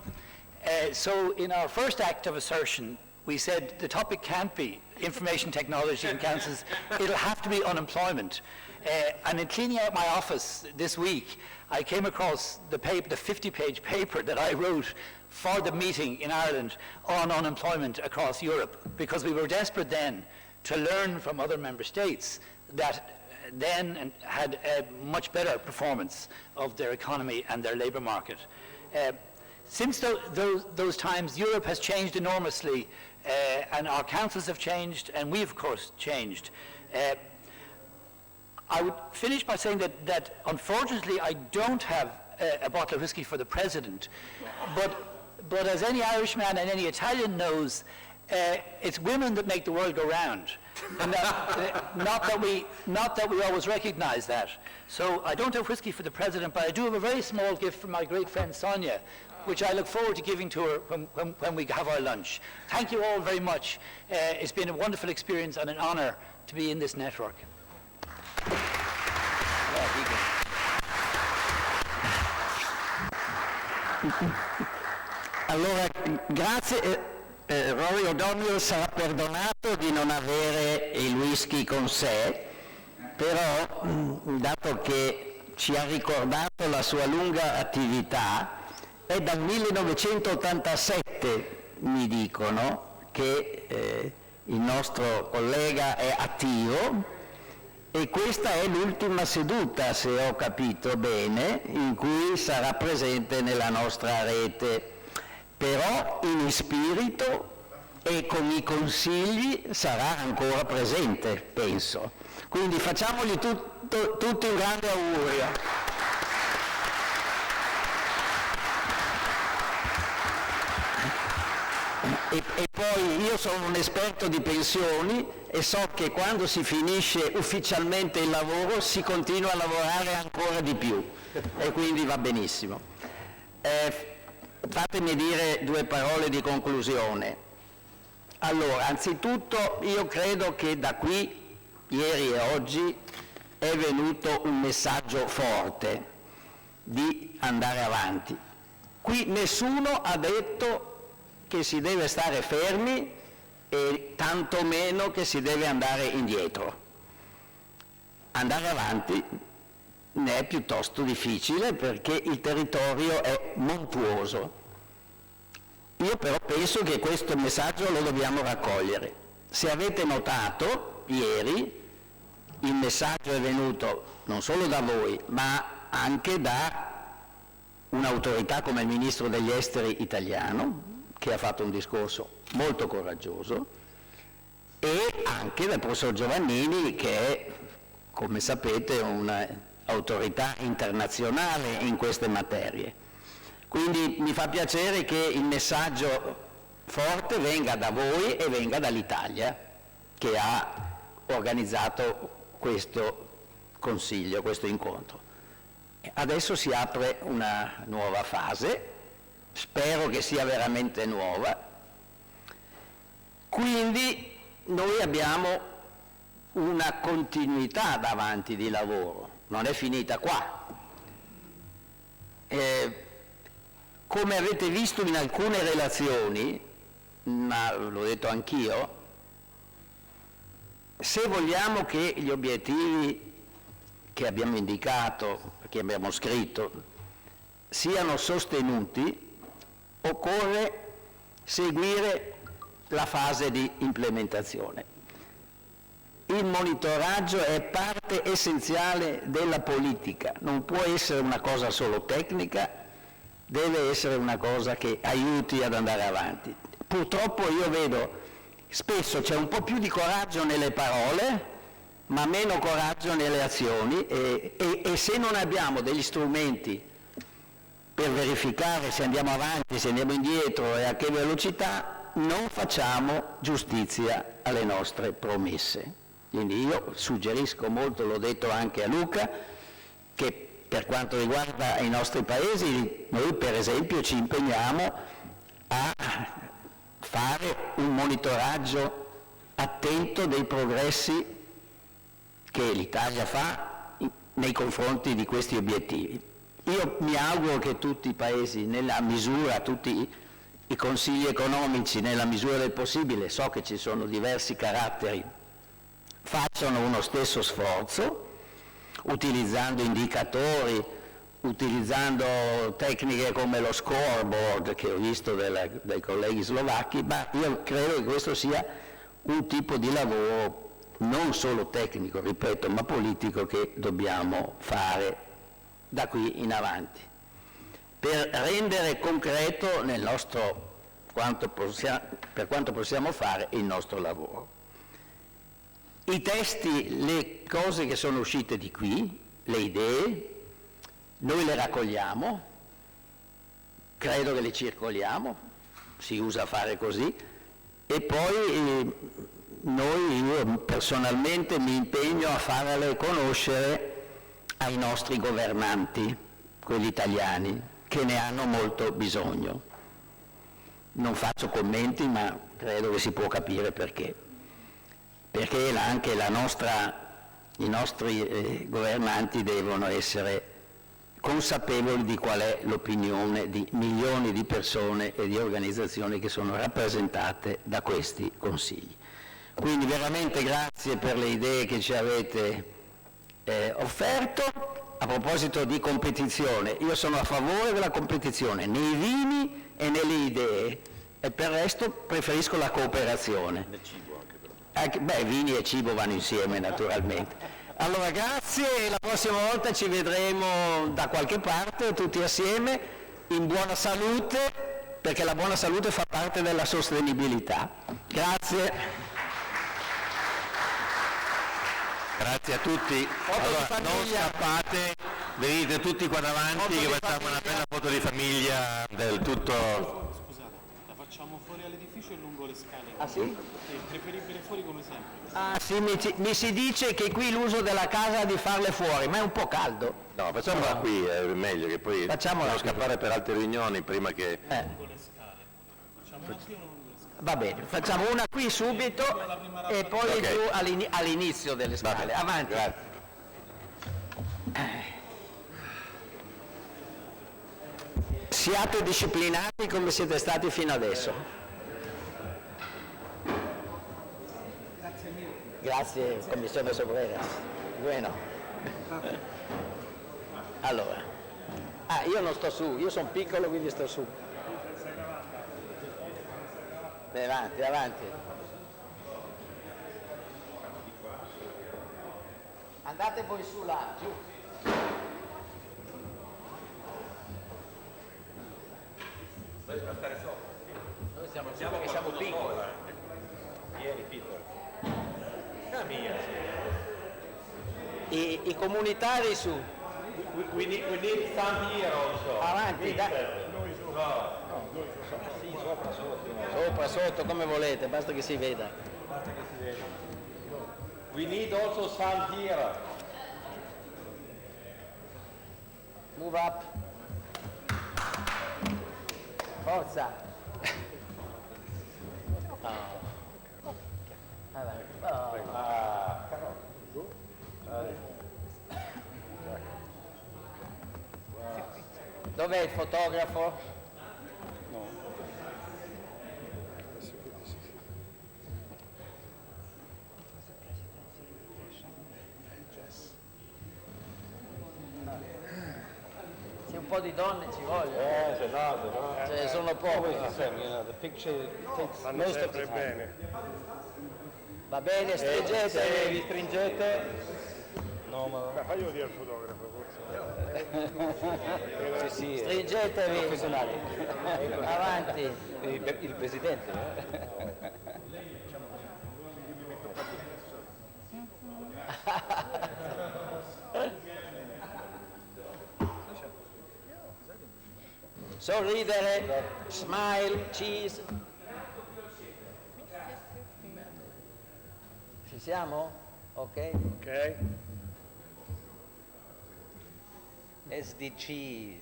So in our first act of assertion, we said the topic can't be information technology in councils, it'll have to be unemployment. And in cleaning out my office this week, I came across the 50-page paper that I wrote for the meeting in Ireland on unemployment across Europe, because we were desperate then to learn from other member states that then had a much better performance of their economy and their labour market. Since those times, Europe has changed enormously, and our councils have changed, and we, of course, changed. I would finish by saying that unfortunately I don't have a bottle of whiskey for the President, but as any Irishman and any Italian knows, it's women that make the world go round, and not that we always recognise that. So I don't have whiskey for the President, but I do have a very small gift from my great friend Sonia, which I look forward to giving to her when we have our lunch. Thank you all very much. It's been a wonderful experience and an honour to be in this network. Allora, grazie. Rory O'Donnell sarà perdonato di non avere il whisky con sé, però, dato che ci ha ricordato la sua lunga attività, è dal 1987, mi dicono, che il nostro collega è attivo, e questa è l'ultima seduta, se ho capito bene, in cui sarà presente nella nostra rete. Però in spirito e con i consigli sarà ancora presente, penso. Quindi facciamogli tutti un grande augurio. E poi io sono un esperto di pensioni e so che quando si finisce ufficialmente il lavoro si continua a lavorare ancora di più, e quindi va benissimo. Fatemi dire due parole di conclusione. Allora, anzitutto io credo che da qui, ieri e oggi, è venuto un messaggio forte di andare avanti. Qui nessuno ha detto che si deve stare fermi e tantomeno che si deve andare indietro. Andare avanti ne è piuttosto difficile perché il territorio è montuoso. Io però penso che questo messaggio lo dobbiamo raccogliere. Se avete notato, ieri il messaggio è venuto non solo da voi, ma anche da un'autorità come il Ministro degli Esteri italiano, che ha fatto un discorso molto coraggioso, e anche dal professor Giovannini, che è, come sapete, un'autorità internazionale in queste materie. Quindi mi fa piacere che il messaggio forte venga da voi e venga dall'Italia, che ha organizzato questo consiglio, questo incontro. Adesso si apre una nuova fase, spero che sia veramente nuova. Quindi noi abbiamo una continuità davanti di lavoro, non è finita qua. Come avete visto in alcune relazioni, ma l'ho detto anch'io, se vogliamo che gli obiettivi che abbiamo indicato, che abbiamo scritto, siano sostenuti, occorre seguire la fase di implementazione. Il monitoraggio è parte essenziale della politica, non può essere una cosa solo tecnica, deve essere una cosa che aiuti ad andare avanti. Purtroppo io vedo spesso c'è un po' più di coraggio nelle parole, ma meno coraggio nelle azioni, e se non abbiamo degli strumenti per verificare se andiamo avanti, se andiamo indietro e a che velocità, non facciamo giustizia alle nostre promesse. Quindi io suggerisco molto, l'ho detto anche a Luca, che per quanto riguarda i nostri paesi, noi per esempio ci impegniamo a fare un monitoraggio attento dei progressi che l'Italia fa nei confronti di questi obiettivi. Io mi auguro che tutti i paesi, nella misura, tutti i consigli economici, nella misura del possibile, so che ci sono diversi caratteri, facciano uno stesso sforzo utilizzando indicatori, utilizzando tecniche come lo scoreboard che ho visto dai colleghi slovacchi, ma io credo che questo sia un tipo di lavoro non solo tecnico, ripeto, ma politico che dobbiamo fare da qui in avanti, per rendere concreto nel nostro, per quanto possiamo fare, il nostro lavoro. I testi, le cose che sono uscite di qui, le idee, noi le raccogliamo, credo che le circoliamo, si usa fare così, e poi io personalmente mi impegno a farle conoscere ai nostri governanti, quelli italiani, che ne hanno molto bisogno. Non faccio commenti, ma credo che si può capire perché. Perché anche i nostri governanti devono essere consapevoli di qual è l'opinione di milioni di persone e di organizzazioni che sono rappresentate da questi consigli. Quindi veramente grazie per le idee che ci avete offerto. A proposito di competizione, io sono a favore della competizione nei vini e nelle idee, e per il resto preferisco la cooperazione. Nel cibo anche però. Vini e cibo vanno insieme naturalmente. Allora grazie, e la prossima volta ci vedremo da qualche parte tutti assieme in buona salute, perché la buona salute fa parte della sostenibilità. Grazie. Grazie a tutti. Allora, non scappate, venite tutti qua davanti che facciamo una bella foto di famiglia del tutto. Scusate, la facciamo fuori all'edificio o lungo le scale? Ah sì? È preferibile fuori come sempre. Ah sì, mi si dice che qui l'uso della casa è di farle fuori, ma è un po' caldo. No, facciamola qui, è meglio che poi Facciamola devo scappare per altre riunioni prima che. Lungo le scale. Facciamo una qui o lungo le scale? Va bene, facciamo una qui subito e poi Ok. più all'inizio delle scale. Avanti. Grazie. Siate disciplinati come siete stati fino adesso. Grazie, Commissione Sovrana. Bueno. Allora. Io non sto su, io sono piccolo quindi sto su. Avanti, avanti. Andate voi su là, giù. Noi siamo che siamo piccoli. Ieri piccolo. I comunitari su. We need some here also. Avanti, dai. Sopra, sotto, come volete, basta che si veda. We need also some here. Move up. Forza. Dov'è il fotografo? Sì, un po' di donne ci vogliono. Se no. Ce ne sono poche. The picture takes most of the time. Va bene, stringete. Se vi stringete. No, ma faglielo dire al fotografo, forse. Sì. Stringetevi. Professionali. Avanti. Il Presidente. Sorridere, smile, cheese. Ci siamo? Ok. Ok. SDGs.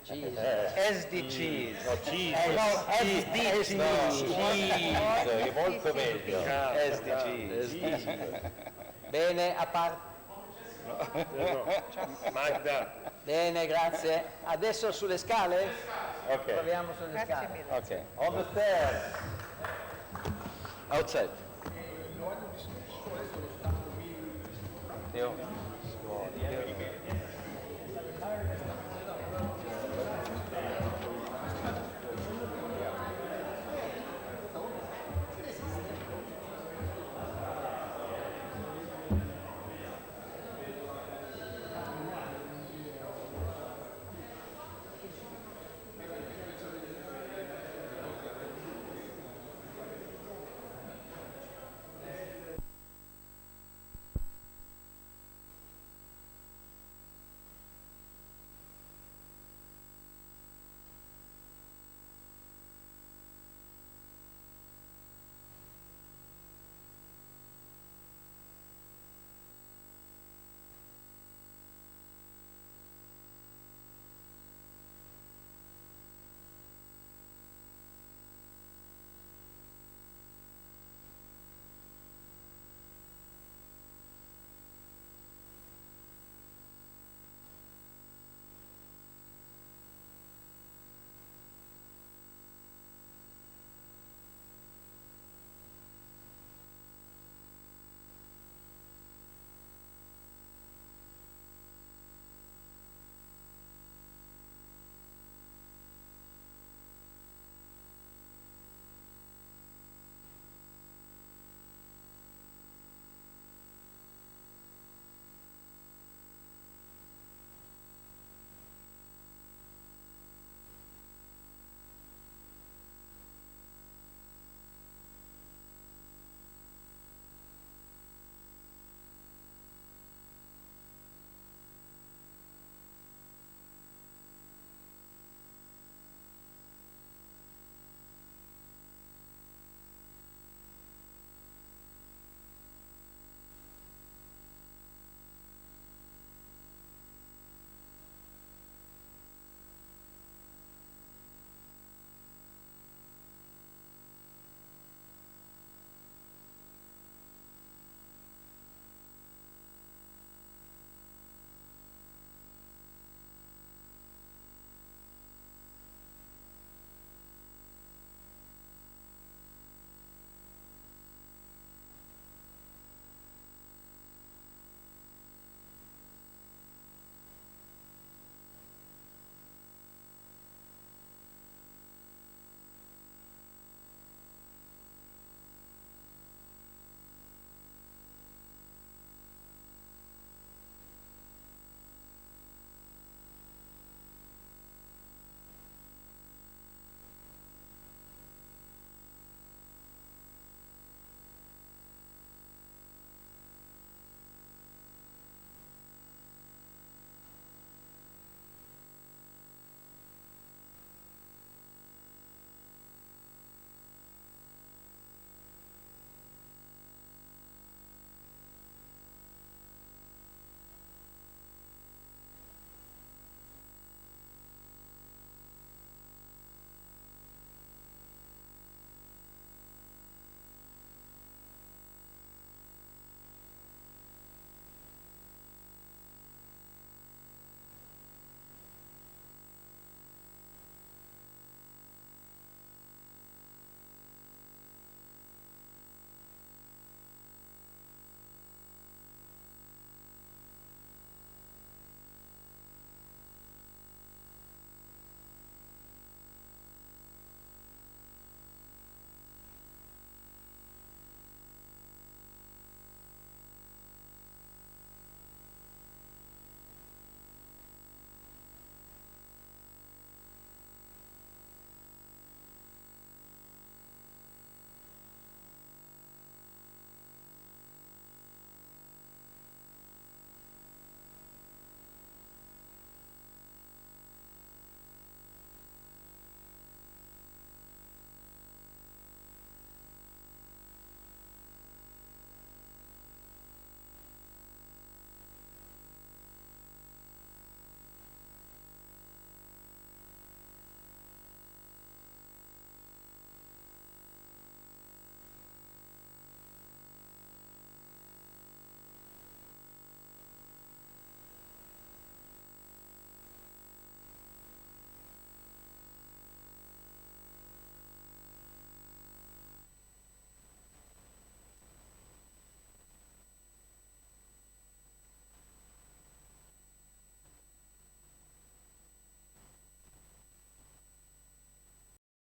SDGs. No, cheese. No, SDGs. È molto meglio. SDGs. Bene, a parte. Magda. Bene, grazie. Adesso sulle scale? Ok. Proviamo sulle scale. Ok. On the stairs. Outside. Teo. vuole.